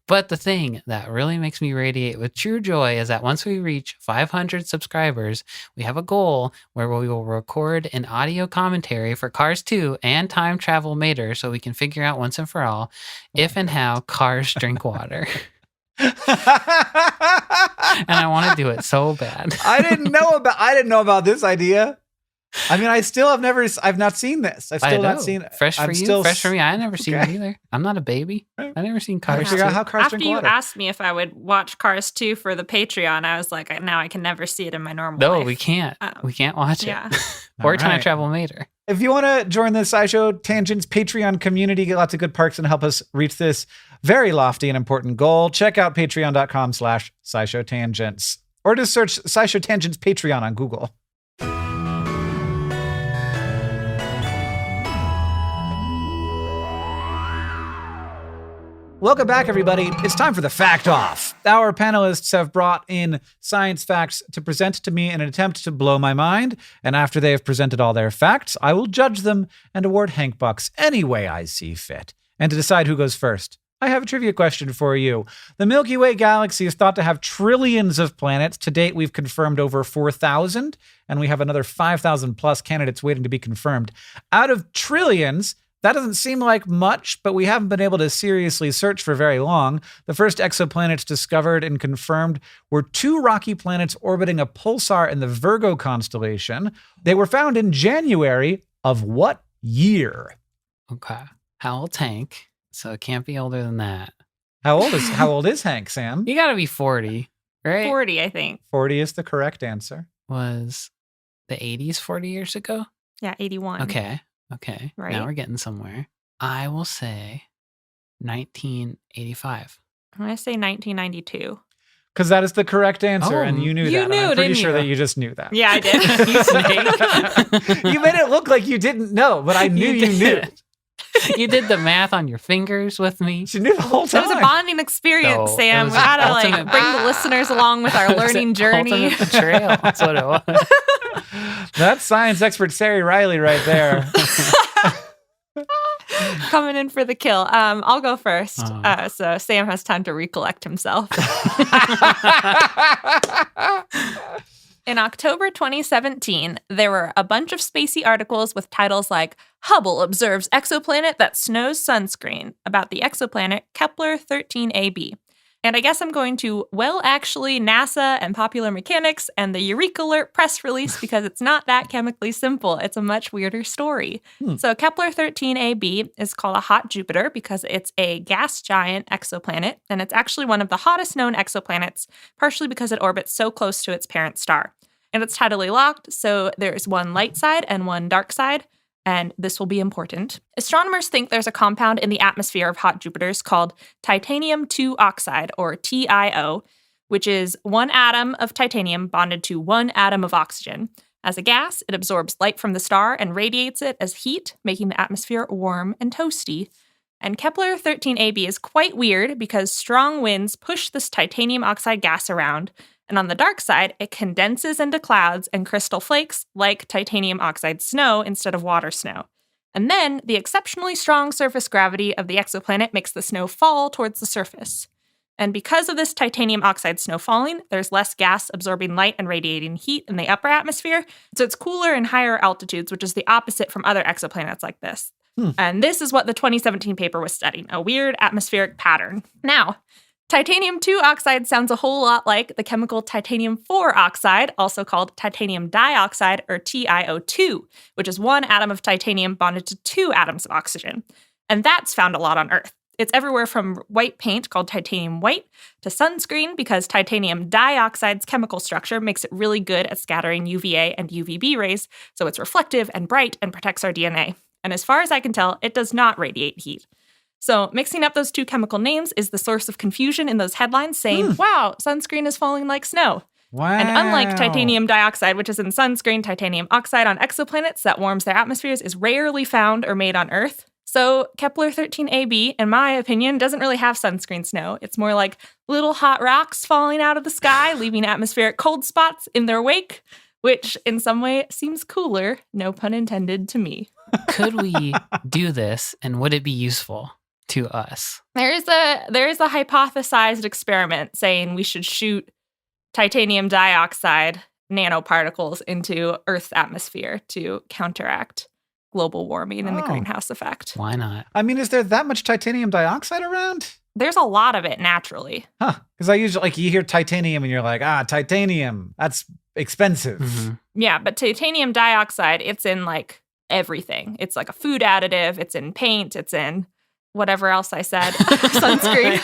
But the thing that really makes me radiate with true joy is that once we reach 500 subscribers, we have a goal where we will record an audio commentary for Cars 2 and Time Travel Mater so we can figure out once and for all if and how cars drink water. And I want to do it so bad. I didn't know about this idea. I mean, I've not seen this. I've still not seen it. Fresh for you, fresh for me. I never seen it either. I'm not a baby. I never seen Cars. Figure out how cars After drink you water. asked me if I would watch Cars 2 for the Patreon, I was like, now I can never see it in my normal No, life. we can't. We can't watch Yeah. it. Or All Time right. Travel Mater. If you want to join the SciShow Tangents Patreon community, get lots of good perks and help us reach this very lofty and important goal, check out patreon.com/SciShow Tangents. Or just search SciShow Tangents Patreon on Google. Welcome back, everybody. It's time for the Fact Off. Our panelists have brought in science facts to present to me in an attempt to blow my mind. And after they have presented all their facts, I will judge them and award Hank Bucks any way I see fit. And to decide who goes first, I have a trivia question for you. The Milky Way galaxy is thought to have trillions of planets. To date, we've confirmed over 4,000, and we have another 5,000 plus candidates waiting to be confirmed. Out of trillions, that doesn't seem like much, but we haven't been able to seriously search for very long. The first exoplanets discovered and confirmed were 2 rocky planets orbiting a pulsar in the Virgo constellation. They were found in January of what year? Okay. How old's Hank? So it can't be older than that. How old is Hank, Sam? You got to be 40, right? 40, I think. 40 is the correct answer. Was the 80s 40 years ago? Yeah, 81. Okay. Right. Now we're getting somewhere. I will say 1985. I'm going to say 1992. Because that is the correct answer, Oh, and you knew you that. and knew, I'm pretty didn't sure you? that you just knew that. Yeah, I did. You snake. You made it look like you didn't know, but I knew you knew. did. You did the math on your fingers with me. She knew the whole It time. was a bonding experience, No, Sam. it was We gotta ultimate- bring the listeners along with our It was learning an journey. ultimate betrayal. That's what it was. That's science expert Sari Riley right there. Coming in for the kill. I'll go first. Oh. So Sam has time to recollect himself. In October 2017, there were a bunch of spacey articles with titles like Hubble observes exoplanet that snows sunscreen about the exoplanet Kepler 13ab. And I guess I'm going to, actually, NASA and Popular Mechanics and the Eureka Alert press release because it's not that chemically simple. It's a much weirder story. So Kepler 13ab is called a hot Jupiter because it's a gas giant exoplanet, and it's actually one of the hottest known exoplanets, partially because it orbits so close to its parent star. And it's tidally locked, so there's one light side and one dark side, and this will be important. Astronomers think there's a compound in the atmosphere of hot Jupiters called titanium-2 oxide, or TiO, which is one atom of titanium bonded to one atom of oxygen. As a gas, it absorbs light from the star and radiates it as heat, making the atmosphere warm and toasty. And Kepler 13ab is quite weird because strong winds push this titanium oxide gas around, and on the dark side, it condenses into clouds and crystal flakes like titanium oxide snow instead of water snow. And then, the exceptionally strong surface gravity of the exoplanet makes the snow fall towards the surface. And because of this titanium oxide snow falling, there's less gas absorbing light and radiating heat in the upper atmosphere, so it's cooler in higher altitudes, which is the opposite from other exoplanets like this. And this is what the 2017 paper was studying, a weird atmospheric pattern. Now, titanium-2 oxide sounds a whole lot like the chemical titanium-4 oxide, also called titanium dioxide, or TiO2, which is one atom of titanium bonded to 2 atoms of oxygen. And that's found a lot on Earth. It's everywhere from white paint called titanium white to sunscreen because titanium dioxide's chemical structure makes it really good at scattering UVA and UVB rays, so it's reflective and bright and protects our DNA. And as far as I can tell, it does not radiate heat. So mixing up those two chemical names is the source of confusion in those headlines saying, wow, sunscreen is falling like snow. Wow. And unlike titanium dioxide, which is in sunscreen, titanium oxide on exoplanets that warms their atmospheres is rarely found or made on Earth. So Kepler 13ab, in my opinion, doesn't really have sunscreen snow. It's more like little hot rocks falling out of the sky, leaving atmospheric cold spots in their wake, which in some way seems cooler, no pun intended, to me. Could we do this, and would it be useful to us? There is a hypothesized experiment saying we should shoot titanium dioxide nanoparticles into Earth's atmosphere to counteract global warming and the Oh. greenhouse effect. Why not? I mean, is there that much titanium dioxide around? There's a lot of it naturally. Huh. Because I usually, like, you hear titanium and you're like, titanium, that's expensive. Mhm. Yeah, but titanium dioxide, it's in like everything. It's like a food additive, it's in paint, it's in whatever else I said, sunscreen.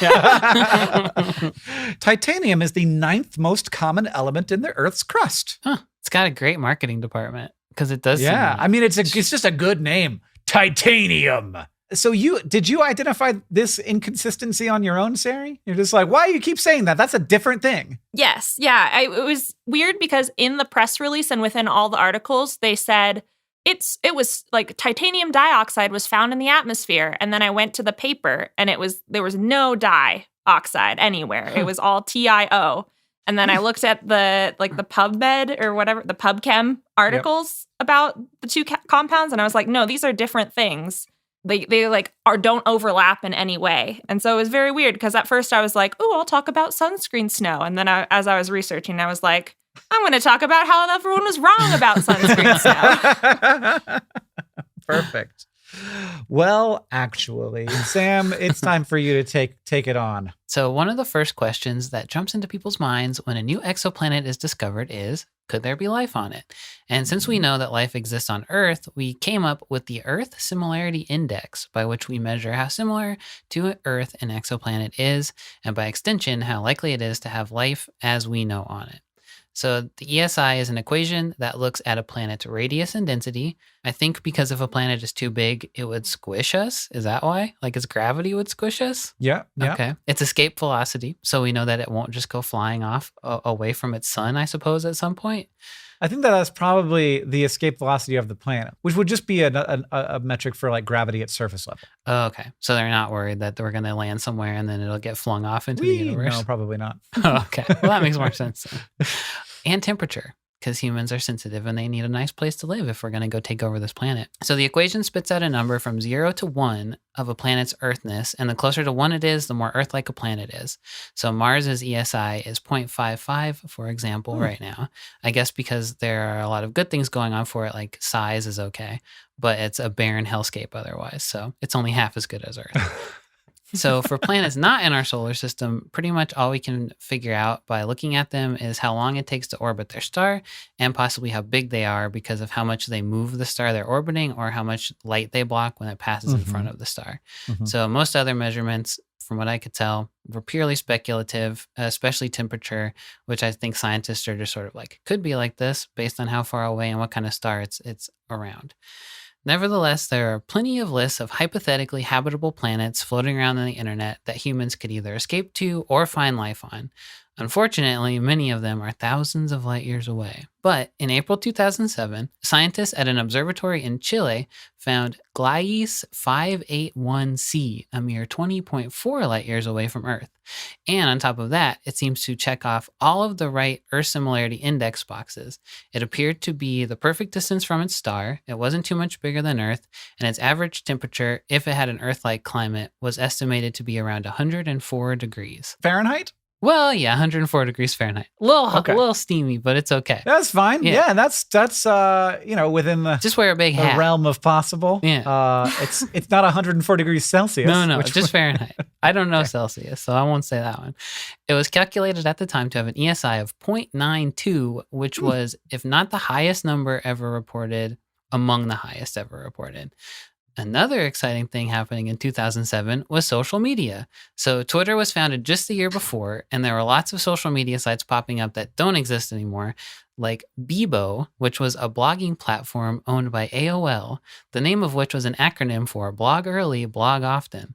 Titanium is the 9th most common element in the Earth's crust. Huh. It's got a great marketing department because it does. Yeah, seem I mean, it's just a good name, titanium. So did you identify this inconsistency on your own, Sari? You're just like, why do you keep saying that? That's a different thing. Yes, yeah. It was weird because in the press release and within all the articles, they said it was like titanium dioxide was found in the atmosphere. And then I went to the paper and there was no dioxide anywhere. It was all TiO. And then I looked at the PubMed or whatever, the PubChem articles about the two compounds. And I was like, no, these are different things. they like don't overlap in any way. And so it was very weird because at first I was like, oh, I'll talk about sunscreen snow. And then as I was researching, I was like, I'm going to talk about how everyone was wrong about sunscreen snow. Perfect. Well, actually, Sam, it's time for you to take it on. So one of the first questions that jumps into people's minds when a new exoplanet is discovered is, could there be life on it? And since we know that life exists on Earth, we came up with the Earth Similarity Index, by which we measure how similar to Earth an exoplanet is, and by extension, how likely it is to have life as we know on it. So the ESI is an equation that looks at a planet's radius and density. I think because if a planet is too big, it would squish us. Is that why? Like its gravity would squish us? Yeah. Okay. Its escape velocity. So we know that it won't just go flying off away from its sun, I suppose, at some point. I think that's probably the escape velocity of the planet, which would just be a metric for like gravity at surface level. Oh, okay. So they're not worried that we're going to land somewhere and then it'll get flung off into the universe? No, probably not. Oh, okay. Well, that makes more sense. And temperature, because humans are sensitive and they need a nice place to live if we're going to go take over this planet. So the equation spits out a number from 0 to 1 of a planet's Earthness, and the closer to 1 it is, the more Earth-like a planet is. So Mars's ESI is 0.55, for example, right now. I guess because there are a lot of good things going on for it, like size is okay, but it's a barren hellscape otherwise, so it's only half as good as Earth. So for planets not in our solar system, pretty much all we can figure out by looking at them is how long it takes to orbit their star and possibly how big they are because of how much they move the star they're orbiting or how much light they block when it passes in front of the star. So most other measurements, from what I could tell, were purely speculative, especially temperature, which I think scientists are just sort of like, could be like this based on how far away and what kind of star it's around. Nevertheless, there are plenty of lists of hypothetically habitable planets floating around on the internet that humans could either escape to or find life on. Unfortunately, many of them are thousands of light years away. But in April 2007, scientists at an observatory in Chile found Gliese 581c, a mere 20.4 light years away from Earth. And on top of that, it seems to check off all of the right Earth Similarity Index boxes. It appeared to be the perfect distance from its star, it wasn't too much bigger than Earth, and its average temperature, if it had an Earth-like climate, was estimated to be around 104 degrees. Fahrenheit? Well, yeah, 104 degrees Fahrenheit. A little steamy, but it's okay. That's fine. Yeah, that's within the just wear a big hat. Realm of possible. Yeah. It's not 104 degrees Celsius. No, it's just Fahrenheit. I don't know Celsius, so I won't say that one. It was calculated at the time to have an ESI of 0.92, which was, if not the highest number ever reported, among the highest ever reported. Another exciting thing happening in 2007 was social media. So Twitter was founded just the year before, and there were lots of social media sites popping up that don't exist anymore, like Bebo, which was a blogging platform owned by AOL, the name of which was an acronym for Blog Early, Blog Often.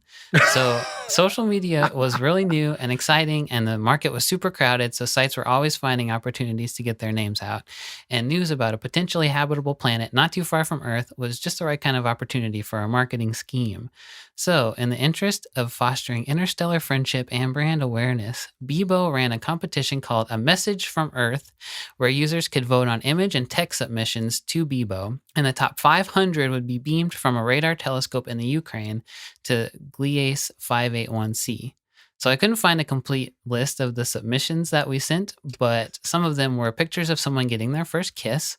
So social media was really new and exciting, and the market was super crowded, so sites were always finding opportunities to get their names out. And news about a potentially habitable planet not too far from Earth was just the right kind of opportunity for a marketing scheme. So, in the interest of fostering interstellar friendship and brand awareness, Bebo ran a competition called A Message from Earth, where users could vote on image and text submissions to Bebo, and the top 500 would be beamed from a radar telescope in the Ukraine to Gliese 581c. So I couldn't find a complete list of the submissions that we sent, but some of them were pictures of someone getting their first kiss,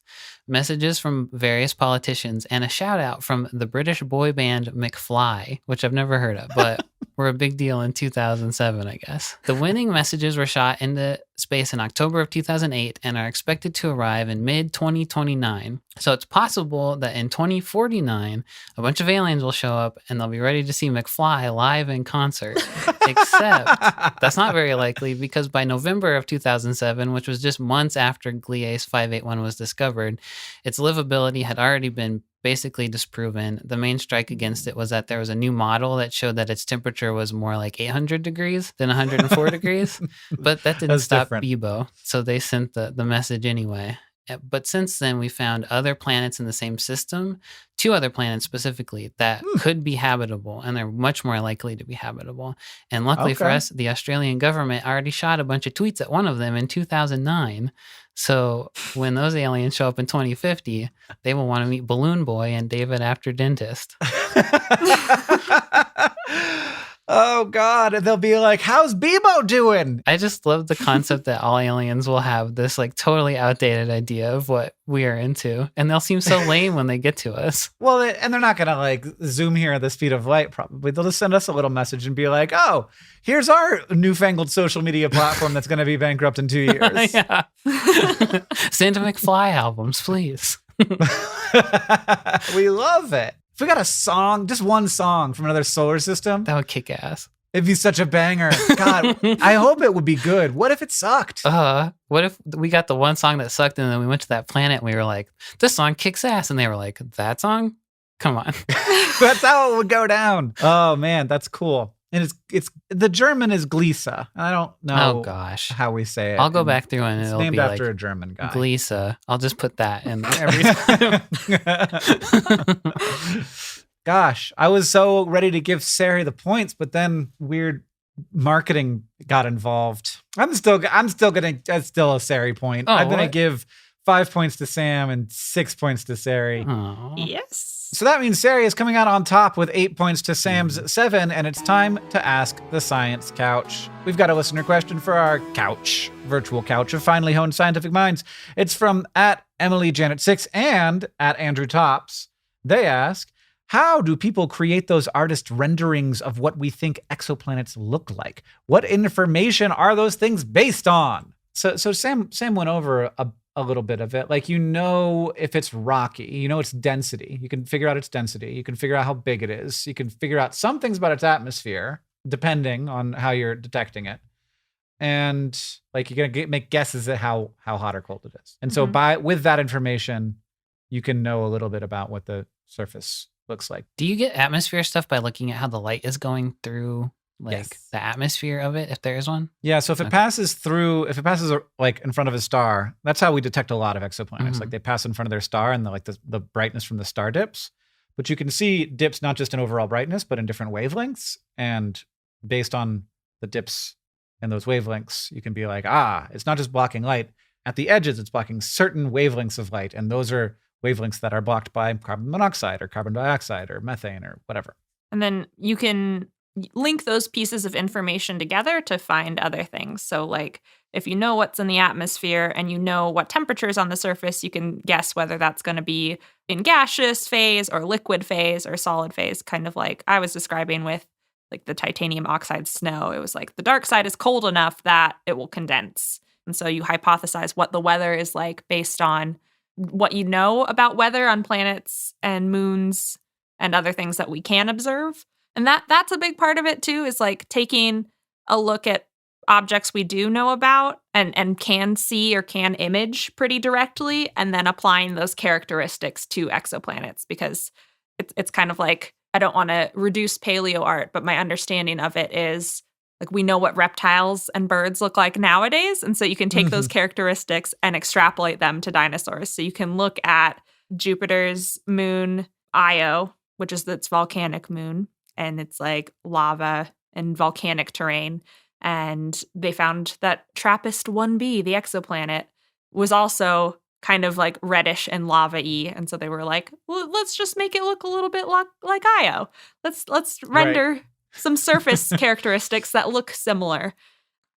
messages from various politicians, and a shout out from the British boy band McFly, which I've never heard of, but were a big deal in 2007, I guess. The winning messages were shot into space in October of 2008 and are expected to arrive in mid-2029. So it's possible that in 2049, a bunch of aliens will show up and they'll be ready to see McFly live in concert. Except that's not very likely because by November of 2007, which was just months after Gliese 581 was discovered, its livability had already been basically disproven. The main strike against it was that there was a new model that showed that its temperature was more like 800 degrees than 104 degrees. But that didn't stop Bebo, so they sent the message anyway. But since then, we found other planets in the same system, 2 other planets specifically, that could be habitable, and they're much more likely to be habitable. And luckily for us, the Australian government already shot a bunch of tweets at one of them in 2009. So when those aliens show up in 2050, they will want to meet Balloon Boy and David After Dentist. Oh, God. And they'll be like, how's Bebo doing? I just love the concept that all aliens will have this like totally outdated idea of what we are into. And they'll seem so lame when they get to us. Well, and they're not going to like zoom here at the speed of light, probably. They'll just send us a little message and be like, oh, here's our newfangled social media platform that's going to be bankrupt in 2 years. Yeah. Send McFly albums, please. We love it. If we got a song, just one song from another solar system, That would kick ass. it'd be such a banger. God, I hope it would be good. What if it sucked? What if we got the one song that sucked and then we went to that planet and we were like, this song kicks ass. And they were like, that song? Come on. That's how it would go down. Oh, man, that's cool. And it's the German is Gliese. I don't know Oh, gosh. how we say it. I'll go And back through and It's it'll named be after like a German guy. Gliese. I'll just put that in every time. Gosh, I was so ready to give Sari the points, but then weird marketing got involved. I'm still gonna. That's still a Sari point. Oh, I'm gonna what? give 5 points to Sam and 6 points to Sari. Aw. Yes. So that means Sari is coming out on top with 8 points to Sam's 7, and it's time to ask the science couch. We've got a listener question for our couch, virtual couch of finely honed scientific minds. It's from at EmilyJanet6 and at Andrew Tops. They ask, how do people create those artist renderings of what we think exoplanets look like? What information are those things based on? So Sam went over a little bit of it. Like, if it's rocky, its density. You can figure out its density. You can figure out how big it is. You can figure out some things about its atmosphere, depending on how you're detecting it. And like, you're going to make guesses at how hot or cold it is. And so with that information, you can know a little bit about what the surface looks like. Do you get atmosphere stuff by looking at how the light is going through Yes. the atmosphere of it, if there is one? Yeah, so if it Okay. passes like in front of a star, that's how we detect a lot of exoplanets. Mhm. Like, they pass in front of their star and the brightness from the star dips. But you can see dips not just in overall brightness, but in different wavelengths. And based on the dips in those wavelengths, you can be like, it's not just blocking light. At the edges, it's blocking certain wavelengths of light. And those are wavelengths that are blocked by carbon monoxide or carbon dioxide or methane or whatever. And then you can link those pieces of information together to find other things. So, like, if you know what's in the atmosphere and you know what temperatures on the surface, you can guess whether that's going to be in gaseous phase or liquid phase or solid phase, kind of like I was describing with like the titanium oxide snow. It was like the dark side is cold enough that it will condense. And so you hypothesize what the weather is like based on what you know about weather on planets and moons and other things that we can observe. And that's a big part of it too, is like taking a look at objects we do know about and can see or can image pretty directly, and then applying those characteristics to exoplanets, because it's kind of like, I don't want to reduce paleo art, but my understanding of it is like, we know what reptiles and birds look like nowadays. And so you can take those characteristics and extrapolate them to dinosaurs. So you can look at Jupiter's moon, Io, which is its volcanic moon. And it's like lava and volcanic terrain. And they found that TRAPPIST-1b, the exoplanet, was also kind of like reddish and lava-y. And so they were like, well, let's just make it look a little bit like Io. Let's render some surface characteristics that look similar.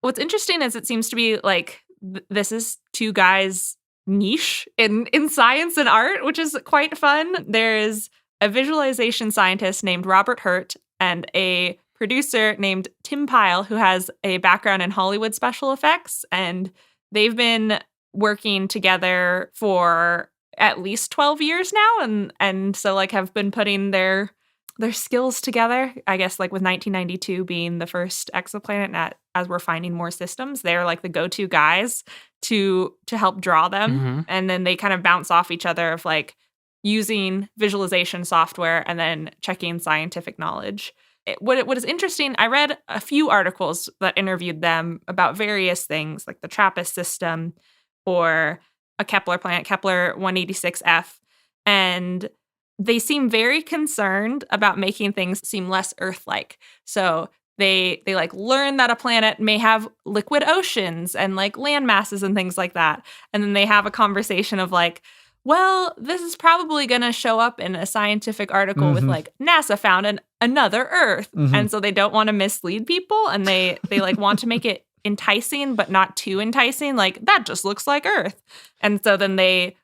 What's interesting is it seems to be like this is two guys' niche in science and art, which is quite fun. There's a visualization scientist named Robert Hurt and a producer named Tim Pyle, who has a background in Hollywood special effects. And they've been working together for at least 12 years now. And so like have been putting their skills together, I guess, like with 1992 being the first exoplanet. As we're finding more systems, they're like the go-to guys to help draw them. Mm-hmm. And then they kind of bounce off each other of like using visualization software and then checking scientific knowledge. What is interesting, I read a few articles that interviewed them about various things, like the TRAPPIST system or a Kepler planet, Kepler 186f, and they seem very concerned about making things seem less Earth-like. So they like learn that a planet may have liquid oceans and like land masses and things like that. And then they have a conversation of like, well, this is probably going to show up in a scientific article with like NASA found another Earth. And so they don't want to mislead people, and they like want to make it enticing but not too enticing. Like, that just looks like Earth. And so then they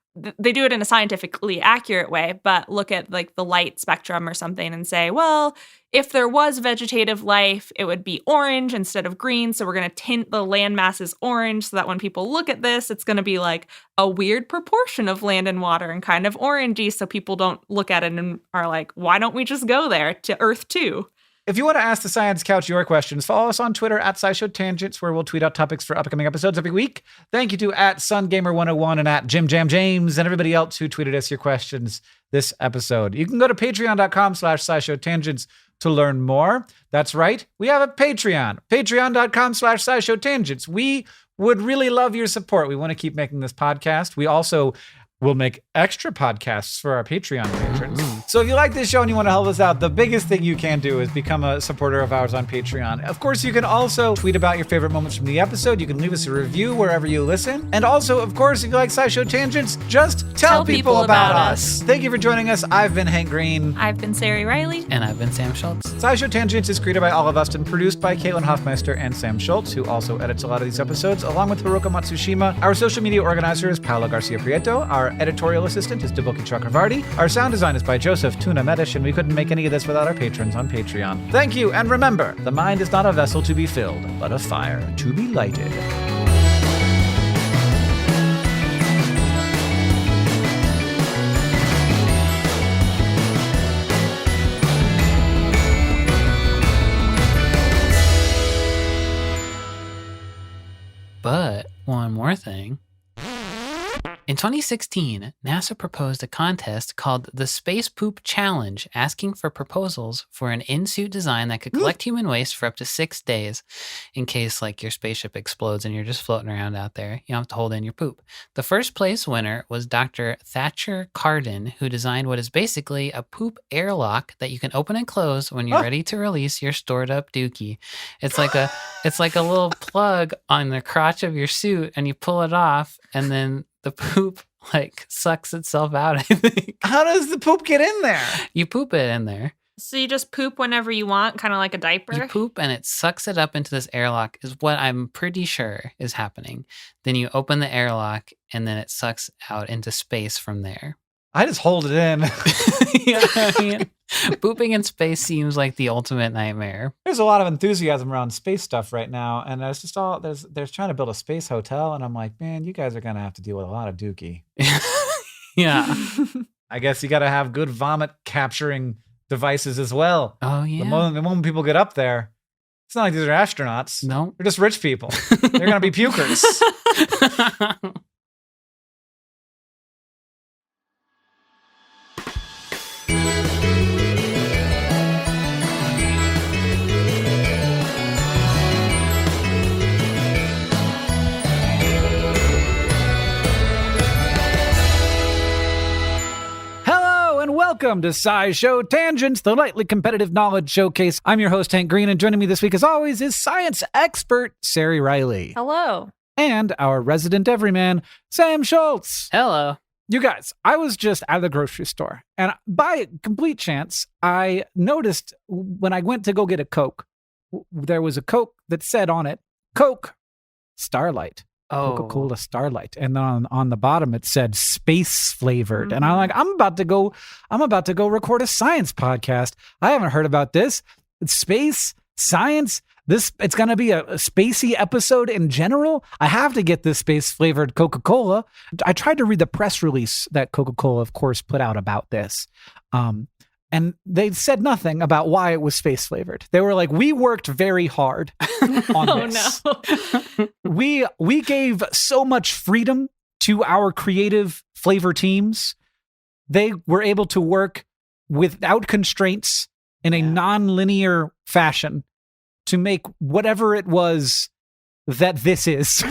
do it in a scientifically accurate way, but look at like the light spectrum or something and say, well, if there was vegetative life, it would be orange instead of green. So we're going to tint the land masses orange so that when people look at this, it's going to be like a weird proportion of land and water and kind of orangey. So people don't look at it and are like, why don't we just go there to Earth too? If you want to ask the Science Couch your questions, follow us on Twitter at SciShow Tangents, where we'll tweet out topics for upcoming episodes every week. Thank you to at SunGamer101 and at JimJamJames and everybody else who tweeted us your questions this episode. You can go to patreon.com/SciShow Tangents to learn more. That's right. We have a Patreon, patreon.com/SciShow Tangents. We would really love your support. We want to keep making this podcast. We also will make extra podcasts for our Patreon patrons. So if you like this show and you want to help us out, the biggest thing you can do is become a supporter of ours on Patreon. Of course, you can also tweet about your favorite moments from the episode. You can leave us a review wherever you listen. And also, of course, if you like SciShow Tangents, just tell people about us. Thank you for joining us. I've been Hank Green. I've been Sari Riley. And I've been Sam Schultz. SciShow Tangents is created by all of us and produced by Caitlin Hoffmeister and Sam Schultz, who also edits a lot of these episodes, along with Hiroka Matsushima. Our social media organizer is Paolo Garcia Prieto. Our editorial assistant is Devoki Chakravarti. Our sound design is by Joseph Tuna Medish, and we couldn't make any of this without our patrons on Patreon. Thank you, and remember, the mind is not a vessel to be filled, but a fire to be lighted. But one more thing. In 2016, NASA proposed a contest called the Space Poop Challenge, asking for proposals for an in-suit design that could collect human waste for up to 6 days in case like your spaceship explodes and you're just floating around out there. You don't have to hold in your poop. The first place winner was Dr. Thatcher Carden, who designed what is basically a poop airlock that you can open and close when you're ready to release your stored up dookie. It's like a little plug on the crotch of your suit, and you pull it off, and then the poop like sucks itself out, I think. How does the poop get in there? You poop it in there. So you just poop whenever you want, kind of like a diaper? You poop and it sucks it up into this airlock is what I'm pretty sure is happening. Then you open the airlock and then it sucks out into space from there. I just hold it in. Yeah, I mean, pooping in space seems like the ultimate nightmare. There's a lot of enthusiasm around space stuff right now, and there's just they're trying to build a space hotel, and I'm like, man, you guys are gonna have to deal with a lot of dookie. Yeah. I guess you got to have good vomit capturing devices as well. Oh yeah. The moment people get up there, it's not like these are astronauts. No. They're just rich people. They're gonna be pukers. Welcome to SciShow Tangents, the lightly competitive knowledge showcase. I'm your host, Hank Green, and joining me this week, as always, is science expert Sari Riley. Hello. And our resident everyman, Sam Schultz. Hello. You guys, I was just at the grocery store, and by complete chance, I noticed when I went to go get a Coke, there was a Coke that said on it, Coke Starlight. Coca-Cola Starlight, and then on the bottom it said space flavored. And I'm like, I'm about to go record a science podcast. I haven't heard about this. It's space science. It's gonna be a spacey episode in general. I have to get this space flavored Coca-Cola. I tried to read the press release that Coca-Cola, of course, put out about this. And they said nothing about why it was space flavored. They were like, we worked very hard on this. No. We gave so much freedom to our creative flavor teams. They were able to work without constraints in a non-linear fashion to make whatever it was that this is.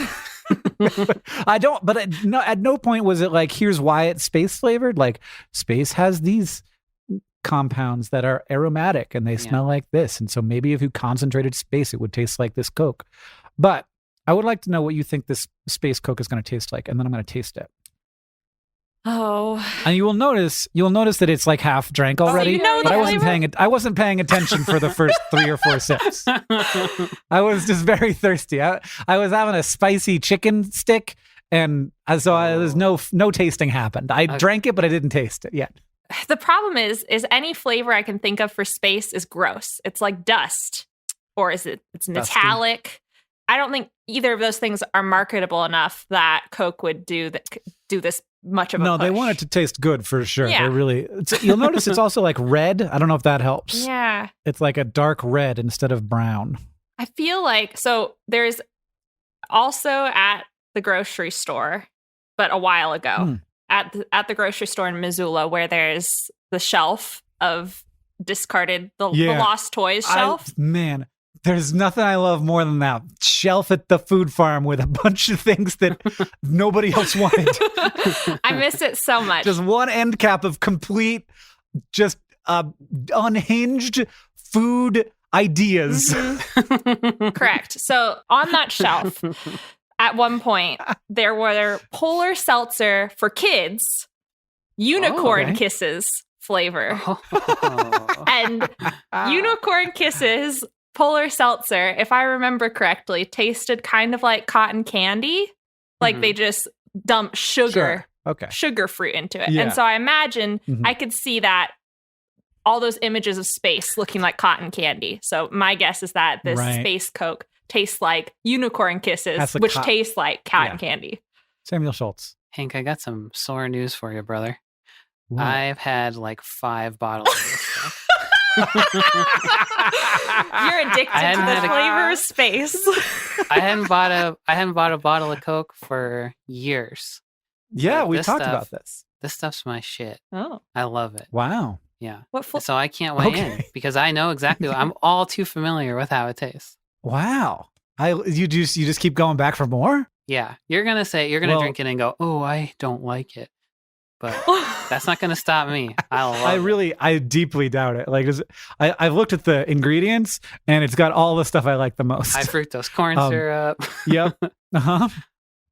But at no point was it like, here's why it's space flavored. Like, space has these compounds that are aromatic and they smell like this, and so maybe if you concentrated space it would taste like this Coke. But I would like to know what you think this space Coke is going to taste like, and then I'm going to taste it. Oh. And you'll notice that it's like half drank already. you know but the I wasn't paying attention for the first 3 or 4 sips. I was just very thirsty. I was having a spicy chicken stick, and so there's no tasting happened. I drank it, but I didn't taste it yet. The problem is any flavor I can think of for space is gross. It's like dust, or it's metallic. I don't think either of those things are marketable enough that Coke would do this much of a push. They want it to taste good for sure. Yeah. They really. You'll notice it's also like red. I don't know if that helps. Yeah. It's like a dark red instead of brown. I feel like there's also at the grocery store, but a while ago at the grocery store in Missoula, where there's the shelf of discarded the lost toys shelf. Man, there's nothing I love more than that shelf at the food farm with a bunch of things that nobody else wanted. I miss it so much. Just one end cap of complete, just unhinged food ideas. Mm-hmm. Correct. So on that shelf, at one point, there were Polar Seltzer for kids, Unicorn Kisses flavor. And Unicorn Kisses Polar Seltzer, if I remember correctly, tasted kind of like cotton candy. Like they just dumped sugar fruit into it. Yeah. And so I imagine I could see that all those images of space looking like cotton candy. So my guess is that this space Coke tastes like Unicorn Kisses, which tastes like cotton candy. Samuel Schultz. Hank, I got some sore news for you, brother. What? I've had like 5 bottles of this stuff. You're addicted to the flavor of space. I hadn't bought a bottle of Coke for years. Yeah, So we this talked stuff- about this. This stuff's my shit. Oh. I love it. Wow. Yeah. What So I can't weigh in because I know exactly. I'm all too familiar with how it tastes. Wow. You just keep going back for more? Yeah. You're gonna drink it and go, "Oh, I don't like it," but that's not gonna stop me. I deeply doubt it. Like, I've looked at the ingredients, and it's got all the stuff I like the most. High fructose corn syrup. Yep. Uh-huh.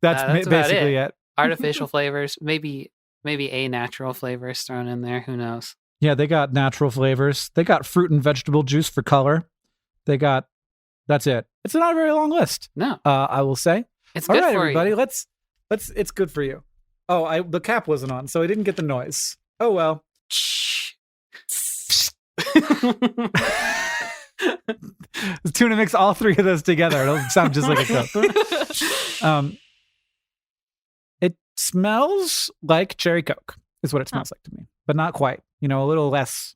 That's about basically it. Artificial flavors, maybe a natural flavors thrown in there. Who knows? Yeah, they got natural flavors. They got fruit and vegetable juice for color. That's it. It's not a very long list. No. I will say. It's All good right, for everybody. you. Let's. It's good for you. Oh, the cap wasn't on, so I didn't get the noise. Oh well. Tuna mix all 3 of those together. It'll sound just like a Coke. It smells like cherry Coke. Is what it smells like to me, but not quite. A little less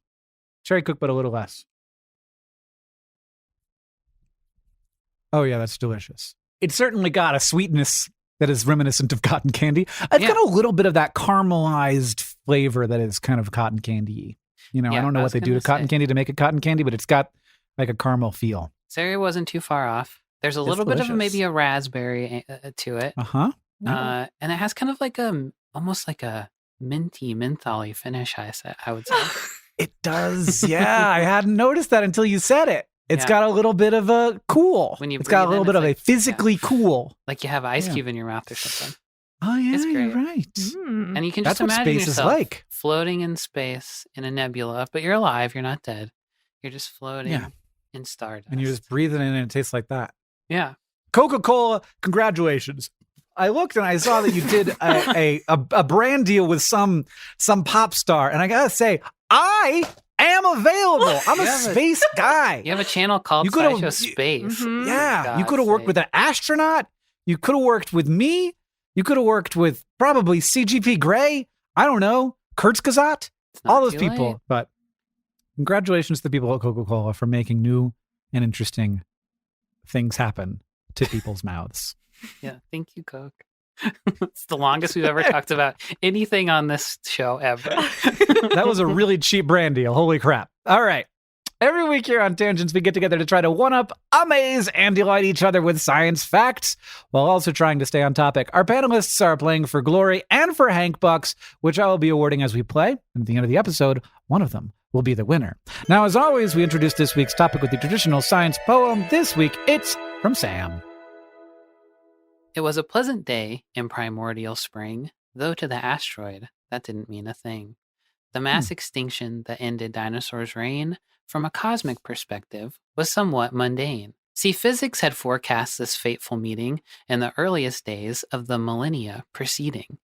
cherry Coke, but a little less. Oh yeah, that's delicious. It's certainly got a sweetness that is reminiscent of cotton candy. It's got a little bit of that caramelized flavor that is kind of cotton candy. I don't know what they do to cotton candy to make it cotton candy, but it's got like a caramel feel. Sarah wasn't too far off. There's a little bit of maybe a raspberry to it. Uh-huh. And it has kind of like almost like a mentholy finish, I would say. It does. Yeah, I hadn't noticed that until you said it. It's got a little bit of a cool. It's got a little bit of a physically cool. Like you have an ice cube in your mouth or something. Oh yeah, it's great. You're right. Mm. And you can That's just what imagine space is yourself like. floating in space in a nebula, but you're alive. You're not dead. You're just floating in stardust. And you're just breathing in and it tastes like that. Yeah. Coca-Cola, congratulations. I looked and I saw that you did a brand deal with some pop star. And I got to say, I am available. I'm a space guy. You have a channel called SciShow Space. Mm-hmm. Yeah. You could have worked with an astronaut. You could have worked with me. You could have worked with probably CGP Grey. I don't know. Kurzgesagt. All those people. Late. But congratulations to the people at Coca-Cola for making new and interesting things happen to people's mouths. Yeah. Thank you, Coke. It's the longest we've ever talked about anything on this show ever. That was a really cheap brand deal. Holy crap. All right. Every week here on Tangents, we get together to try to one-up, amaze, and delight each other with science facts, while also trying to stay on topic. Our panelists are playing for glory and for Hank Bucks, which I will be awarding as we play. And at the end of the episode, one of them will be the winner. Now, as always, we introduce this week's topic with the traditional science poem. This week, it's from Sam. It was a pleasant day in primordial spring, though to the asteroid that didn't mean a thing. The mass extinction that ended dinosaurs' reign, from a cosmic perspective, was somewhat mundane. See, physics had forecast this fateful meeting in the earliest days of the millennia preceding.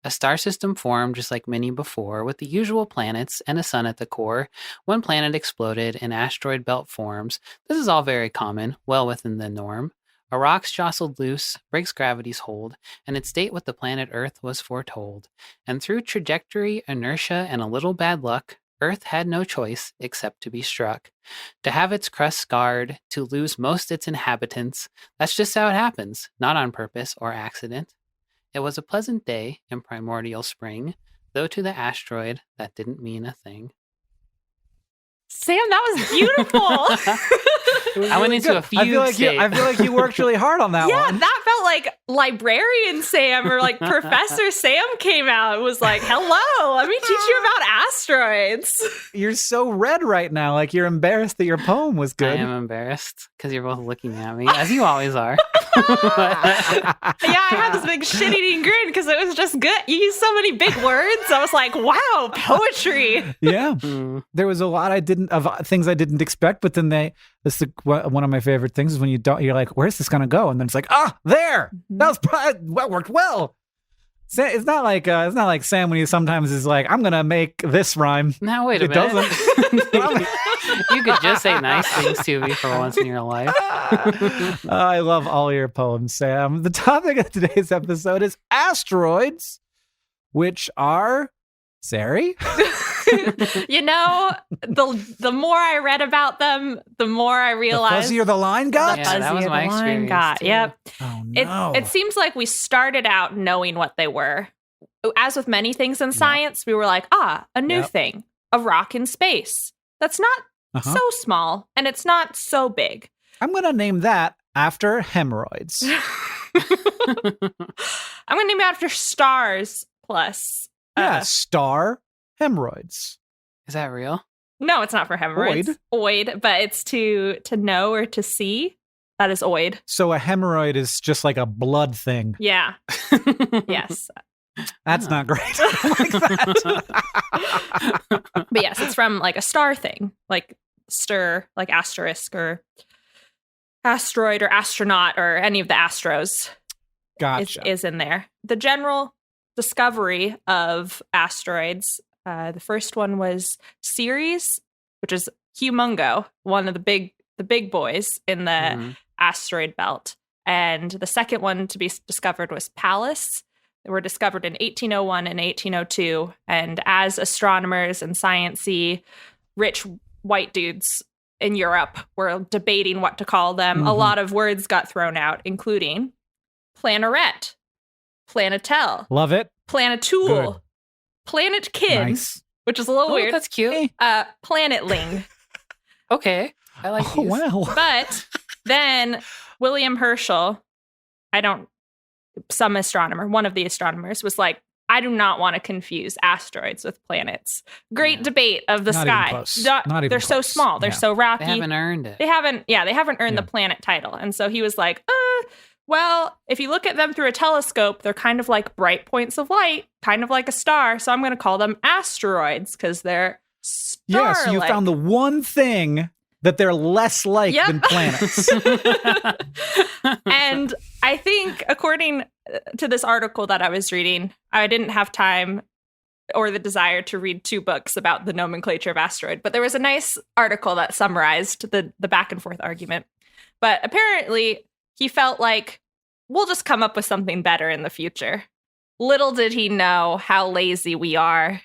A star system formed just like many before, with the usual planets and a sun at the core. One planet exploded and asteroid belt forms. This is all very common, well within the norm. A rock's jostled loose, breaks gravity's hold, and its date with the planet Earth was foretold. And through trajectory, inertia, and a little bad luck, Earth had no choice except to be struck. To have its crust scarred, to lose most its inhabitants, that's just how it happens, not on purpose or accident. It was a pleasant day in primordial spring, though to the asteroid that didn't mean a thing. Sam, that was beautiful. I went into a fugue state. I feel like you worked really hard on that Yeah, one. that felt like librarian Sam or like Professor Sam came out and was like, hello, let me teach you about asteroids. You're so red right now, like you're embarrassed that your poem was I good. am embarrassed because you're both looking at me, as you always are. Yeah, I had this big shit-eating grin because it was just good. You used so many big words. I was like, wow, poetry. Yeah, Mm. there was a lot of things I didn't expect, but then one of my favorite things is when you're like, where's this gonna go? And then it's like, there. That was probably worked well. It's not like Sam when he sometimes is like, I'm gonna make this rhyme. Now, wait a It minute. doesn't. You could just say nice things to me for once in your life. I love all your poems, Sam. The topic of today's episode is asteroids, which are Sari. You know, the more I read about them, the more I The realized fuzzier the line got. Yeah, that was fuzzier my the line experience, got. too. Yep. Oh It, no! it seems like we started out knowing what they were. As with many things in science, we were like, a new Yep. thing, a rock in space. That's not Uh-huh. so small and it's not so big. I'm gonna name that after hemorrhoids. I'm going to name it after stars plus. Yeah, star hemorrhoids. Is that real? No, it's not for hemorrhoids. Oid, but it's to know or to see. That is oid. So a hemorrhoid is just like a blood thing. Yeah. Yes. That's not great. I like that. But yes, it's from like a star thing, like stir, like asterisk or asteroid or astronaut or any of the astros Gotcha. is in there. The general discovery of asteroids, the first one was Ceres, which is humongo, one of the big boys in the Mhm. asteroid belt. And the second one to be discovered was Pallas. They were discovered in 1801 and 1802. And as astronomers and sciencey rich white dudes in Europe were debating what to call them, a Mhm. lot of words got thrown out, including planarette, planetel, Love it. planetool, Good. planetkin, Nice. which is a little Oh, weird, that's cute. planetling. Okay. I like Oh these. wow. But then William Herschel, some astronomer, one of the astronomers was like, I do not want to confuse asteroids with planets. Great Yeah. debate of the Not even sky. close. Not- Not even they're so close. small. They're Yeah. so rocky. They haven't earned it. They haven't earned Yeah. the planet title. And so he was like, well, if you look at them through a telescope, they're kind of like bright points of light, kind of like a star. So I'm going to call them asteroids because they're Yes, you star-like. found the one thing that they're less like Yep. than planets. And I think, according to this article that I was reading, I didn't have time or the desire to read 2 books about the nomenclature of asteroid, but there was a nice article that summarized the back and forth argument. But apparently, he felt like, we'll just come up with something better in the future. Little did he know how lazy we are.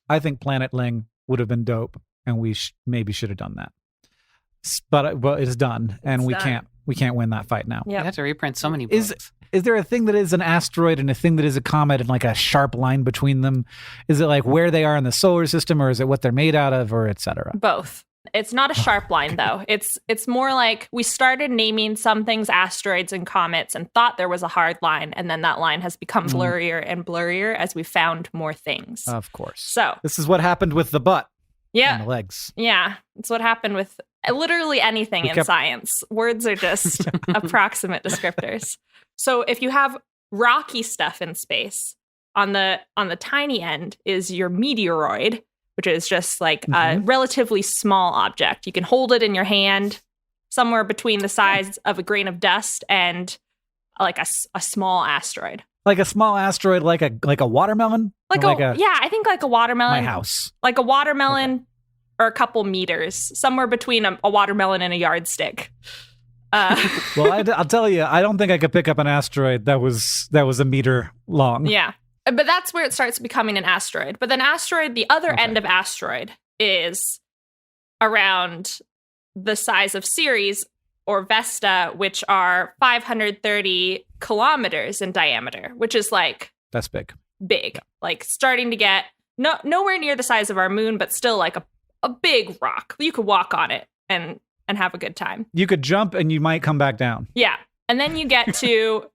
I think Planetling would have been dope, and we maybe should have done that. But it's done, and It's we done. can't win that fight now. You Yep. have to reprint so many books. Is there a thing that is an asteroid and a thing that is a comet and like a sharp line between them? Is it like where they are in the solar system, or is it what they're made out of, or et cetera? Both. It's not a sharp line, though. It's more like we started naming some things asteroids and comets and thought there was a hard line, and then that line has become blurrier and blurrier as we found more things. Of course. So, This is what happened with the butt and yeah, the legs. yeah. It's what happened with literally anything We in kept- science. Words are just approximate descriptors. So if you have rocky stuff in space, on the tiny end is your meteoroid, which is just like a relatively small object. You can hold it in your hand, somewhere between the size of a grain of dust and like a small asteroid. Like a small asteroid, like a watermelon? I think like a watermelon. My house. Like a watermelon or a couple meters, somewhere between a watermelon and a yardstick. Well, I'll tell you, I don't think I could pick up an asteroid that was a meter long. Yeah. But that's where it starts becoming an asteroid. But then the other end of asteroid is around the size of Ceres or Vesta, which are 530 kilometers in diameter, which is like... That's big. Big. Like starting to get nowhere near the size of our moon, but still like a big rock. You could walk on it and have a good time. You could jump and you might come back down. Yeah. And then you get to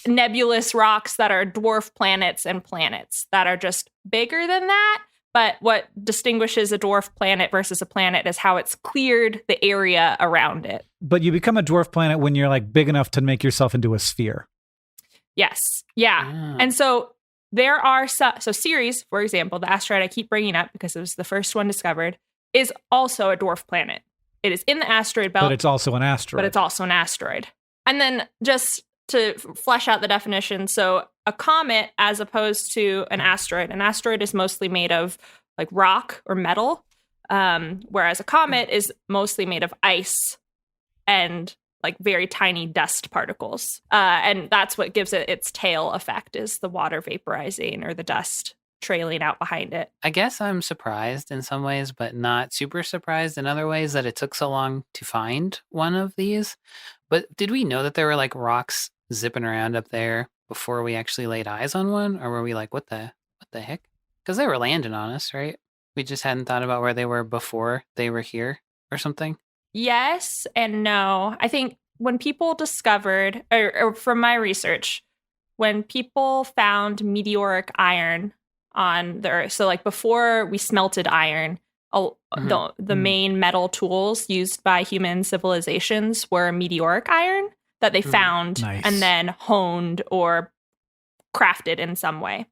nebulous rocks that are dwarf planets and planets that are just bigger than that. But what distinguishes a dwarf planet versus a planet is how it's cleared the area around it. But you become a dwarf planet when you're like big enough to make yourself into a sphere. Yes. Yeah. Ah. And so there are so Ceres, for example, the asteroid I keep bringing up because it was the first one discovered, is also a dwarf planet. It is in the asteroid belt. But it's also an asteroid. And then just to flesh out the definition, so a comet as opposed to an asteroid is mostly made of like rock or metal, whereas a comet is mostly made of ice and like very tiny dust particles. And that's what gives it its tail effect, is the water vaporizing or the dust trailing out behind it. I guess I'm surprised in some ways, but not super surprised in other ways that it took so long to find one of these. But did we know that there were like rocks zipping around up there before we actually laid eyes on one? Or were we like, what the heck? Because they were landing on us, right? We just hadn't thought about where they were before they were here or something. Yes and no. I think when people discovered, or from my research, when people found meteoric iron on the Earth, so like before we smelted iron, the main metal tools used by human civilizations were meteoric iron that they found and then honed or crafted in some way,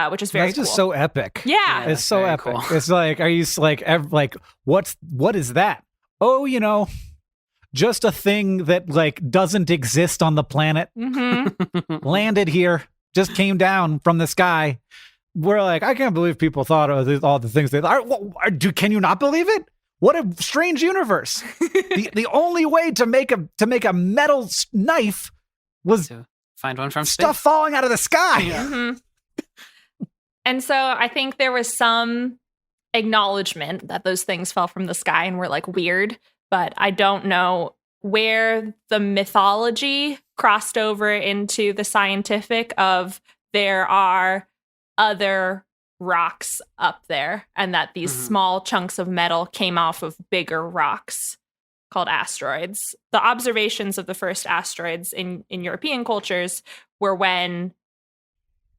which is very That's cool. just so epic. Yeah. It's so very epic. cool. It's like, are you like, what is that? Oh, just a thing that like doesn't exist on the planet. Landed here, just came down from the sky. We're like, I can't believe people thought of all the things they thought. Can you not believe it? What a strange universe. the only way to make a metal knife was To find one from stuff space. falling out of the sky. And so I think there was some acknowledgement that those things fell from the sky and were like weird, but I don't know where the mythology crossed over into the scientific of there are other rocks up there and that these small chunks of metal came off of bigger rocks called asteroids. The observations of the first asteroids in European cultures were when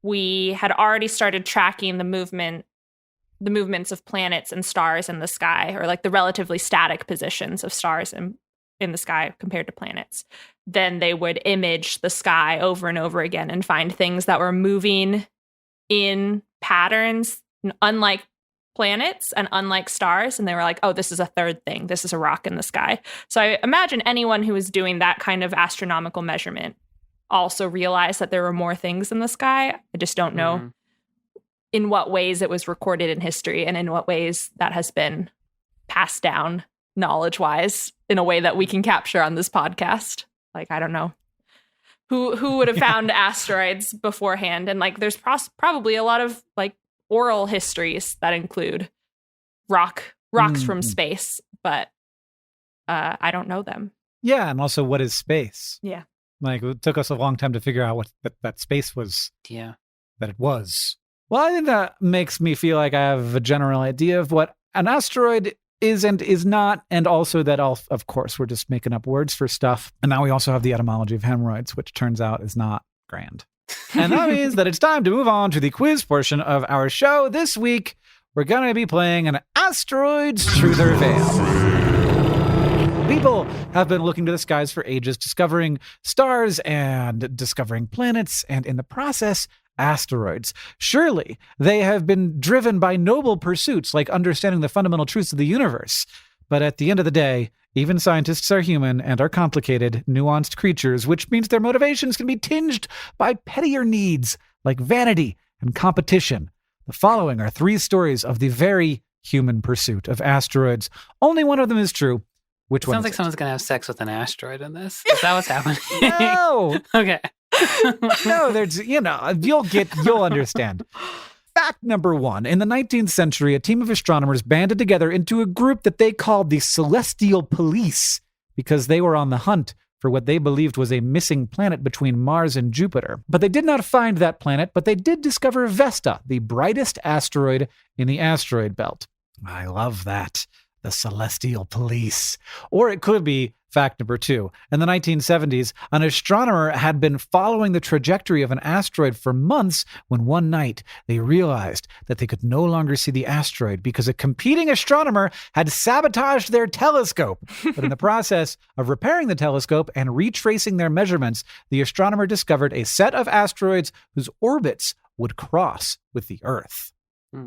we had already started tracking the movements of planets and stars in the sky, or like the relatively static positions of stars in the sky compared to planets. Then they would image the sky over and over again and find things that were moving in patterns unlike planets and unlike stars. And they were like, oh, this is a third thing. This is a rock in the sky. So I imagine anyone who was doing that kind of astronomical measurement also realized that there were more things in the sky. I just don't know in what ways it was recorded in history and in what ways that has been passed down knowledge-wise in a way that we can capture on this podcast. Like, I don't know. Who would have found asteroids beforehand? And like, there's probably a lot of like oral histories that include rocks from space, but I don't know them. Yeah, and also, what is space? Yeah. Like, it took us a long time to figure out what that space was. Yeah. That it was. Well, I think that makes me feel like I have a general idea of what an asteroid is and is not, and also that, of course, we're just making up words for stuff. And now we also have the etymology of hemorrhoids, which turns out is not grand. And that means that it's time to move on to the quiz portion of our show. This week, we're going to be playing an Asteroids Truth or Veil. People have been looking to the skies for ages, discovering stars and discovering planets, and in the process, asteroids. Surely they have been driven by noble pursuits like understanding the fundamental truths of the universe. But at the end of the day, even scientists are human and are complicated, nuanced creatures, which means their motivations can be tinged by pettier needs like vanity and competition. The following are 3 stories of the very human pursuit of asteroids. Only one of them is true. Which one? Sounds like someone's going to have sex with an asteroid in this. Is that what's happening? No! Okay. No, there's, you'll understand. Fact number 1. In the 19th century, a team of astronomers banded together into a group that they called the Celestial Police because they were on the hunt for what they believed was a missing planet between Mars and Jupiter. But they did not find that planet, but they did discover Vesta, the brightest asteroid in the asteroid belt. I love that. The Celestial Police. Or it could be fact number 2. In the 1970s, an astronomer had been following the trajectory of an asteroid for months when one night they realized that they could no longer see the asteroid because a competing astronomer had sabotaged their telescope. But in the process of repairing the telescope and retracing their measurements, the astronomer discovered a set of asteroids whose orbits would cross with the Earth.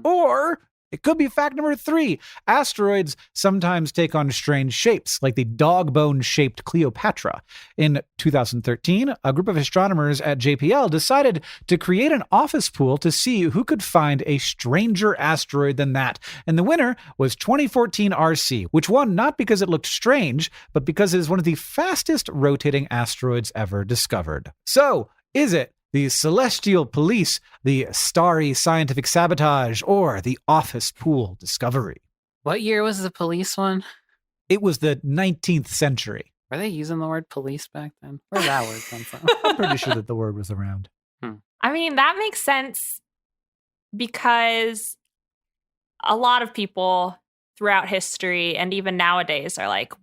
Or it could be fact number 3. Asteroids sometimes take on strange shapes, like the dog-bone-shaped Cleopatra. In 2013, a group of astronomers at JPL decided to create an office pool to see who could find a stranger asteroid than that. And the winner was 2014 RC, which won not because it looked strange, but because it is one of the fastest rotating asteroids ever discovered. So, is it the Celestial Police, the Starry Scientific Sabotage, or the Office Pool Discovery? What year was the police one? It was the 19th century. Were they using the word police back then? Where did that word come from? I'm pretty sure that the word was around. I mean, that makes sense because a lot of people throughout history and even nowadays are like,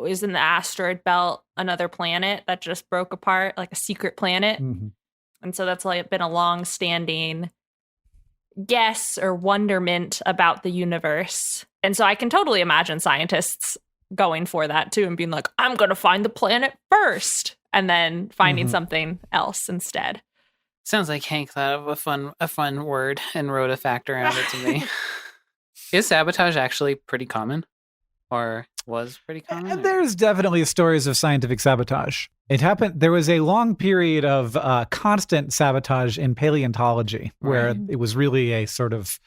isn't the asteroid belt another planet that just broke apart, like a secret planet? Mm-hmm. And so that's like been a long-standing guess or wonderment about the universe. And so I can totally imagine scientists going for that too and being like, I'm going to find the planet first, and then finding something else instead. Sounds like Hank thought of a fun word and wrote a fact around it to me. Is sabotage actually pretty common? Or was pretty common? There's definitely stories of scientific sabotage. It happened. There was a long period of constant sabotage in paleontology where it was really a sort of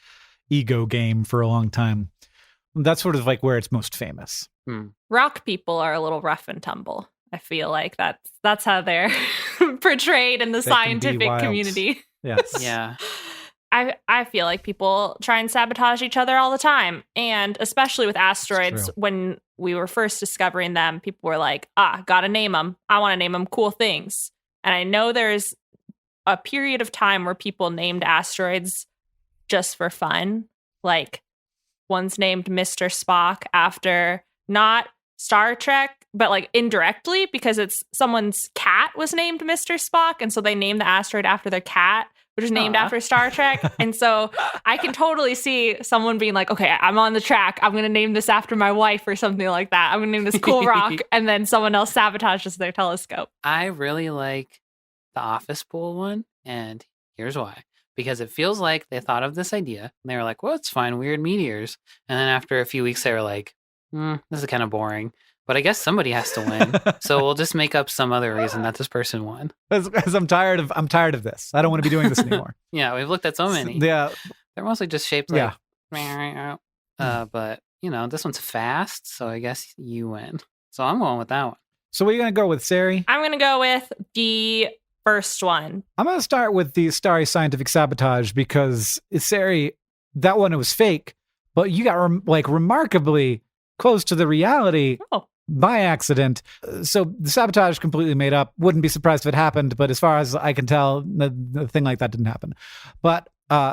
ego game for a long time. That's sort of like where it's most famous. Rock people are a little rough and tumble. I feel like that's how they're portrayed in the scientific community. Yes. Yeah. I feel like people try and sabotage each other all the time. And especially with asteroids, when we were first discovering them, people were like, gotta name them. I want to name them cool things. And I know there's a period of time where people named asteroids just for fun. Like one's named Mr. Spock after not Star Trek, but like indirectly because it's someone's cat was named Mr. Spock. And so they named the asteroid after their cat, which is named after Star Trek. And so I can totally see someone being like, okay, I'm on the track. I'm going to name this after my wife or something like that. I'm going to name this cool rock. And then someone else sabotages their telescope. I really like the office pool one. And here's why. Because it feels like they thought of this idea. And they were like, well, let's find weird meteors. And then after a few weeks, they were like, this is kind of boring. But I guess somebody has to win. So we'll just make up some other reason that this person won. Because I'm tired of this. I don't want to be doing this anymore. Yeah, we've looked at so many. Yeah. They're mostly just shaped like but this one's fast, so I guess you win. So I'm going with that one. So what are you gonna go with, Sari? I'm gonna go with the first one. I'm gonna start with the Starry Scientific Sabotage because Sari, that one, it was fake, but you got remarkably close to the reality. By accident. So the sabotage completely made up. Wouldn't be surprised if it happened, but as far as I can tell, the thing like that didn't happen. But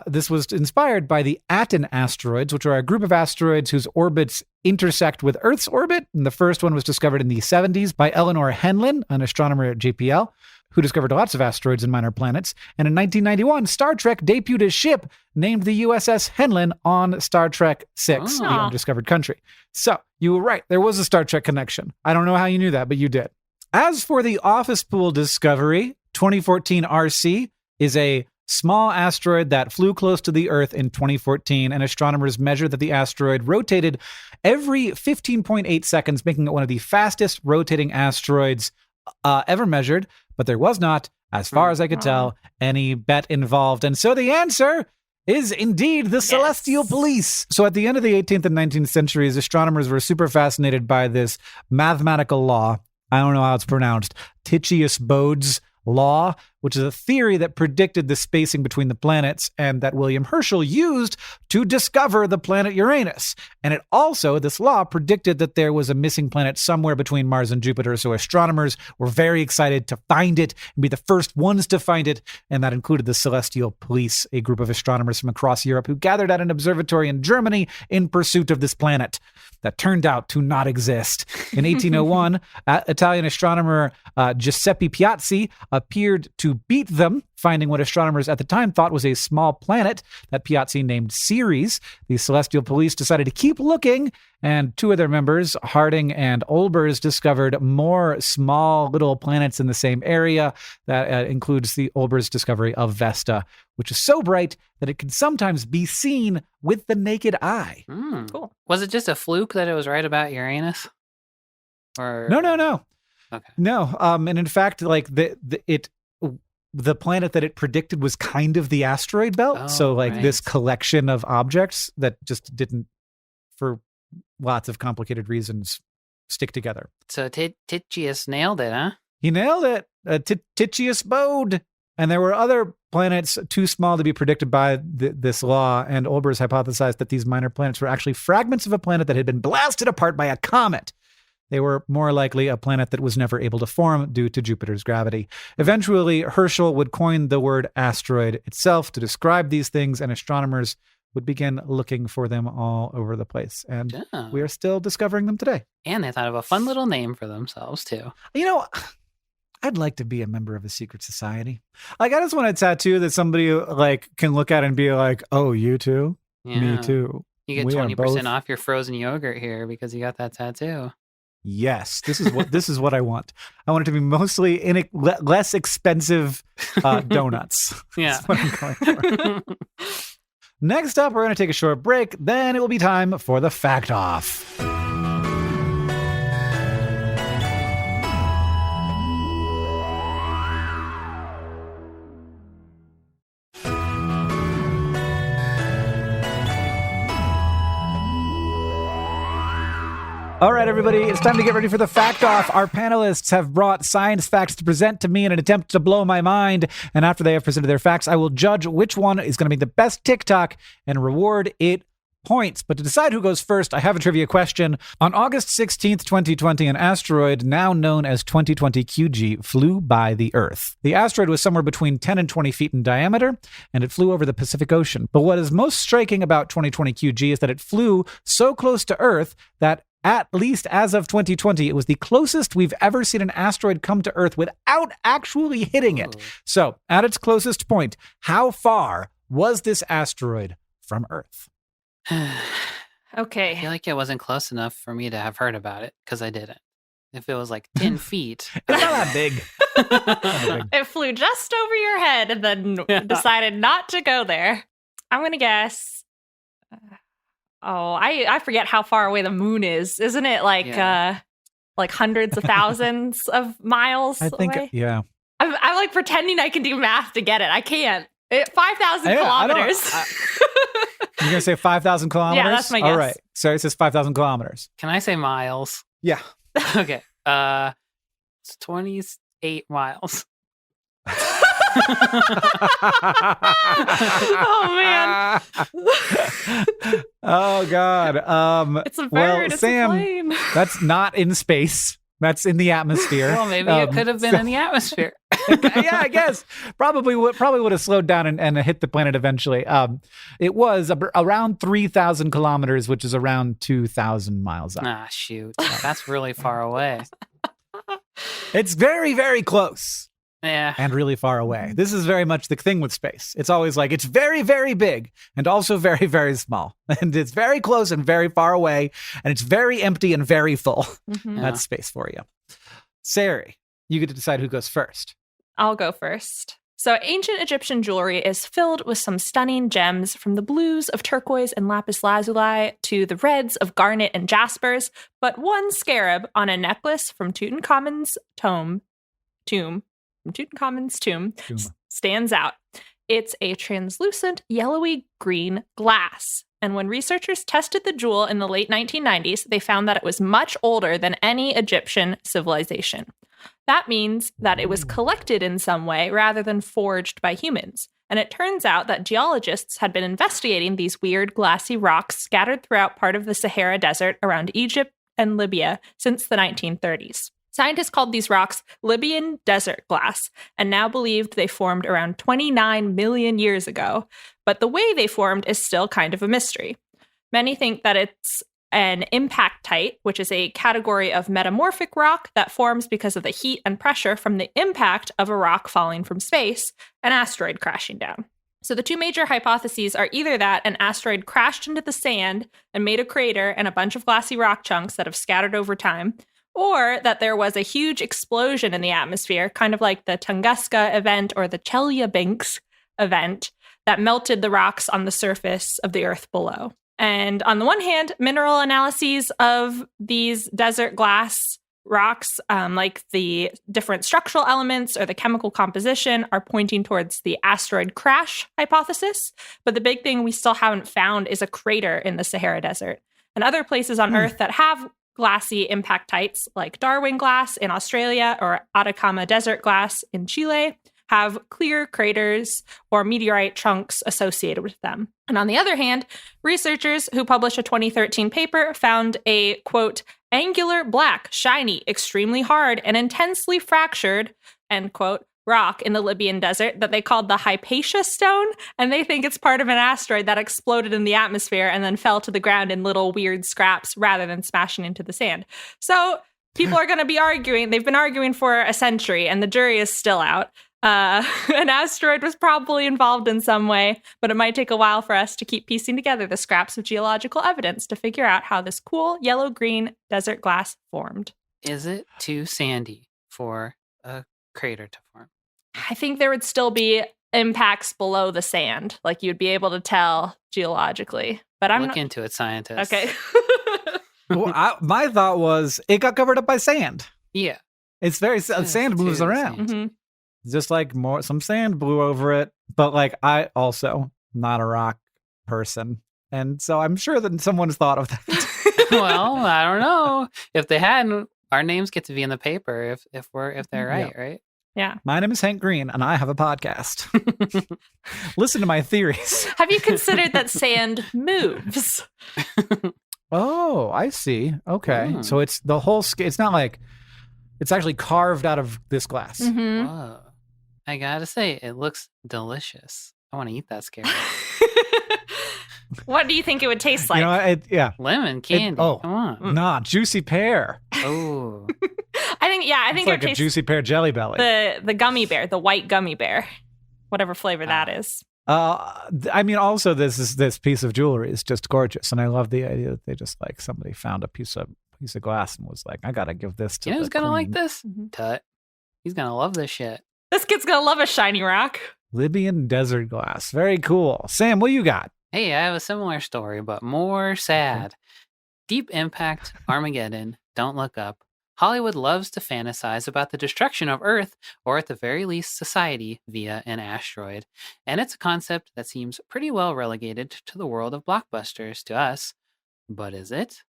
this was inspired by the Aten asteroids, which are a group of asteroids whose orbits intersect with Earth's orbit. And the first one was discovered in the 70s by Eleanor Henlin, an astronomer at JPL, who discovered lots of asteroids and minor planets. And in 1991, Star Trek debuted a ship named the USS Henlin on Star Trek VI, The Undiscovered Country. So you were right. There was a Star Trek connection. I don't know how you knew that, but you did. As for the office pool discovery, 2014 RC is a small asteroid that flew close to the Earth in 2014, and astronomers measured that the asteroid rotated every 15.8 seconds, making it one of the fastest rotating asteroids ever measured. But there was not, as far as I could tell, any bet involved. And so the answer is indeed the Celestial Police. So at the end of the 18th and 19th centuries, astronomers were super fascinated by this mathematical law. I don't know how it's pronounced. Titius-Bode's law, which is a theory that predicted the spacing between the planets and that William Herschel used to discover the planet Uranus. And it also, this law predicted that there was a missing planet somewhere between Mars and Jupiter. So astronomers were very excited to find it and be the first ones to find it. And that included the Celestial Police, a group of astronomers from across Europe who gathered at an observatory in Germany in pursuit of this planet that turned out to not exist. In 1801, Italian astronomer Giuseppe Piazzi appeared to beat them, finding what astronomers at the time thought was a small planet that Piazzi named Ceres. The Celestial Police decided to keep looking, and two of their members, Harding and Olbers, discovered more small little planets in the same area. That includes the Olbers' discovery of Vesta, which is so bright that it can sometimes be seen with the naked eye. Cool. Was it just a fluke that it was right about Uranus? Or No. Okay. No. And in fact, like the planet that it predicted was kind of the asteroid belt. Oh, so like right. this collection of objects that just didn't, for lots of complicated reasons, stick together. So Titius nailed it, huh? He nailed it. Titius-Bode. And there were other planets too small to be predicted by this law, and Olbers hypothesized that these minor planets were actually fragments of a planet that had been blasted apart by a comet. They were more likely a planet that was never able to form due to Jupiter's gravity. Eventually, Herschel would coin the word asteroid itself to describe these things, and astronomers would begin looking for them all over the place. And we are still discovering them today. And they thought of a fun little name for themselves, too. You know, I'd like to be a member of a secret society. Like, I just want a tattoo that somebody like can look at and be like, "Oh, you too? Yeah. Me too." You get We are 20% both- off your frozen yogurt here because you got that tattoo. Yes, this is what I want. I want it to be mostly less expensive donuts. Yeah. That's what I'm going for. Next up, we're going to take a short break. Then it will be time for the Fact Off. All right, everybody, it's time to get ready for the Fact Off. Our panelists have brought science facts to present to me in an attempt to blow my mind. And after they have presented their facts, I will judge which one is going to be the best TikTok and reward it points. But to decide who goes first, I have a trivia question. On August 16th, 2020, an asteroid now known as 2020 QG flew by the Earth. The asteroid was somewhere between 10 and 20 feet in diameter, and it flew over the Pacific Ocean. But what is most striking about 2020 QG is that it flew so close to Earth that at least as of 2020, it was the closest we've ever seen an asteroid come to Earth without actually hitting it. So, at its closest point, how far was this asteroid from Earth? I Okay. feel like it wasn't close enough for me to have heard about it because I didn't. If it was like 10 feet. It's not that big. It flew just over your head and then decided not to go there. I'm going to guess. I forget how far away the moon is. Isn't it like hundreds of thousands of miles I think, away? yeah. I'm like pretending I can do math to get it. I can't. 5,000 Yeah, kilometers. You're going to say 5,000 kilometers? Yeah, that's my guess. All right. So it says 5,000 kilometers. Can I say miles? Yeah. Okay. It's 28 miles. Oh, man. Oh, God. It's a bird. Well, It's Sam, a plane. that's not in space. That's in the atmosphere. Well, maybe it could have been in the atmosphere. Yeah, I guess probably would have slowed down and hit the planet eventually. It was around 3,000 kilometers, which is around 2,000 miles up. Ah, shoot. That's really far away. It's very, very close Yeah. and really far away. This is very much the thing with space. It's always like it's very, very big and also very, very small. And it's very close and very far away. And it's very empty and very full. Mhm. That's space for you. Sari, you get to decide who goes first. I'll go first. So ancient Egyptian jewelry is filled with some stunning gems, from the blues of turquoise and lapis lazuli to the reds of garnet and jaspers. But one scarab on a necklace from Tutankhamun's tomb stands out. It's a translucent yellowy green glass. And when researchers tested the jewel in the late 1990s, they found that it was much older than any Egyptian civilization. That means that it was collected in some way rather than forged by humans. And it turns out that geologists had been investigating these weird glassy rocks scattered throughout part of the Sahara Desert around Egypt and Libya since the 1930s. Scientists called these rocks Libyan desert glass and now believed they formed around 29 million years ago. But the way they formed is still kind of a mystery. Many think that it's an impactite, which is a category of metamorphic rock that forms because of the heat and pressure from the impact of a rock falling from space, an asteroid crashing down. So the two major hypotheses are either that an asteroid crashed into the sand and made a crater and a bunch of glassy rock chunks that have scattered over time, or that there was a huge explosion in the atmosphere, kind of like the Tunguska event or the Chelyabinsk event, that melted the rocks on the surface of the Earth below. And on the one hand, mineral analyses of these desert glass rocks, like the different structural elements or the chemical composition, are pointing towards the asteroid crash hypothesis. But the big thing we still haven't found is a crater in the Sahara Desert. And other places on Earth that have glassy impactites, like Darwin glass in Australia or Atacama Desert glass in Chile, have clear craters or meteorite chunks associated with them. And on the other hand, researchers who published a 2013 paper found a, quote, angular, black, shiny, extremely hard, and intensely fractured, end quote, rock in the Libyan desert that they called the Hypatia stone. And they think it's part of an asteroid that exploded in the atmosphere and then fell to the ground in little weird scraps rather than smashing into the sand. So people are going to be arguing. They've been arguing for a century, and the jury is still out. An asteroid was probably involved in some way, but it might take a while for us to keep piecing together the scraps of geological evidence to figure out how this cool yellow-green desert glass formed. Is it too sandy for a crater to form? I think there would still be impacts below the sand, like you'd be able to tell geologically. But I'm Look into it, scientists. Okay. Well, my thought was it got covered up by sand. Yeah. It's very sand moves around. Mhm. Just like some sand blew over it. But like I also not a rock person, and so I'm sure that someone's thought of that. Well, I don't know. If they hadn't, our names get to be in the paper if they're right, right? Yeah. My name is Hank Green, and I have a podcast. Listen to my theories. Have you considered that sand moves? Oh, I see. Okay, so it's the whole. It's not like it's actually carved out of this glass. Mm-hmm. Whoa. I gotta say, it looks delicious. I want to eat that scarab. What do you think it would taste like? You know, yeah. Lemon candy. oh. Come on. Nah, juicy pear. Oh. I think It's it like would a taste juicy pear jelly belly. the gummy bear, the white gummy bear, whatever flavor that is. I mean, also this piece of jewelry is just gorgeous, and I love the idea that they just like somebody found a piece of glass and was like, I gotta give this to. You know who's gonna like queen. this? Tut. He's gonna love this shit. This kid's gonna love a shiny rock. Libyan desert glass. Very cool. Sam, what you got? Hey, I have a similar story, but more sad. Deep Impact, Armageddon, Don't Look Up. Hollywood loves to fantasize about the destruction of Earth, or at the very least society, via an asteroid. And it's a concept that seems pretty well relegated to the world of blockbusters to us. But is it?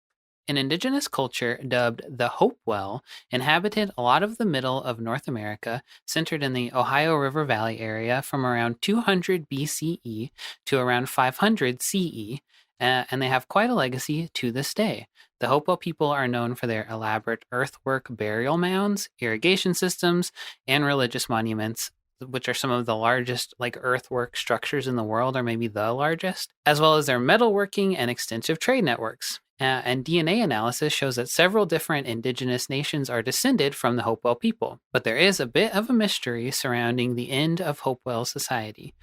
An indigenous culture dubbed the Hopewell inhabited a lot of the middle of North America, centered in the Ohio River Valley area from around 200 BCE to around 500 CE, and they have quite a legacy to this day. The Hopewell people are known for their elaborate earthwork burial mounds, irrigation systems, and religious monuments, which are some of the largest earthwork structures in the world, or maybe the largest, as well as their metalworking and extensive trade networks. And DNA analysis shows that several different indigenous nations are descended from the Hopewell people. But there is a bit of a mystery surrounding the end of Hopewell society.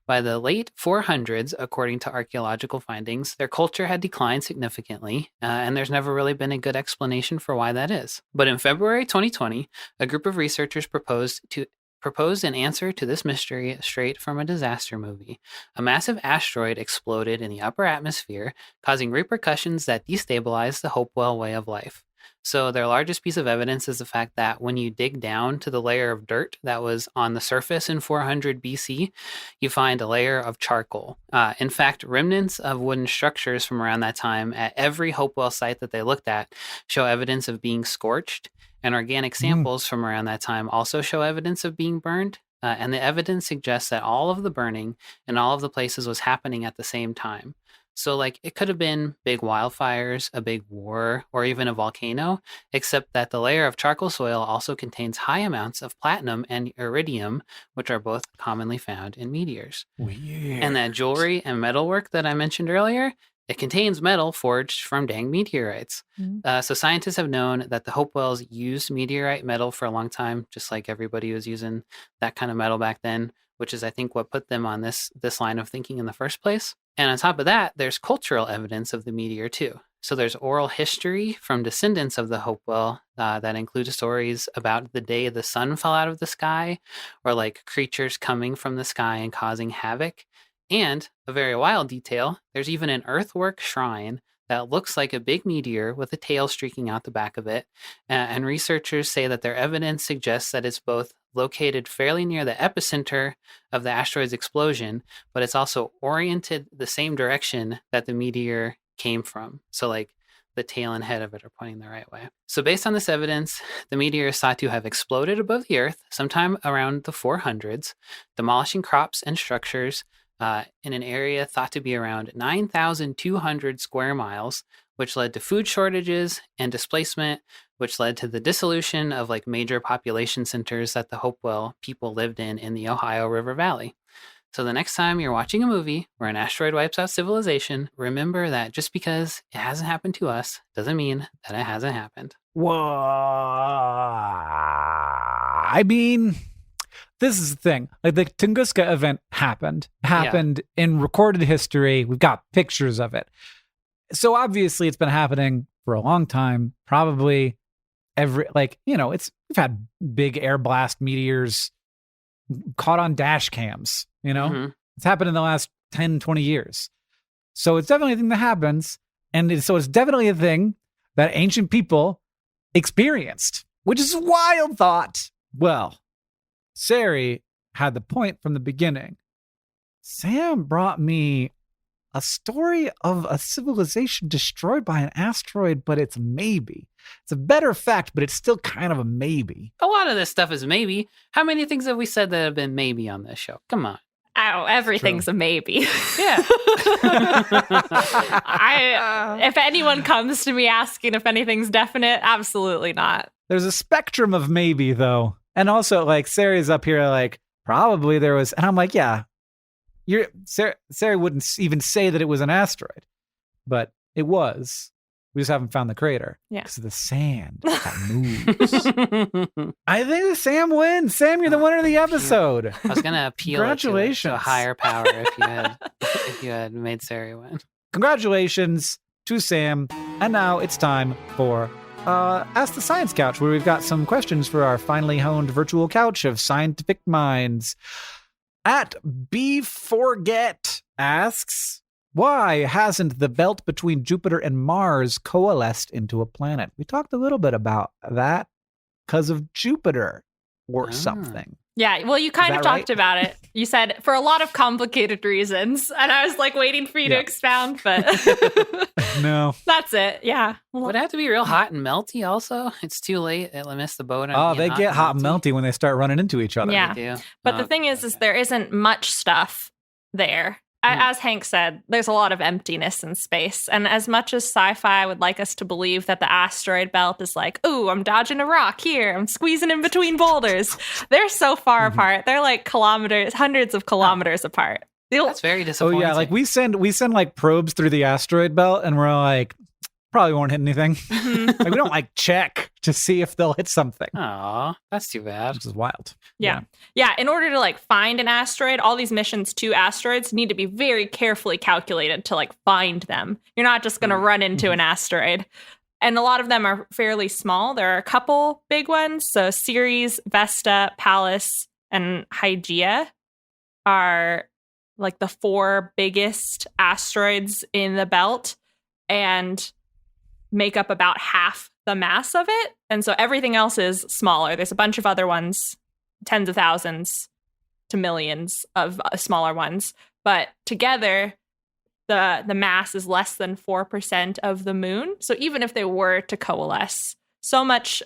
By the late 400s, according to archaeological findings, their culture had declined significantly, and there's never really been a good explanation for why that is. But in February 2020, a group of researchers proposed proposed an answer to this mystery straight from a disaster movie. A massive asteroid exploded in the upper atmosphere, causing repercussions that destabilized the Hopewell way of life. So their largest piece of evidence is the fact that when you dig down to the layer of dirt that was on the surface in 400 BC, you find a layer of charcoal. In fact, remnants of wooden structures from around that time at every Hopewell site that they looked at show evidence of being scorched, and organic samples from around that time also show evidence of being burned. And the evidence suggests that all of the burning in all of the places was happening at the same time. So, like, it could have been big wildfires, a big war, or even a volcano, except that the layer of charcoal soil also contains high amounts of platinum and iridium, which are both commonly found in meteors. Weird. And that jewelry and metalwork that I mentioned earlier, it contains metal forged from dang meteorites. So scientists have known that the Hopewells used meteorite metal for a long time, just like everybody was using that kind of metal back then, which is, I think, what put them on this line of thinking in the first place. And on top of that, there's cultural evidence of the meteor too. So there's oral history from descendants of the Hopewell that include stories about the day the sun fell out of the sky, or like creatures coming from the sky and causing havoc. And a very wild detail, there's even an earthwork shrine that looks like a big meteor with a tail streaking out the back of it. And researchers say that their evidence suggests that it's both located fairly near the epicenter of the asteroid's explosion, but it's also oriented the same direction that the meteor came from. So like the tail and head of it are pointing the right way. So based on this evidence, the meteor is thought to have exploded above the Earth sometime around the 400s, demolishing crops and structures in an area thought to be around 9,200 square miles, which led to food shortages and displacement, which led to the dissolution of like major population centers that the Hopewell people lived in the Ohio River Valley. So the next time you're watching a movie where an asteroid wipes out civilization, remember that just because it hasn't happened to us doesn't mean that it hasn't happened. Well, I mean, this is the thing. Like the Tunguska event happened in recorded history. We've got pictures of it. So obviously it's been happening for a long time. Probably we've had big air blast meteors caught on dash cams, It's happened in the last 10, 20 years. So it's definitely a thing that happens. And so it's definitely a thing that ancient people experienced, which is a wild thought. Well, Sari had the point from the beginning. Sam brought me a story of a civilization destroyed by an asteroid, but it's maybe. It's a better fact, but it's still kind of a maybe. A lot of this stuff is maybe. How many things have we said that have been maybe on this show? Come on. Oh, everything's a maybe. Yeah. If anyone comes to me asking if anything's definite, absolutely not. There's a spectrum of maybe, though. And also, like, Sari's up here, like, probably there was, and I'm like, yeah, Sari wouldn't even say that it was an asteroid, but it was. We just haven't found the crater. Yeah. Because of the sand that moves. I think Sam wins. Sam, you're the winner of the episode. I was going to appeal Congratulations. to a higher power if you had made Sari win. Congratulations to Sam. And now it's time for Ask the Science Couch, where we've got some questions for our finely honed virtual couch of scientific minds. At BeForget asks, why hasn't the belt between Jupiter and Mars coalesced into a planet? We talked a little bit about that because of Jupiter or something. Yeah, well, you kind of talked right? about it. You said for a lot of complicated reasons, and I was like waiting for you to expound, but No. That's it. Yeah. Would it have to be real hot and melty also? It's too late. It'll miss the boat. Oh, they get hot and melty when they start running into each other. Yeah. They do. But the thing is there isn't much stuff there. As Hank said, there's a lot of emptiness in space. And as much as sci-fi would like us to believe that the asteroid belt is like, ooh, I'm dodging a rock here, I'm squeezing in between boulders, they're so far apart. They're like kilometers, hundreds of kilometers apart. That's very disappointing. Oh yeah, like we send like probes through the asteroid belt, and we're like, probably won't hit anything. Like we don't like check to see if they'll hit something. Aw, that's too bad. Which is wild. Yeah. In order to like find an asteroid, all these missions to asteroids need to be very carefully calculated to like find them. You're not just going to run into an asteroid. And a lot of them are fairly small. There are a couple big ones. So Ceres, Vesta, Pallas, and Hygeia are like the 4 biggest asteroids in the belt and make up about half the mass of it. And so everything else is smaller. There's a bunch of other ones, tens of thousands to millions of smaller ones. But together, the mass is less than 4% of the moon. So even if they were to coalesce, so much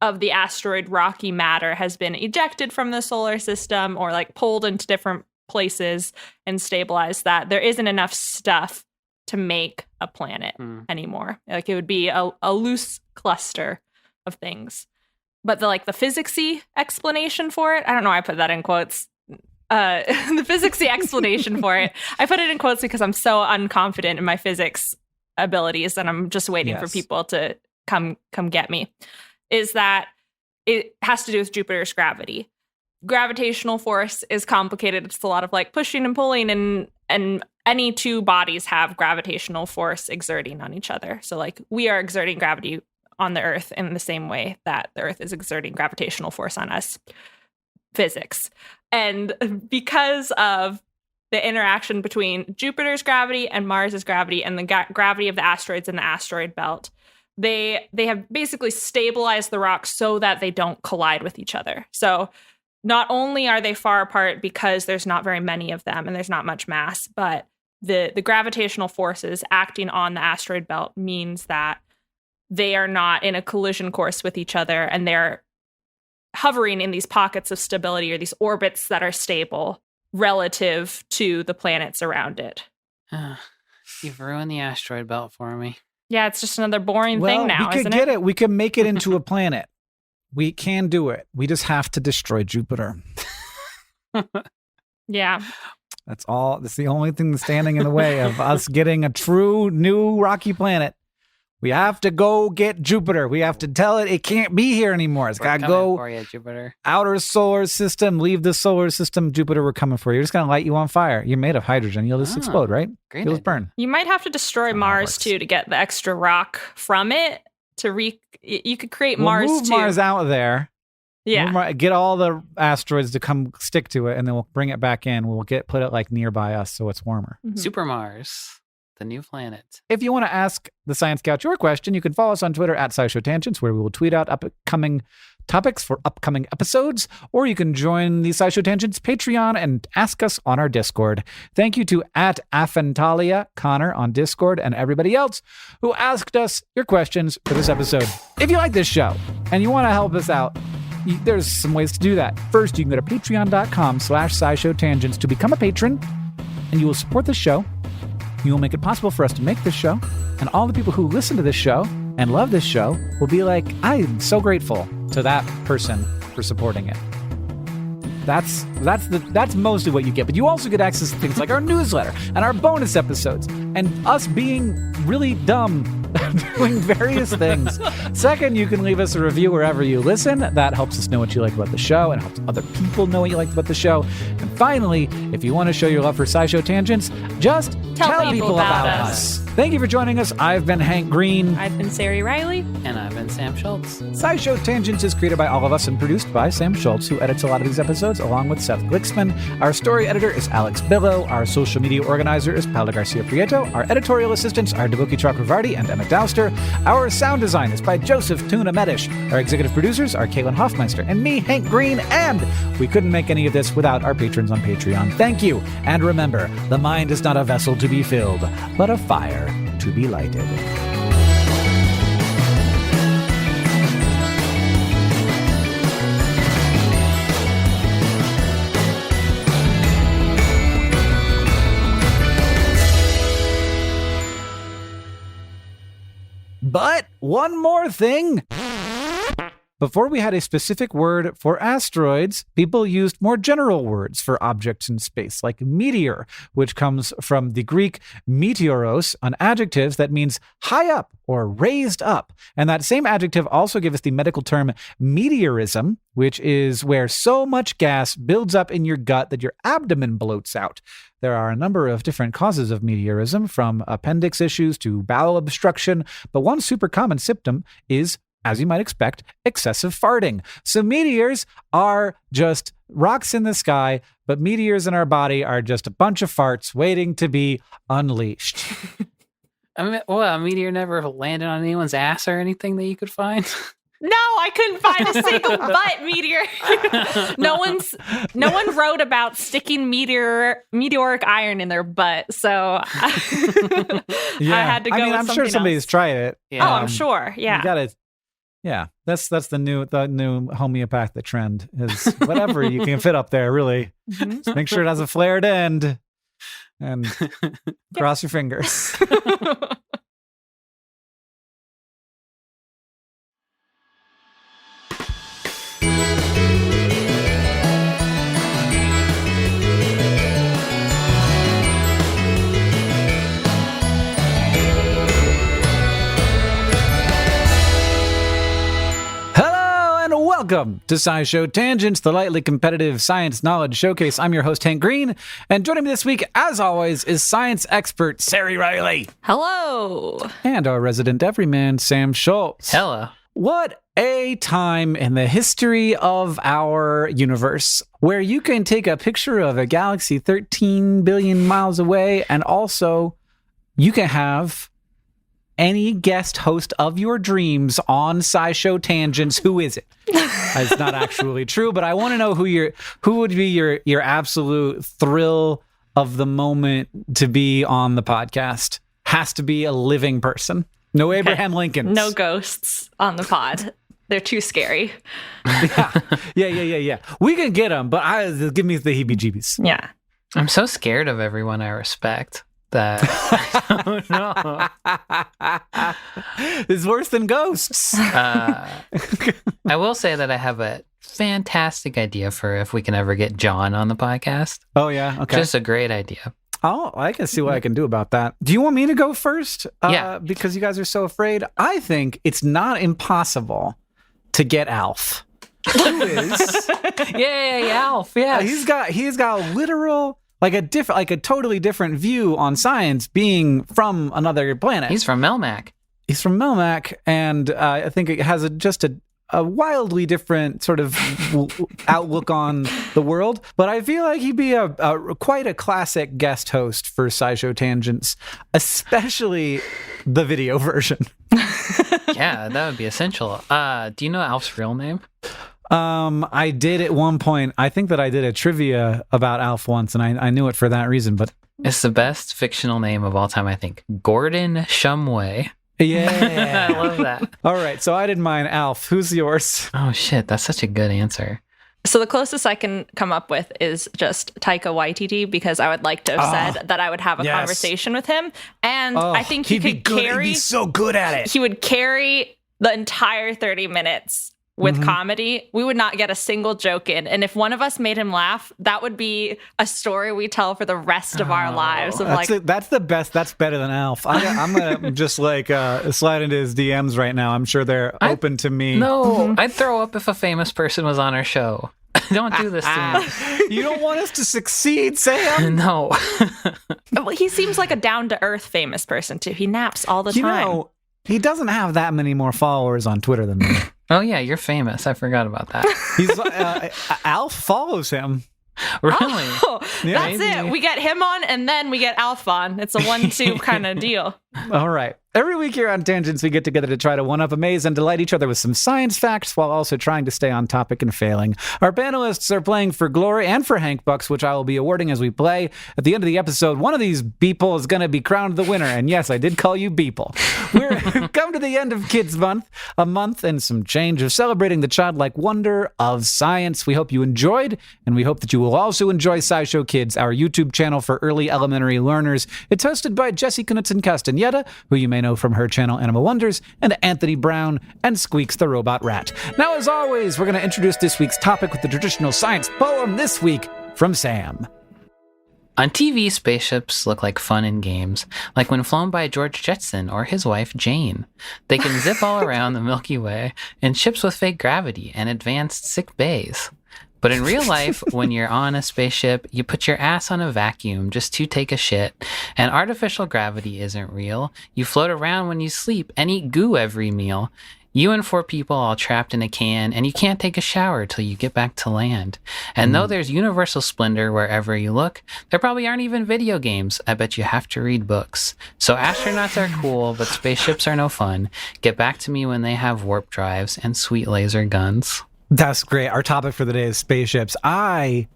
of the asteroid rocky matter has been ejected from the solar system or like pulled into different places and stabilized that there isn't enough stuff to make a planet anymore. Like it would be a loose cluster of things. But the physicsy explanation for it, I don't know why I put that in quotes. The physicsy explanation for it, I put it in quotes because I'm so unconfident in my physics abilities and I'm just waiting for people to come get me, is that it has to do with Jupiter's gravity. Gravitational force is complicated. It's a lot of like pushing and pulling, and any two bodies have gravitational force exerting on each other. So like we are exerting gravity on the Earth in the same way that the Earth is exerting gravitational force on us. Physics. And because of the interaction between Jupiter's gravity and Mars's gravity and the gravity of the asteroids in the asteroid belt, they have basically stabilized the rocks so that they don't collide with each other. So not only are they far apart because there's not very many of them and there's not much mass, but the gravitational forces acting on the asteroid belt means that they are not in a collision course with each other and they're hovering in these pockets of stability or these orbits that are stable relative to the planets around it. You've ruined the asteroid belt for me. Yeah, it's just another boring thing now, we could isn't get it? it. We can make it into a planet. We can do it. We just have to destroy Jupiter. Yeah. That's all. That's the only thing that's standing in the way of us getting a true new rocky planet. We have to go get Jupiter. We have to tell it can't be here anymore. It's got to go for you, Jupiter. outer solar system, leave the solar system. Jupiter, we're coming for you. We're just going to light you on fire. You're made of hydrogen. You'll just explode, right? Great You'll just idea. burn. You might have to destroy That's not how it Mars works. too to get the extra rock from it. You could create We'll Mars move too. Mars out there. Yeah. Get all the asteroids to come stick to it, and then we'll bring it back in. We'll put it like nearby us so it's warmer. Mhm. Super Mars, the new planet. If you want to ask the Science Scout your question, you can follow us on Twitter at SciShow Tangents, where we will tweet out upcoming topics for upcoming episodes, or you can join the SciShow Tangents Patreon and ask us on our Discord. Thank you to @Afentalia Connor on Discord and everybody else who asked us your questions for this episode. If you like this show and you want to help us out, there's some ways to do that. First, you can go to patreon.com/SciShow Tangents to become a patron, and you will support the show. You will make it possible for us to make this show, and all the people who listen to this show and love this show will be like, I'm so grateful to that person for supporting it. That's mostly what you get, but you also get access to things like our newsletter and our bonus episodes and us being really dumb doing various things. Second, you can leave us a review wherever you listen. That helps us know what you like about the show and helps other people know what you like about the show. And finally, if you want to show your love for SciShow Tangents, just tell people about us. Thank you for joining us. I've been Hank Green. I've been Sari Riley. And I've been Sam Schultz. SciShow Tangents is created by all of us and produced by Sam Schultz, who edits a lot of these episodes along with Seth Glixman. Our story editor is Alex Billow. Our social media organizer is Paula Garcia Prieto. Our editorial assistants are Debuki Chakravarti and Emma Dowster. Our sound design is by Joseph Tuna Medish. Our executive producers are Caitlin Hoffmeister and me, Hank Green. And we couldn't make any of this without our patrons on Patreon. Thank you. And remember, the mind is not a vessel to be filled, but a fire to be lighted. But one more thing. Before we had a specific word for asteroids, people used more general words for objects in space, like meteor, which comes from the Greek meteoros, an adjective that means high up or raised up. And that same adjective also gives us the medical term meteorism, which is where so much gas builds up in your gut that your abdomen bloats out. There are a number of different causes of meteorism, from appendix issues to bowel obstruction, but one super common symptom is as you might expect, excessive farting. So meteors are just rocks in the sky, but meteors in our body are just a bunch of farts waiting to be unleashed. I mean, well, a meteor never landed on anyone's ass or anything that you could find. No, I couldn't find a single butt meteor. No one wrote about sticking meteoric iron in their butt, so I had to go. I'm with sure something somebody's else. tried it. Yeah. Oh, I'm sure. Yeah. You gotta, yeah. That's the new homeopathic trend is whatever you can fit up there. Really, just make sure it has a flared end, and cross your fingers. Welcome to SciShow Tangents, the lightly competitive science knowledge showcase. I'm your host, Hank Green, and joining me this week, as always, is science expert Sari Riley. Hello. And our resident everyman, Sam Schultz. Hello. What a time in the history of our universe where you can take a picture of a galaxy 13 billion miles away, and also you can have any guest host of your dreams on SciShow Tangents. Who is it? It's not actually true, but I want to know who would be your absolute thrill of the moment to be on the podcast. Has to be a living person. No Abraham Lincolns. No ghosts on the pod. They're too scary. Yeah. We can get them, but give me the heebie-jeebies. Yeah. I'm so scared of everyone I respect that I don't know. It's worse than ghosts. I will say that I have a fantastic idea for if we can ever get John on the podcast. Oh, yeah? Okay. Just a great idea. Oh, I can see what I can do about that. Do you want me to go first? Yeah. Because you guys are so afraid. I think it's not impossible to get Alf. Who is? Yeah, Alf. Yeah. He's got a literal, like a totally different view on science, being from another planet. He's from Melmac. He's from Melmac, and I think it has just a wildly different sort of outlook on the world. But I feel like he'd be quite a classic guest host for SciShow Tangents, especially the video version. Yeah, that would be essential. Do you know Alf's real name? I did at one point. I think that I did a trivia about Alf once, and I knew it for that reason. But It's the best fictional name of all time, I think. Gordon Shumway. yeah, I love that. All right, so I did mine. Alf, who's yours? Oh, shit. That's such a good answer. So the closest I can come up with is just Taika Waititi, because I would like to have said that I would have a conversation with him. And I think he could carry... He'd be so good at it. He would carry the entire 30 minutes with comedy. We would not get a single joke in. And if one of us made him laugh, that would be a story we tell for the rest of our lives. Of That's the best. That's better than Alf. I'm going to just slide into his DMs right now. I'm sure they're open to me. No, I'd throw up if a famous person was on our show. Don't do this to me. You don't want us to succeed, Sam? No. Well, he seems like a down-to-earth famous person, too. He naps all the time. You know, he doesn't have that many more followers on Twitter than me. Oh, yeah, you're famous. I forgot about that. He's Alf follows him. Really? Oh, Yeah. that's it. We get him on, and then we get Alf on. It's a 1-2 kind of deal. All right. Every week here on Tangents, we get together to try to one-up, amaze, and delight each other with some science facts while also trying to stay on topic and failing. Our panelists are playing for glory and for Hank Bucks, which I will be awarding as we play. At the end of the episode, one of these beeple is going to be crowned the winner. And yes, I did call you beeple. We've come to the end of Kids Month, a month and some change of celebrating the childlike wonder of science. We hope you enjoyed, and we hope that you will also enjoy SciShow Kids, our YouTube channel for early elementary learners. It's hosted by Jessie Knutson-Castaneda, who you may know from her channel Animal Wonders, and Anthony Brown and Squeaks the Robot Rat. Now, as always, we're going to introduce this week's topic with the traditional science poem this week from Sam. On TV, spaceships look like fun and games, like when flown by George Jetson or his wife, Jane. They can zip all around the Milky Way in ships with fake gravity and advanced sick bays. But in real life, when you're on a spaceship, you put your ass on a vacuum just to take a shit, and artificial gravity isn't real. You float around when you sleep and eat goo every meal. You and 4 people all trapped in a can, and you can't take a shower till you get back to land. And though there's universal splendor wherever you look, there probably aren't even video games. I bet you have to read books. So astronauts are cool, but spaceships are no fun. Get back to me when they have warp drives and sweet laser guns. That's great. Our topic for the day is spaceships. I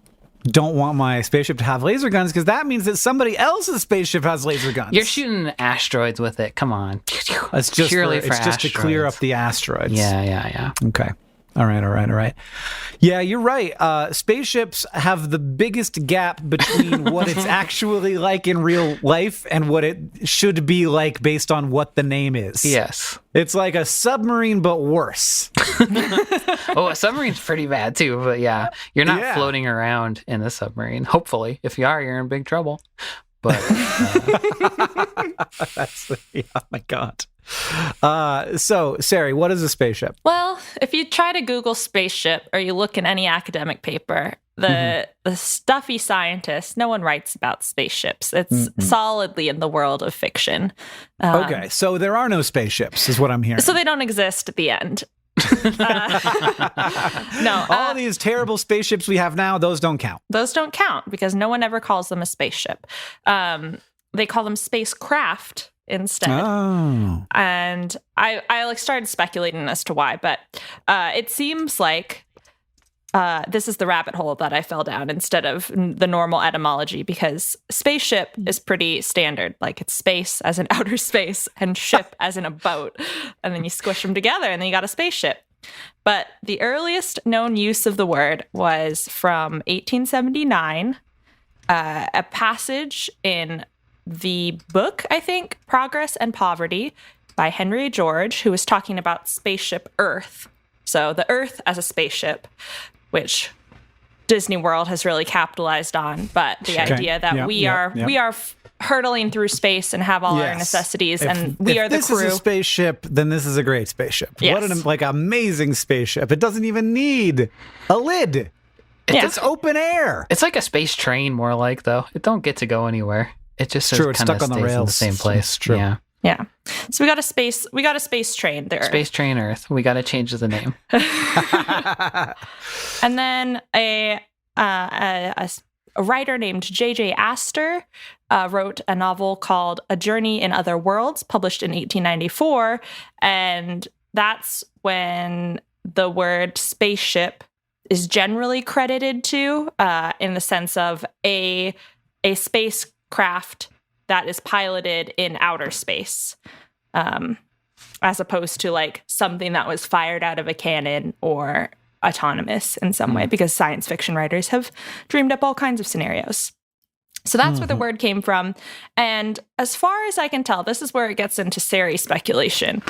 don't want my spaceship to have laser guns because that means that somebody else's spaceship has laser guns. You're shooting asteroids with it. Come on. It's just Purely it's just to clear up the asteroids. Yeah. Okay. All right. Yeah, you're right. Spaceships have the biggest gap between what it's actually like in real life and what it should be like based on what the name is. Yes. It's like a submarine, but worse. Oh, a submarine's pretty bad too, but yeah. You're not Yeah. floating around in a submarine. Hopefully. If you are, you're in big trouble. But Oh my God. So, Sari, what is a spaceship? Well, if you try to Google spaceship or you look in any academic paper, the stuffy scientists, no one writes about spaceships. It's solidly in the world of fiction. Okay, so there are no spaceships, is what I'm hearing. So they don't exist at the end. No. All these terrible spaceships we have now, those don't count. Those don't count because no one ever calls them a spaceship. They call them spacecraft instead. Oh. And I started speculating as to why, but it seems like this is the rabbit hole that I fell down instead of the normal etymology, because spaceship is pretty standard. Like it's space as in outer space and ship as in a boat. And then you squish them together and then you got a spaceship. But the earliest known use of the word was from 1879, a passage in the book, I think, Progress and Poverty by Henry George, who was talking about spaceship Earth. So the Earth as a spaceship, which Disney World has really capitalized on, but the idea that we are hurtling through space and have all our necessities, and we are the crew. If this is a spaceship, then this is a great spaceship. Yes. What an amazing spaceship. It doesn't even need a lid. It's open air. it's like a space train, more like, though. It don't get to go anywhere. It just True, kind it's of stuck on the stays in the rails. same place. It's true. Yeah. Yeah. So we got a space train there. Space Train Earth. We got to change the name. And then a writer named J.J. Astor wrote a novel called A Journey in Other Worlds, published in 1894. And that's when the word spaceship is generally credited to, in the sense of a spacecraft that is piloted in outer space, as opposed to like something that was fired out of a cannon or autonomous in some way, because science fiction writers have dreamed up all kinds of scenarios. So that's where the word came from. And as far as I can tell, this is where it gets into Sari speculation.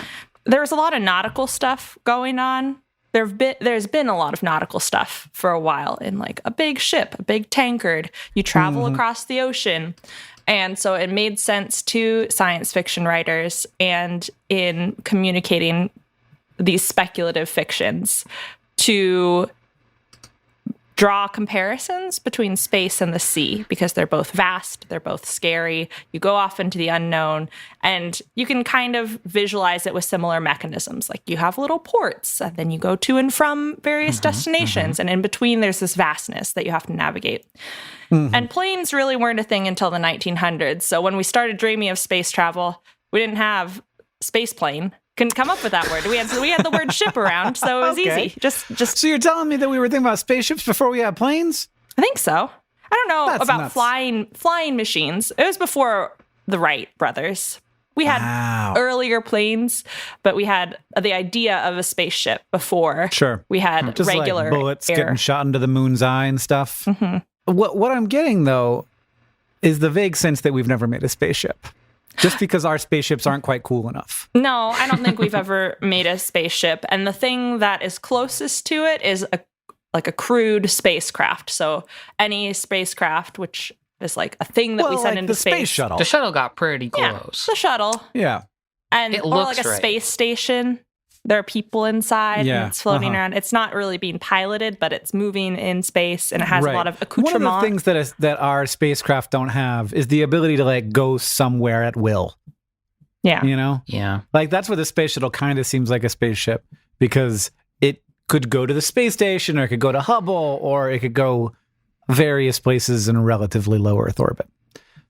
There's a lot of nautical stuff going on. There's been a lot of nautical stuff for a while in like a big ship, a big tankard. You travel across the ocean. And so it made sense to science fiction writers and in communicating these speculative fictions to draw comparisons between space and the sea, because they're both vast, they're both scary. You go off into the unknown, and you can kind of visualize it with similar mechanisms. Like you have little ports, and then you go to and from various destinations, and in between there's this vastness that you have to navigate. And planes really weren't a thing until the 1900s. So when we started dreaming of space travel, we didn't have space plane. Couldn't come up with that word. We had the word ship around, so it was Okay. easy. Just So you're telling me that we were thinking about spaceships before we had planes? I think so. I don't know That's about nuts. flying machines. It was before the Wright brothers. We had Wow. earlier planes, but we had the idea of a spaceship before Sure. we had Just regular like bullets air. getting shot into the moon's eye and stuff. What I'm getting, though, is the vague sense that we've never made a spaceship. Just because our spaceships aren't quite cool enough. No, I don't think we've ever made a spaceship. And the thing that is closest to it is a crewed spacecraft. So any spacecraft, which is like a thing that we send like into the space shuttle. The shuttle got pretty Yeah, close. the shuttle. Yeah. And It or looks like a right. space station. There are people inside Yeah, and it's floating around. It's not really being piloted, but it's moving in space and it has a lot of accoutrement. One of the things that our spacecraft don't have is the ability to like go somewhere at will. Yeah. You know? Yeah. Like, that's where the space shuttle kind of seems like a spaceship, because it could go to the space station, or it could go to Hubble, or it could go various places in a relatively low Earth orbit.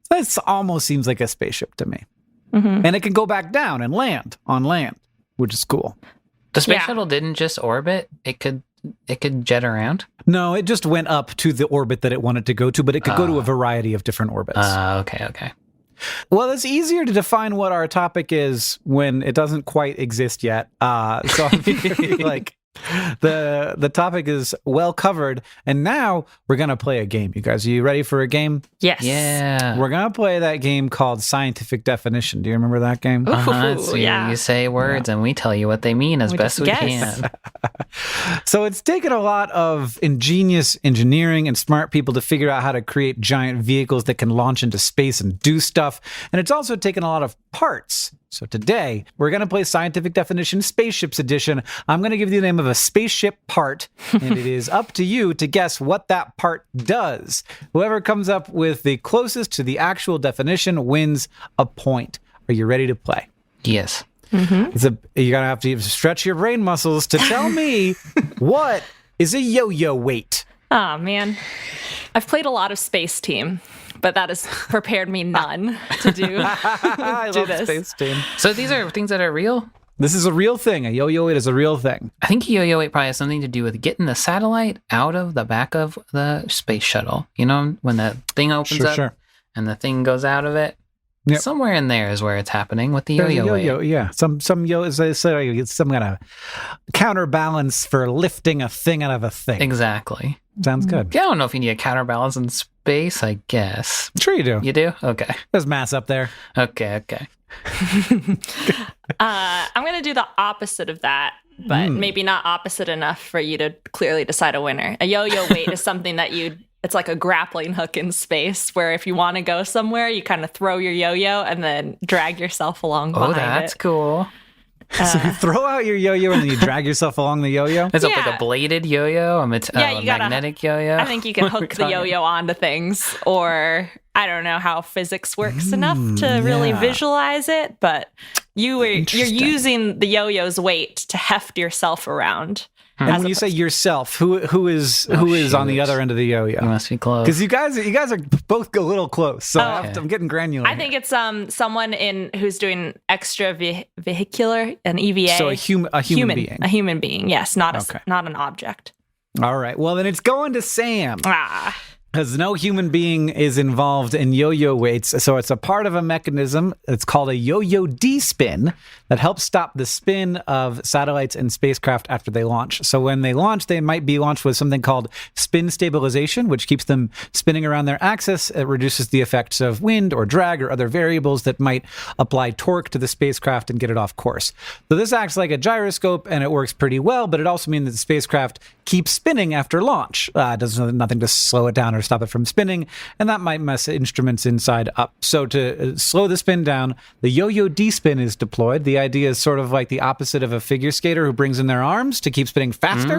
So this almost seems like a spaceship to me. Mm-hmm. And it can go back down and land on land, which is cool. The space Yeah. shuttle didn't just orbit. It could jet around. No, it just went up to the orbit that it wanted to go to, but it could go to a variety of different orbits. Okay. Well, it's easier to define what our topic is when it doesn't quite exist yet. So I feel like the topic is well covered, and now we're gonna play a game. You guys, are you ready for a game? Yes. Yeah. We're gonna play that game called Scientific Definition. Do you remember that game? So yeah. you say words and we tell you what they mean as We best just we guess. can. So it's taken a lot of ingenious engineering and smart people to figure out how to create giant vehicles that can launch into space and do stuff. And it's also taken a lot of parts. So today, we're going to play Scientific Definition Spaceships Edition. I'm going to give you the name of a spaceship part, and it is up to you to guess what that part does. Whoever comes up with the closest to the actual definition wins a point. Are you ready to play? Yes. You're gonna have to stretch your brain muscles to tell me what is a yo-yo weight. Oh, man. I've played a lot of Space Team, but that has prepared me none to do, I do love this. Space Team. So these are things that are real? This is a real thing. A yo-yo weight is a real thing. I think yo-yo weight probably has something to do with getting the satellite out of the back of the space shuttle. You know, when the thing opens up and the thing goes out of it. Yep. Somewhere in there is where it's happening with the There's a yo-yo yo-yo, weight. yeah. Some yo, as I say, it's some kind of counterbalance for lifting a thing out of a thing. Exactly. Sounds good. Yeah, I don't know if you need a counterbalance in space, I guess. Sure you do. You do? Okay. There's mass up there. Okay. I'm going to do the opposite of that, but maybe not opposite enough for you to clearly decide a winner. A yo-yo weight is something that it's like a grappling hook in space, where if you want to go somewhere, you kind of throw your yo-yo and then drag yourself along behind Oh, that's it. cool. So you throw out your yo-yo and then you drag yourself along the yo-yo? Is it like Yeah. a bladed yo-yo? A you gotta- magnetic yo-yo? I think you can hook the yo-yo onto things, or I don't know how physics works enough to really yeah. visualize it, but you're Interesting. using the yo-yo's weight to heft yourself around. And when you say yourself, who is on the shoot. other end of the You yo-yo? must be close. Because you guys are both a little close, so I'm getting granular. I think it's someone who's doing extra vehicular, an EVA. So a human being. A human being, yes, not Okay. not an object. All right. Well, then it's going to Sam. Ah, Because no human being is involved in yo-yo weights, so it's a part of a mechanism. It's called a yo-yo D-spin that helps stop the spin of satellites and spacecraft after they launch. So when they launch, they might be launched with something called spin stabilization, which keeps them spinning around their axis. It reduces the effects of wind or drag or other variables that might apply torque to the spacecraft and get it off course. So this acts like a gyroscope, and it works pretty well, but it also means that the spacecraft keeps spinning after launch. It does nothing to slow it down or stop it from spinning, and that might mess instruments inside up. So to slow the spin down, the yo-yo D-spin is deployed. The idea is sort of like the opposite of a figure skater who brings in their arms to keep spinning faster.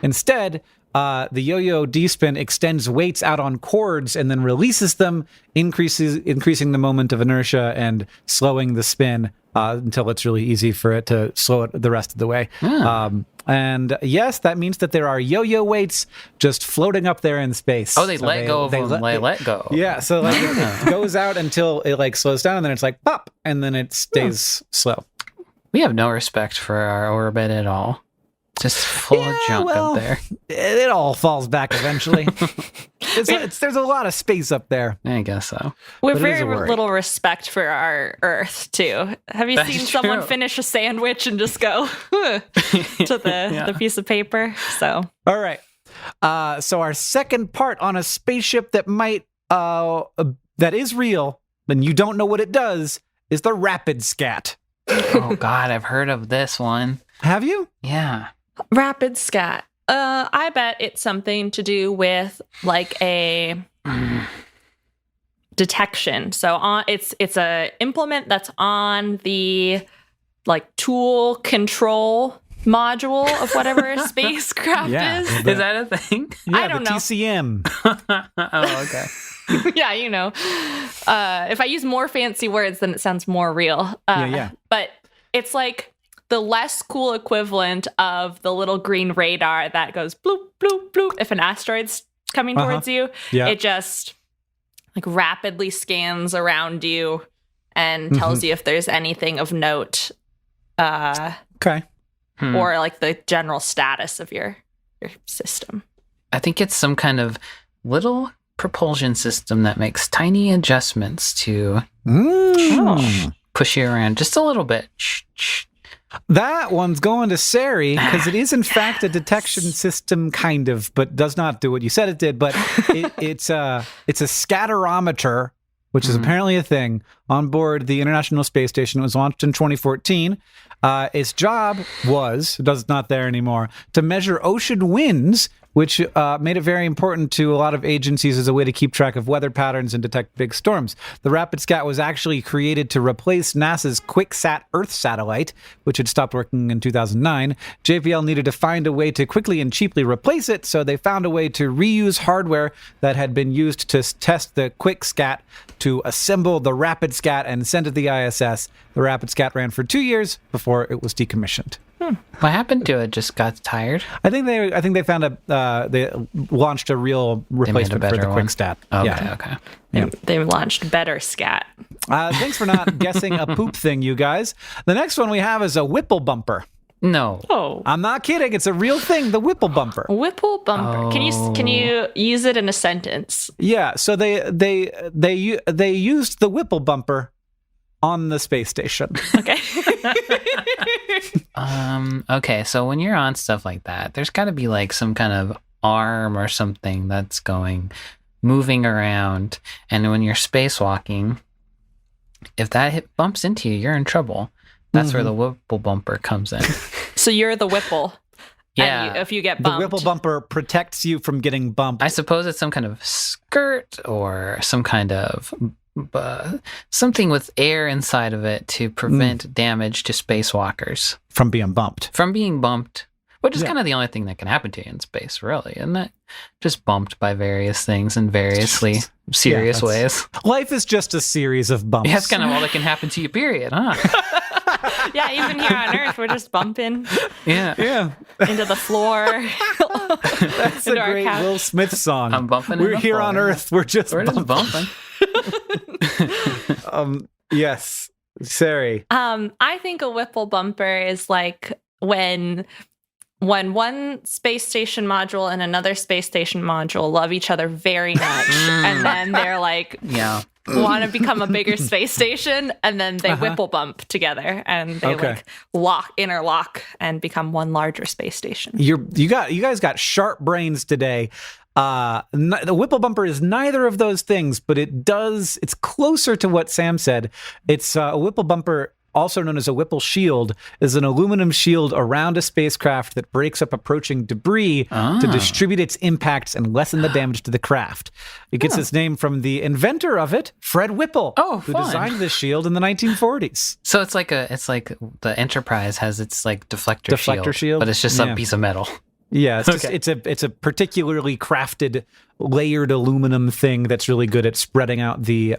Instead, the yo-yo D-spin extends weights out on cords and then releases them, increasing the moment of inertia and slowing the spin until it's really easy for it to slow it the rest of the way. And yes, that means that there are yo-yo weights just floating up there in space. Oh, they So let go of them. They let go. Yeah, so like it goes out until it like slows down, and then it's like pop, and then it stays slow. We have no respect for our orbit at all. Just full of junk up there. It all falls back eventually. There's a lot of space up there. I guess so. we But have it is very a worry. little respect for our Earth too. Have you That's seen someone true. finish a sandwich and just go to the piece of paper? So All right. So our second part on a spaceship that might that is real, and you don't know what it does, is the RapidScat. Oh, God, I've heard of this one. Have you? Yeah. RapidScat. I bet it's something to do with like a detection. So it's a implement that's on the like tool control module of whatever a spacecraft Yeah. is. Is that a thing? Yeah, I don't the know. TCM. Oh, okay. Yeah, if I use more fancy words, then it sounds more real. Yeah. But it's like the less cool equivalent of the little green radar that goes bloop, bloop, bloop if an asteroid's coming towards you. Yeah. It just like rapidly scans around you and tells you if there's anything of note. Okay. Or like the general status of your system. I think it's some kind of little propulsion system that makes tiny adjustments to push you around just a little bit. That one's going to Sari because it is in fact a detection system, kind of, but does not do what you said it did. But it's a scatterometer, which is apparently a thing on board the International Space Station. It was launched in 2014. Its job does not there anymore, to measure ocean winds, which made it very important to a lot of agencies as a way to keep track of weather patterns and detect big storms. The RapidScat was actually created to replace NASA's QuickSat Earth satellite, which had stopped working in 2009. JPL needed to find a way to quickly and cheaply replace it, so they found a way to reuse hardware that had been used to test the QuickSat to assemble the RapidScat and send it to the ISS. The RapidScat ran for 2 years before it was decommissioned. What happened to it? Just got tired? I think they found they launched a real replacement for the QuickSat. Okay. Yeah. They launched Better Scat. Thanks for not guessing a poop thing, you guys. The next one we have is a Whipple bumper. No. Oh, I'm not kidding. It's a real thing, the Whipple bumper. Whipple bumper. Oh. Can you use it in a sentence? Yeah, so they used the Whipple bumper on the space station. Okay. Okay, so when you're on stuff like that, there's got to be like some kind of arm or something that's moving around. And when you're spacewalking, if that bumps into you, you're in trouble. That's where the Whipple bumper comes in. So you're the Whipple. Yeah. And if you get The bumped. Whipple bumper protects you from getting bumped. I suppose it's some kind of skirt or some kind of something with air inside of it to prevent damage to spacewalkers from being bumped. from being bumped, which is Yeah. kind of the only thing that can happen to you in space, really, isn't it? Just bumped by various things in variously serious that's- ways. Life is just a series of bumps. Yeah, that's kind of all that can happen to you, period, huh? Yeah, even here on Earth, we're just bumping Yeah. Yeah. into the floor. That's a into our great couch. Will Smith song. I'm bumping We're into the here floor, on yeah. Earth. We're just We're just bumping. bumping. Yes. Sari. I think a Whipple bumper is like when one space station module and another space station module love each other very much, and then they're like Yeah. want to become a bigger space station, and then they Whipple bump together, and they Okay. interlock, and become one larger space station. You guys got sharp brains today. The Whipple bumper is neither of those things, but it's closer to what Sam said. It's a Whipple bumper, also known as a Whipple shield, is an aluminum shield around a spacecraft that breaks up approaching debris to distribute its impacts and lessen the damage to the craft. It gets its name from the inventor of it, Fred Whipple, who fun. designed this shield in the 1940s. So it's like the Enterprise has its like deflector shield? but it's just Yeah. a piece of metal. Yeah, it's a particularly crafted layered aluminum thing that's really good at spreading out the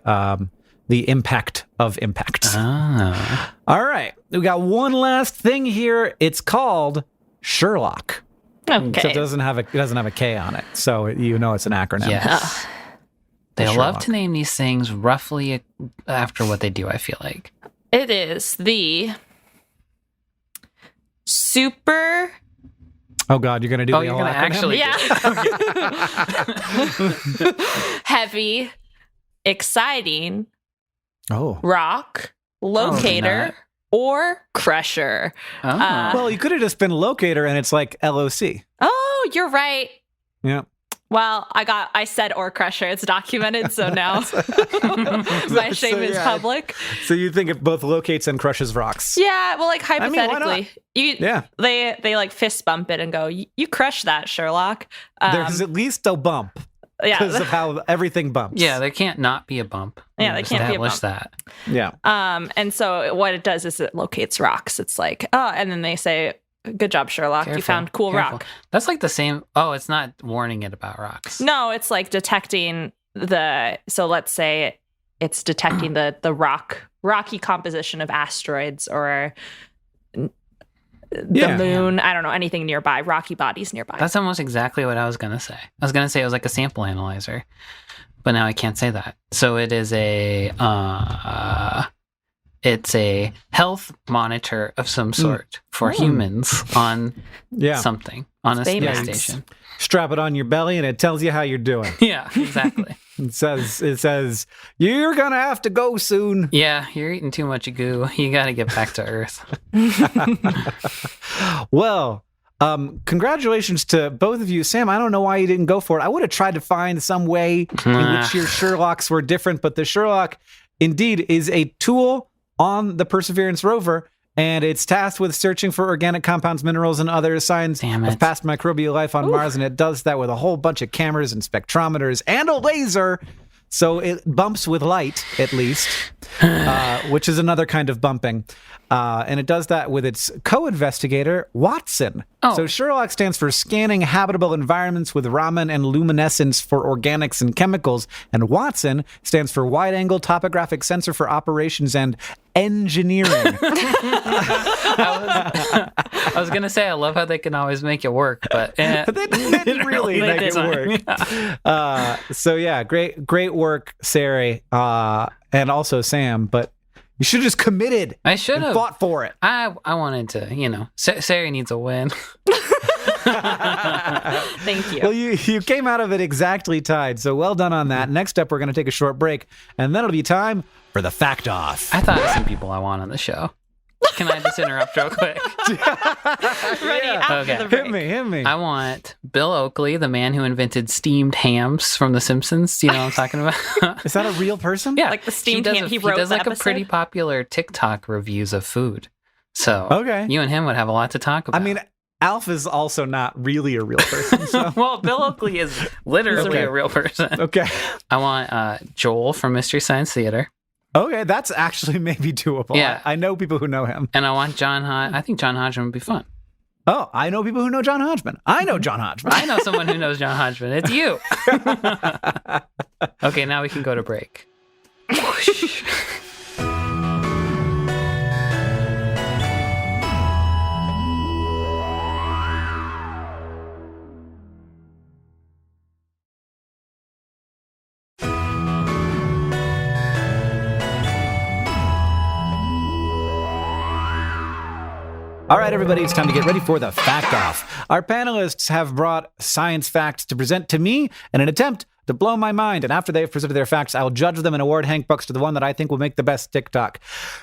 impact of impact. Ah. All right, we got one last thing here. It's called Sherlock. Except Okay. it doesn't have a K on it, so you know it's an acronym. Yes. They love Sherlock. to name these things roughly after what they do, I feel like. It is the super. Oh God, you're gonna do the you're whole gonna acronym? actually Yeah. Heavy, exciting, Oh. rock, locator, not. or crusher. Oh. Well, you could have just been locator, and it's like LOC. Oh, you're right. Yeah. Well, I said or crusher. It's documented, so now my shame is yeah. public. So you think it both locates and crushes rocks? Yeah, well, like mean, why not? hypothetically, Yeah. they like fist bump it and go, "You crush that, Sherlock." There's at least a bump because yeah, of how everything bumps. Yeah, there can't not be a bump. Yeah, there can't be a Establish bump. that. Yeah. and so what it does is it locates rocks. It's like, oh, and then they say, "Good job, Sherlock. You Careful, found cool careful. rock." That's like the same. Oh, it's not warning it about rocks. No, it's like detecting so let's say it's detecting the rocky composition of asteroids or the moon. I don't know, anything nearby, rocky bodies nearby. That's almost exactly what I was going to say. I was going to say it was like a sample analyzer, but now I can't say that. So it is it's a health monitor of some sort for humans on something, on a space station. Strap it on your belly and it tells you how you're doing. Yeah, exactly. It says, you're going to have to go soon. Yeah, you're eating too much goo. You got to get back to Earth. Well, congratulations to both of you. Sam, I don't know why you didn't go for it. I would have tried to find some way in which your Sherlocks were different, but the Sherlock indeed is a tool on the Perseverance rover, and it's tasked with searching for organic compounds, minerals, and other signs of past microbial life on Mars, and it does that with a whole bunch of cameras and spectrometers and a laser, so it bumps with light, at least, which is another kind of bumping. And it does that with its co-investigator, Watson. Oh. So Sherlock stands for Scanning Habitable Environments with Raman and Luminescence for Organics and Chemicals. And Watson stands for Wide-Angle Topographic Sensor for Operations and Engineering. I was going to say, I love how they can always make it work, but they didn't really make it work. So yeah, great work, Sari, and also Sam, but you should have just committed. I should have fought for it. I wanted to, Sari needs a win. Thank you. Well, you came out of it exactly tied, so well done on that. Next up, we're going to take a short break, and then it'll be time for the Fact Off. I thought of some people I want on the show. Can I just interrupt real quick? Ready after the break. Hit me. I want Bill Oakley, the man who invented steamed hams from The Simpsons. Do you know what I'm talking about? Is that a real person? Yeah. Like the steamed ham. He wrote does the like a episode? pretty popular TikTok reviews of food. So you and him would have a lot to talk about. I mean, Alf is also not really a real person. So. Well, Bill Oakley is literally a real person. Okay. I want Joel from Mystery Science Theater. Okay, that's actually maybe doable. Yeah. I know people who know him. And I want John Hodgman. I think John Hodgman would be fun. Oh, I know people who know John Hodgman. I know John Hodgman. I know someone who knows John Hodgman. It's you. Okay, now we can go to break. All right, everybody, it's time to get ready for the Fact Off. Our panelists have brought science facts to present to me in an attempt to blow my mind. And after they've presented their facts, I'll judge them and award Hank Bucks to the one that I think will make the best TikTok.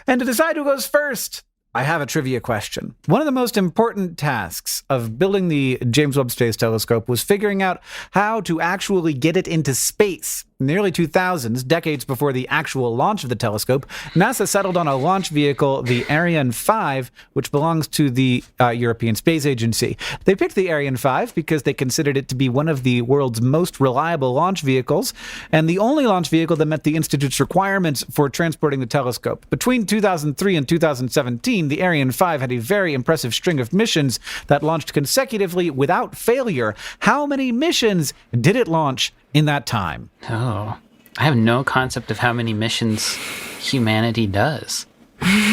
And to decide who goes first, I have a trivia question. One of the most important tasks of building the James Webb Space Telescope was figuring out how to actually get it into space. In the early 2000s, decades before the actual launch of the telescope, NASA settled on a launch vehicle, the Ariane 5, which belongs to the European Space Agency. They picked the Ariane 5 because they considered it to be one of the world's most reliable launch vehicles, and the only launch vehicle that met the Institute's requirements for transporting the telescope. Between 2003 and 2017, the Ariane 5 had a very impressive string of missions that launched consecutively without failure. How many missions did it launch in that time? Oh, I have no concept of how many missions humanity does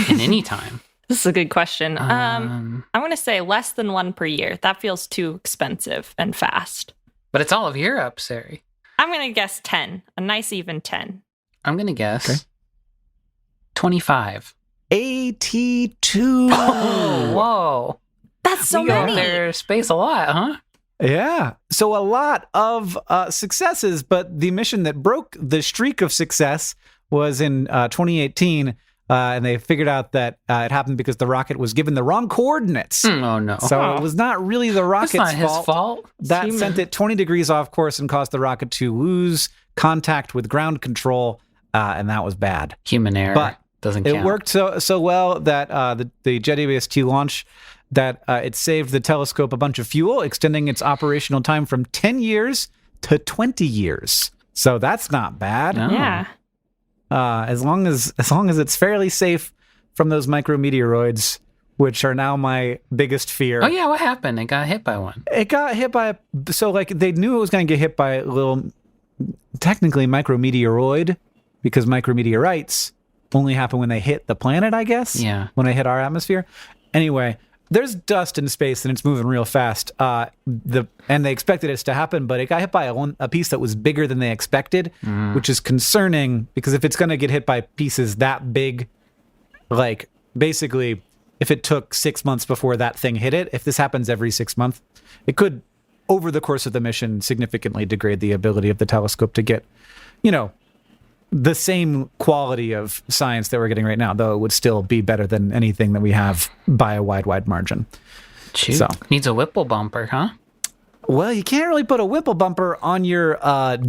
in any time. This is a good question. I'm going to say less than one per year. That feels too expensive and fast. But it's all of Europe, Sari. I'm going to guess 10. A nice even 10. I'm going to guess 25. 82. Oh, whoa. That's so we go many. up there space a lot, huh? Yeah. So a lot of successes, but the mission that broke the streak of success was in 2018, and they figured out that it happened because the rocket was given the wrong coordinates. Oh, no. So it was not really the rocket's That's not his fault. That sent it 20 degrees off course and caused the rocket to lose contact with ground control, and that was bad. Human error. But doesn't count. It worked so well that the Jet ABS-2 launch, that it saved the telescope a bunch of fuel, extending its operational time from 10 years to 20 years. So that's not bad. No. Yeah. As long as it's fairly safe from those micrometeoroids, which are now my biggest fear. Oh, yeah, what happened? It got hit by one. It got hit by they knew it was going to get hit by little technically micrometeoroid, because micrometeorites only happen when they hit the planet, I guess. Yeah. When they hit our atmosphere. Anyway, there's dust in space and it's moving real fast. And they expected this to happen, but it got hit by a piece that was bigger than they expected, which is concerning because if it's going to get hit by pieces that big, like basically if it took 6 months before that thing hit it, if this happens every 6 months, it could, over the course of the mission, significantly degrade the ability of the telescope to get, the same quality of science that we're getting right now, though it would still be better than anything that we have by a wide margin. Shoot. So. Needs a Whipple bumper, huh? Well, you can't really put a Whipple bumper on your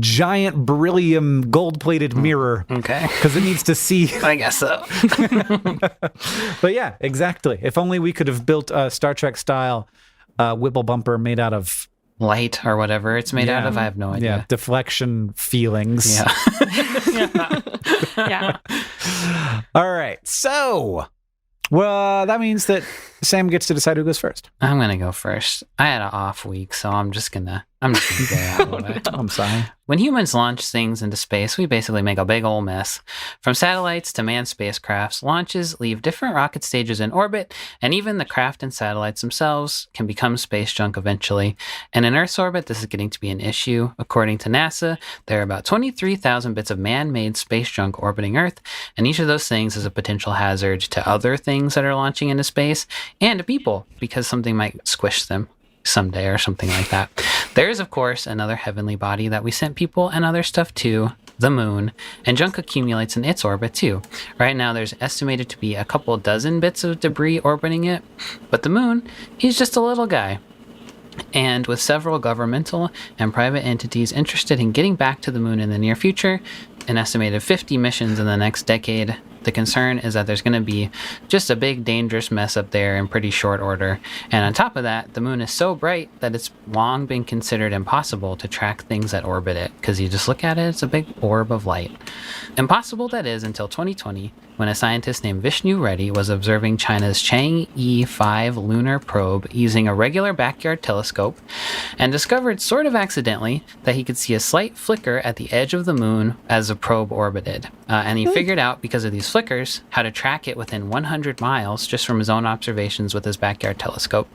giant beryllium gold-plated mirror. Okay. Because it needs to see. I guess so. But yeah, exactly. If only we could have built a Star Trek-style Whipple bumper made out of light or whatever it's made out of. I have no idea. Yeah, deflection feelings. Yeah. Yeah. All right. So, well, that means that Sam gets to decide who goes first. I'm gonna go first. I had an off week, so I'm just gonna get out of it. I'm sorry. When humans launch things into space, we basically make a big old mess. From satellites to manned spacecrafts, launches leave different rocket stages in orbit, and even the craft and satellites themselves can become space junk eventually. And in Earth's orbit, this is getting to be an issue. According to NASA, there are about 23,000 bits of man-made space junk orbiting Earth, and each of those things is a potential hazard to other things that are launching into space and to people, because something might squish them someday or something like that. There is, of course, another heavenly body that we sent people and other stuff to, the moon, and junk accumulates in its orbit too. Right now there's estimated to be a couple dozen bits of debris orbiting it, but the moon, he's just a little guy. And with several governmental and private entities interested in getting back to the moon in the near future, an estimated 50 missions in the next decade, the concern is that there's going to be just a big dangerous mess up there in pretty short order. And on top of that, the moon is so bright that it's long been considered impossible to track things that orbit it, because you just look at it, it's a big orb of light. Impossible that is until 2020, when a scientist named Vishnu Reddy was observing China's Chang'e 5 lunar probe using a regular backyard telescope, and discovered sort of accidentally that he could see a slight flicker at the edge of the moon as the probe orbited. And he figured out, because of these flickers, how to track it within 100 miles just from his own observations with his backyard telescope.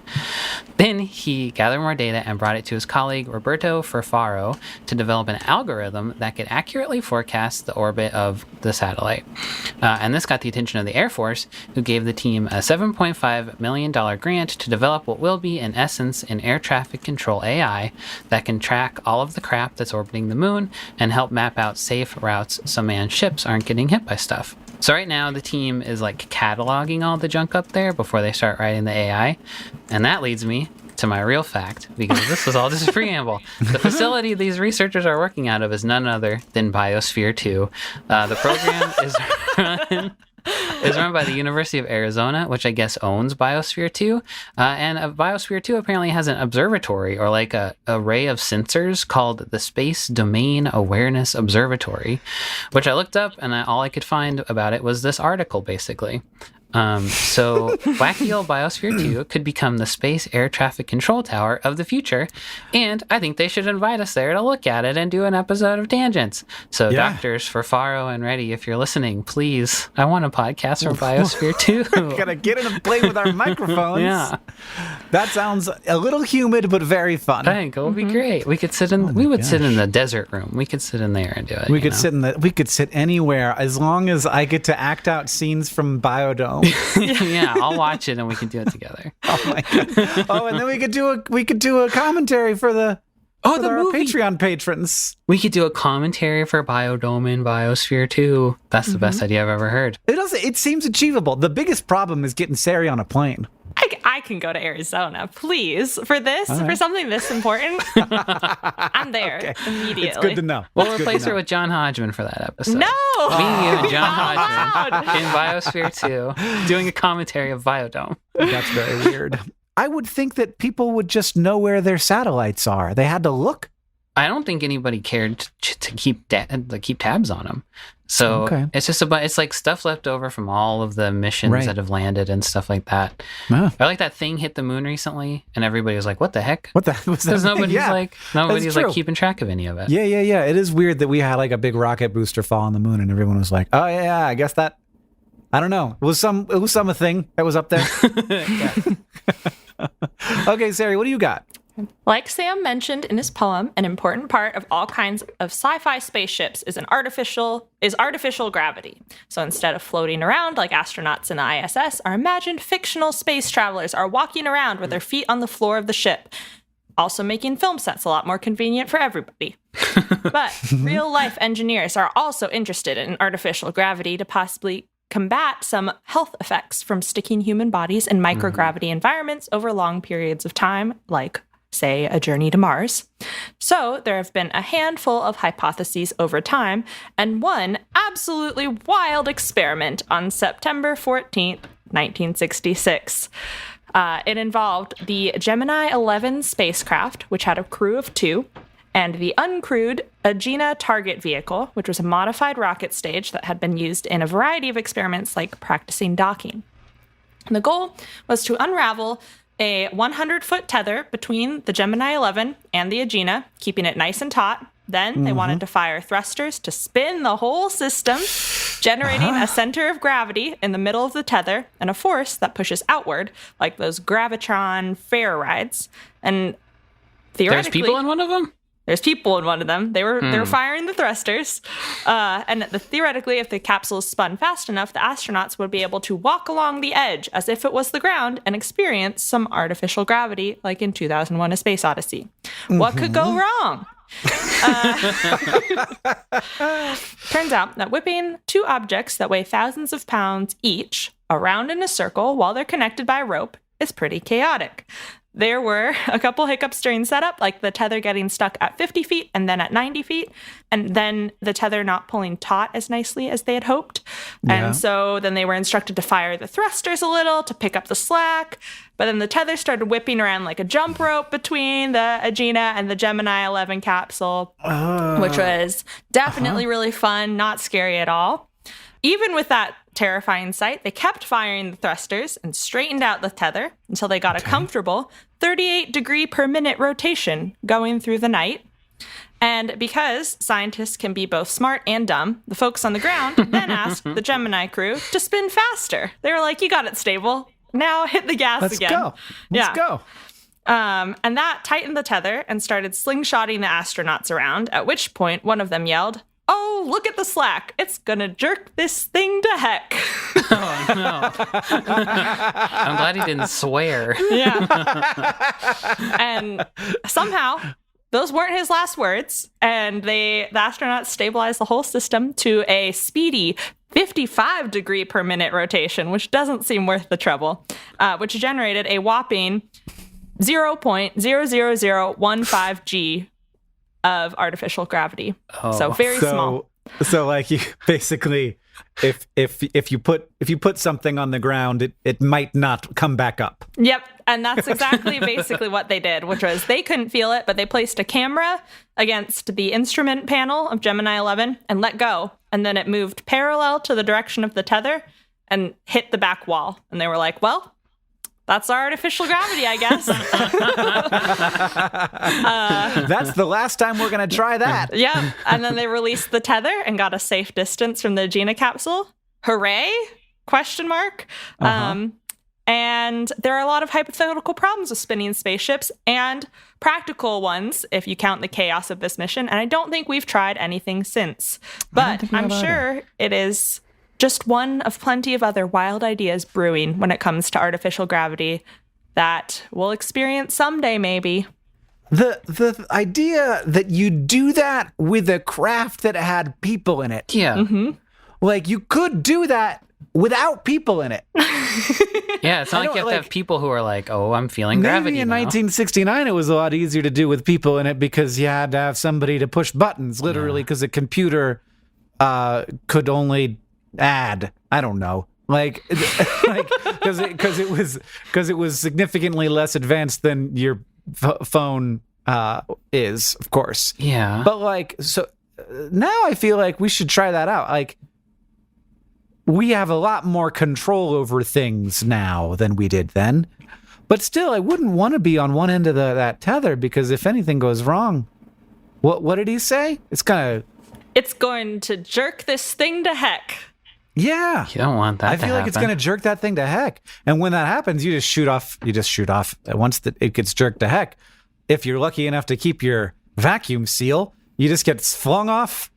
Then he gathered more data and brought it to his colleague Roberto Ferfaro to develop an algorithm that could accurately forecast the orbit of the satellite. And this got the attention of the Air Force, who gave the team a $7.5 million grant to develop what will be, in essence, an air traffic control AI that can track all of the crap that's orbiting the moon and help map out safe routes so manned ships aren't getting hit by stuff. So right now the team is cataloging all the junk up there before they start writing the AI. And that leads me to my real fact, because this was all just a preamble. The facility these researchers are working out of is none other than Biosphere 2. The program is run by the University of Arizona, which I guess owns Biosphere 2. And Biosphere 2 apparently has an observatory, or a array of sensors called the Space Domain Awareness Observatory, which I looked up, and all I could find about it was this article, basically. So wacky old Biosphere 2 could become the space air traffic control tower of the future, and I think they should invite us there to look at it and do an episode of Tangents. So doctors Ferfaro and Reddy, if you're listening, please, I want a podcast from Biosphere 2. Gotta get in and play with our microphones. Yeah. That sounds a little humid, but very fun. I think it would be great. We could sit in. Sit in the desert room. We could sit in there and do it. We could sit anywhere as long as I get to act out scenes from Biodome. Yeah, I'll watch it and we can do it together. Oh my god! Oh, and then we could do a commentary for our movie. Patreon patrons. We could do a commentary for Biodome and Biosphere 2. That's the best idea I've ever heard. It seems achievable. The biggest problem is getting Sari on a plane. I can go to Arizona, please, for this, right. for something this important. I'm there immediately. It's good to know. We'll replace her with John Hodgman for that episode. No! Me and John Hodgman in Biosphere 2 doing a commentary of Biodome. That's very weird. I would think that people would just know where their satellites are. They had to look. I don't think anybody cared to keep tabs on them. So Okay. it's just it's like stuff left over from all of the missions Right. that have landed and stuff like that. Ah. I like that thing hit the moon recently, and everybody was like, "What the heck?" What the was that? Because nobody's Yeah. nobody's like true. keeping track of any of it. Yeah. It is weird that we had like a big rocket booster fall on the moon, and everyone was like, "Oh yeah, I guess that." I don't know. It was some a thing that was up there. Okay, Sari, what do you got? Like Sam mentioned in his poem, an important part of all kinds of sci-fi spaceships is artificial gravity. So instead of floating around like astronauts in the ISS, our imagined fictional space travelers are walking around with their feet on the floor of the ship, also making film sets a lot more convenient for everybody. But real-life engineers are also interested in artificial gravity to possibly combat some health effects from sticking human bodies in microgravity environments over long periods of time, like say, a journey to Mars. So there have been a handful of hypotheses over time, and one absolutely wild experiment on September 14th, 1966. It involved the Gemini 11 spacecraft, which had a crew of 2, and the uncrewed Agena target vehicle, which was a modified rocket stage that had been used in a variety of experiments like practicing docking. And the goal was to unravel a 100-foot tether between the Gemini 11 and the Agena, keeping it nice and taut. Then they wanted to fire thrusters to spin the whole system, generating a center of gravity in the middle of the tether and a force that pushes outward, like those gravitron fair rides. And theoretically, There's people in one of them? there's people in one of them. They were firing the thrusters. And theoretically, if the capsule spun fast enough, the astronauts would be able to walk along the edge as if it was the ground and experience some artificial gravity, like in 2001: A Space Odyssey. What could go wrong? Turns out that whipping 2 objects that weigh thousands of pounds each around in a circle while they're connected by rope is pretty chaotic. There were a couple hiccups during setup, like the tether getting stuck at 50 feet and then at 90 feet, and then the tether not pulling taut as nicely as they had hoped. Yeah. And so then they were instructed to fire the thrusters a little to pick up the slack, but then the tether started whipping around like a jump rope between the Agena and the Gemini 11 capsule, which was definitely really fun, not scary at all. Even with that terrifying sight, they kept firing the thrusters and straightened out the tether until they got a comfortable 38 degree per minute rotation going through the night. And because scientists can be both smart and dumb, the folks on the ground then asked the Gemini crew to spin faster. They were like, "You got it stable. Now hit the gas Let's again." go. Let's go. And that tightened the tether and started slingshotting the astronauts around, at which point one of them yelled, "Oh, look at the slack. It's gonna jerk this thing to heck." Oh, no. I'm glad he didn't swear. Yeah. And somehow, those weren't his last words. And the astronauts stabilized the whole system to a speedy 55 degree per minute rotation, which doesn't seem worth the trouble, which generated a whopping 0.00015 G of artificial gravity. So very small. So like you basically, if you put something on the ground, it might not come back up. Yep. And that's exactly basically what they did, which was they couldn't feel it, but they placed a camera against the instrument panel of Gemini 11 and let go. And then it moved parallel to the direction of the tether and hit the back wall. And they were like, "Well, that's our artificial gravity, I guess." That's the last time we're going to try that. Yeah. And then they released the tether and got a safe distance from the Agena capsule. Hooray? Question mark. And there are a lot of hypothetical problems with spinning spaceships and practical ones, if you count the chaos of this mission. And I don't think we've tried anything since. But I'm sure it is just one of plenty of other wild ideas brewing when it comes to artificial gravity that we'll experience someday, maybe. The idea that you do that with a craft that had people in it. Yeah. Like you could do that without people in it. Yeah, it's not like you have to have people who are like, "Oh, I'm feeling gravity Maybe in now." 1969 it was a lot easier to do with people in it because you had to have somebody to push buttons, literally, because a computer could only add. I don't know. Like because it was significantly less advanced than your phone is, of course. Yeah. But like, so now I feel like we should try that out. Like, we have a lot more control over things now than we did then. But still, I wouldn't want to be on one end of that tether, because if anything goes wrong, what did he say? It's going to jerk this thing to heck. Yeah. You don't want that I feel like it's going to jerk that thing to heck. And when that happens, you just shoot off. Once it gets jerked to heck, if you're lucky enough to keep your vacuum seal, you just get flung off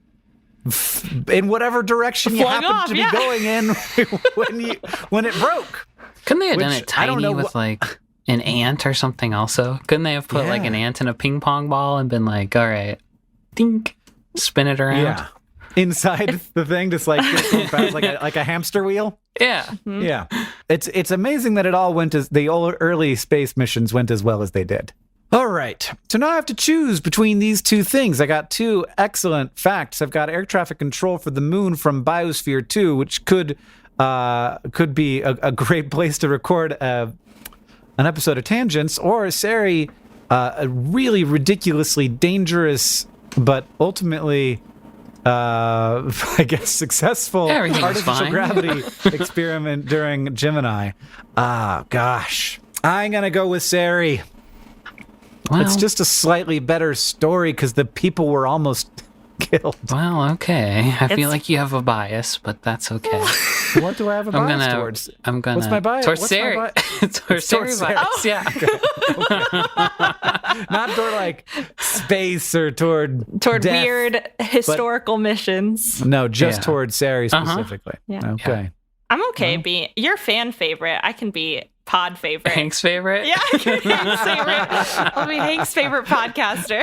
in whatever direction you happen to be going in when it broke. Couldn't they have done Which, it I don't tiny know with like an ant or something also? Couldn't they have put like an ant in a ping pong ball and been like, all right, dink, spin it around? Yeah. Inside the thing, just like fast, like a hamster wheel. Yeah. Mm-hmm. Yeah. It's amazing that it all went as the early space missions went as well as they did. All right. So now I have to choose between these two things. I got two excellent facts. I've got air traffic control for the moon from Biosphere 2, which could be a great place to record an episode of Tangents, or Sari, a really ridiculously dangerous but ultimately I guess successful artificial gravity experiment during Gemini. Gosh. I'm going to go with Sari. Well, it's just a slightly better story because the people were almost killed. Well, okay. I feel like you have a bias, but that's okay. What do I have a bias towards? What's my bias? Towards Sari. Towards Sari bias, yeah. Not toward like space or toward death, weird historical missions. No, just towards Sari specifically. Yeah. Okay. I'm okay being your fan favorite. I can be pod favorite. Hank's favorite? Yeah, I can be Hank's favorite. I'll be Hank's favorite podcaster.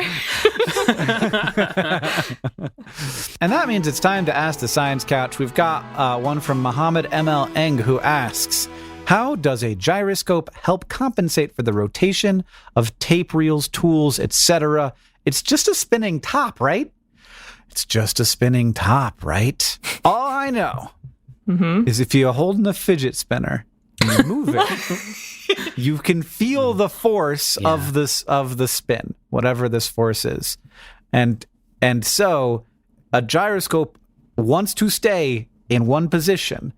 And that means it's time to ask the Science Couch. We've got one from Mohammed ML Eng, who asks, how does a gyroscope help compensate for the rotation of tape reels, tools, etc.? It's just a spinning top, right? It's just a spinning top, right? All I know is if you're holding a fidget spinner and you move it, you can feel the force of the spin, whatever this force is. And so a gyroscope wants to stay in one position.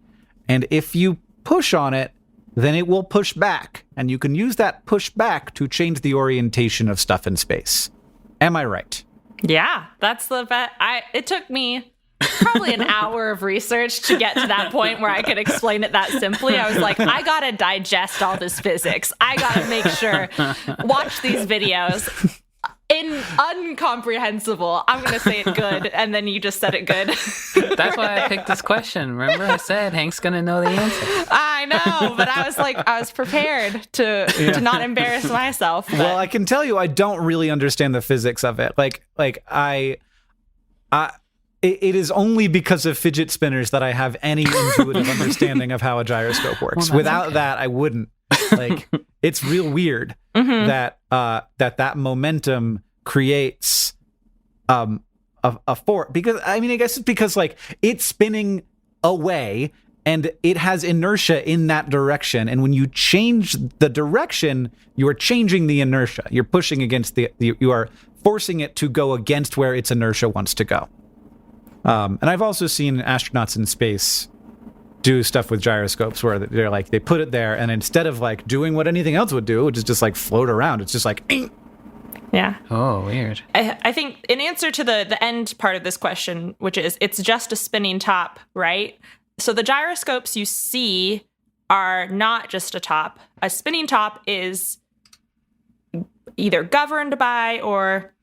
And if you push on it, then it will push back. And you can use that push back to change the orientation of stuff in space. Am I right? Yeah, that's the bet. It took me probably an hour of research to get to that point where I could explain it that simply. I was like, I gotta digest all this physics. I gotta make sure, watch these videos. Incomprehensible. I'm gonna say it good, and then you just said it good. That's why I picked this question. Remember, I said Hank's gonna know the answer. I know, but I was prepared to not embarrass myself. But. Well, I can tell you, I don't really understand the physics of it. It is only because of fidget spinners that I have any intuitive understanding of how a gyroscope works. Well, Without that, I wouldn't. Like, it's real weird that that momentum creates a force. Because I guess it's because like it's spinning away and it has inertia in that direction. And when you change the direction, you are changing the inertia. You're pushing against you are forcing it to go against where its inertia wants to go. And I've also seen astronauts in space do stuff with gyroscopes where they're like, they put it there and instead of like doing what anything else would do, which is just like float around, it's just like, yeah. Oh, weird. I think in answer to the end part of this question, which is it's just a spinning top, right? So the gyroscopes you see are not just a top. A spinning top is either governed by or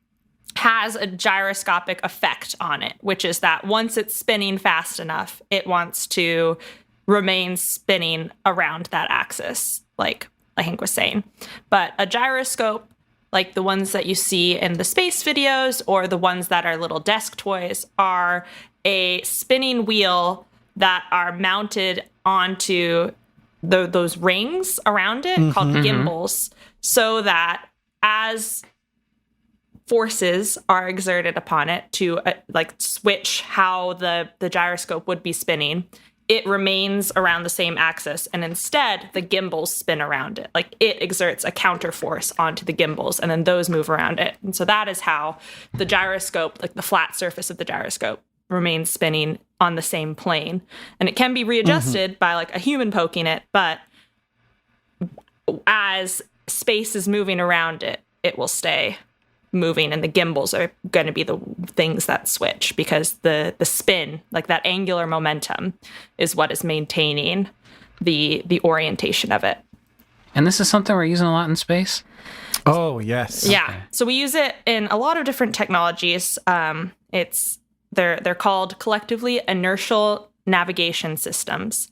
has a gyroscopic effect on it, which is that once it's spinning fast enough, it wants to remain spinning around that axis, like Hank was saying. But a gyroscope, like the ones that you see in the space videos or the ones that are little desk toys, are a spinning wheel that are mounted onto those rings around it called gimbals, so that as forces are exerted upon it to like switch how the gyroscope would be spinning, it remains around the same axis, and instead the gimbals spin around it. Like, it exerts a counterforce onto the gimbals, and then those move around it. And so that is how the gyroscope, like the flat surface of the gyroscope, remains spinning on the same plane. And it can be readjusted by like a human poking it, but as space is moving around it, it will stay moving, and the gimbals are going to be the things that switch, because the spin, like that angular momentum, is what is maintaining the orientation of it. And this is something we're using a lot in space? Oh, yes. Yeah. Okay. So we use it in a lot of different technologies. They're called collectively inertial navigation systems.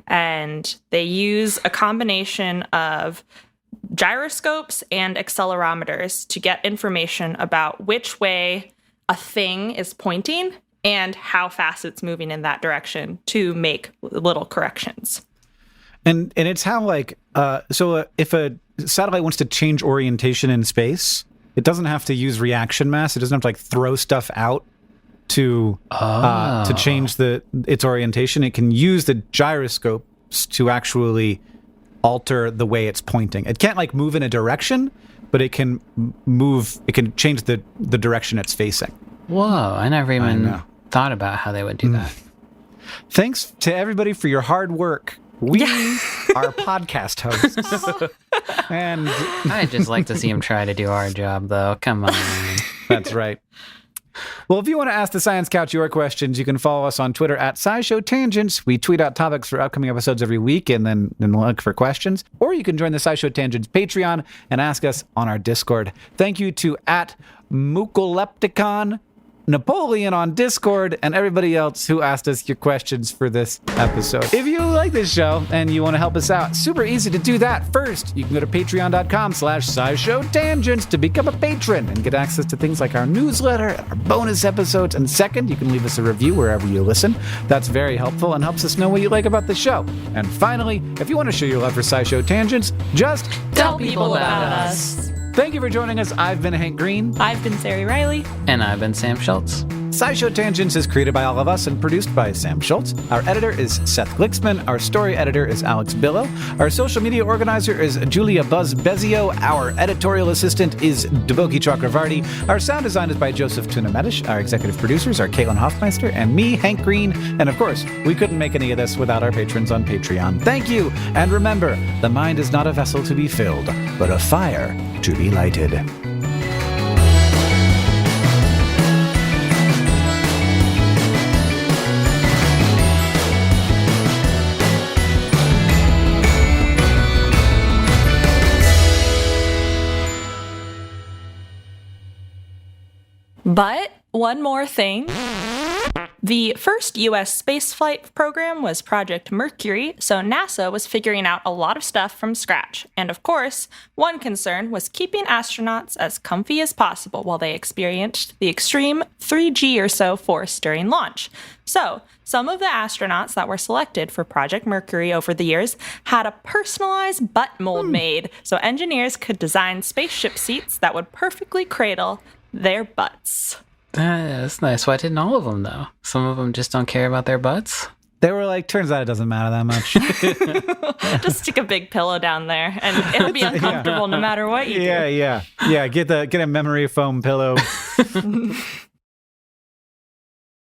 And they use a combination of gyroscopes and accelerometers to get information about which way a thing is pointing and how fast it's moving in that direction to make little corrections. And it's how, like, if a satellite wants to change orientation in space, it doesn't have to use reaction mass. It doesn't have to, like, throw stuff out to change its orientation. It can use the gyroscopes to actually alter the way it's pointing. It can't, like, move in a direction, but it can change the direction it's facing. Whoa, I never even thought about how they would do that. Thanks to everybody for your hard work. We are podcast hosts. And I'd just like to see him try to do our job, though. Come on. that's right. Well, if you want to ask the Science Couch your questions, you can follow us on Twitter at SciShow Tangents. We tweet out topics for upcoming episodes every week and then look for questions. Or you can join the SciShow Tangents Patreon and ask us on our Discord. Thank you to at Mucolepticon, Napoleon on Discord, and everybody else who asked us your questions for this episode. If you like this show and you want to help us out, super easy to do that. First, you can go to patreon.com/SciShowTangents to become a patron and get access to things like our newsletter and our bonus episodes. And second, you can leave us a review wherever you listen. That's very helpful and helps us know what you like about the show. And finally, if you want to show your love for SciShow Tangents, just Tell people about us. Thank you for joining us. I've been Hank Green. I've been Sari Riley. And I've been Sam Schultz. SciShow Tangents is created by all of us and produced by Sam Schultz. Our editor is Seth Glicksman. Our story editor is Alex Billow. Our social media organizer is Julia Buzz Bezio. Our editorial assistant is Deboki Chakravarti. Our sound design is by Joseph Tunamedish. Our executive producers are Caitlin Hoffmeister and me, Hank Green. And of course, we couldn't make any of this without our patrons on Patreon. Thank you. And remember, the mind is not a vessel to be filled, but a fire to be lighted. But one more thing. The first U.S. spaceflight program was Project Mercury, so NASA was figuring out a lot of stuff from scratch. And of course, one concern was keeping astronauts as comfy as possible while they experienced the extreme 3G or so force during launch. So, some of the astronauts that were selected for Project Mercury over the years had a personalized butt mold made, so engineers could design spaceship seats that would perfectly cradle their butts. That's nice. Why didn't all of them, though? Some of them just don't care about their butts? They were like, turns out it doesn't matter that much. Just stick a big pillow down there, and it'll be uncomfortable no matter what you do. Yeah. Get a memory foam pillow.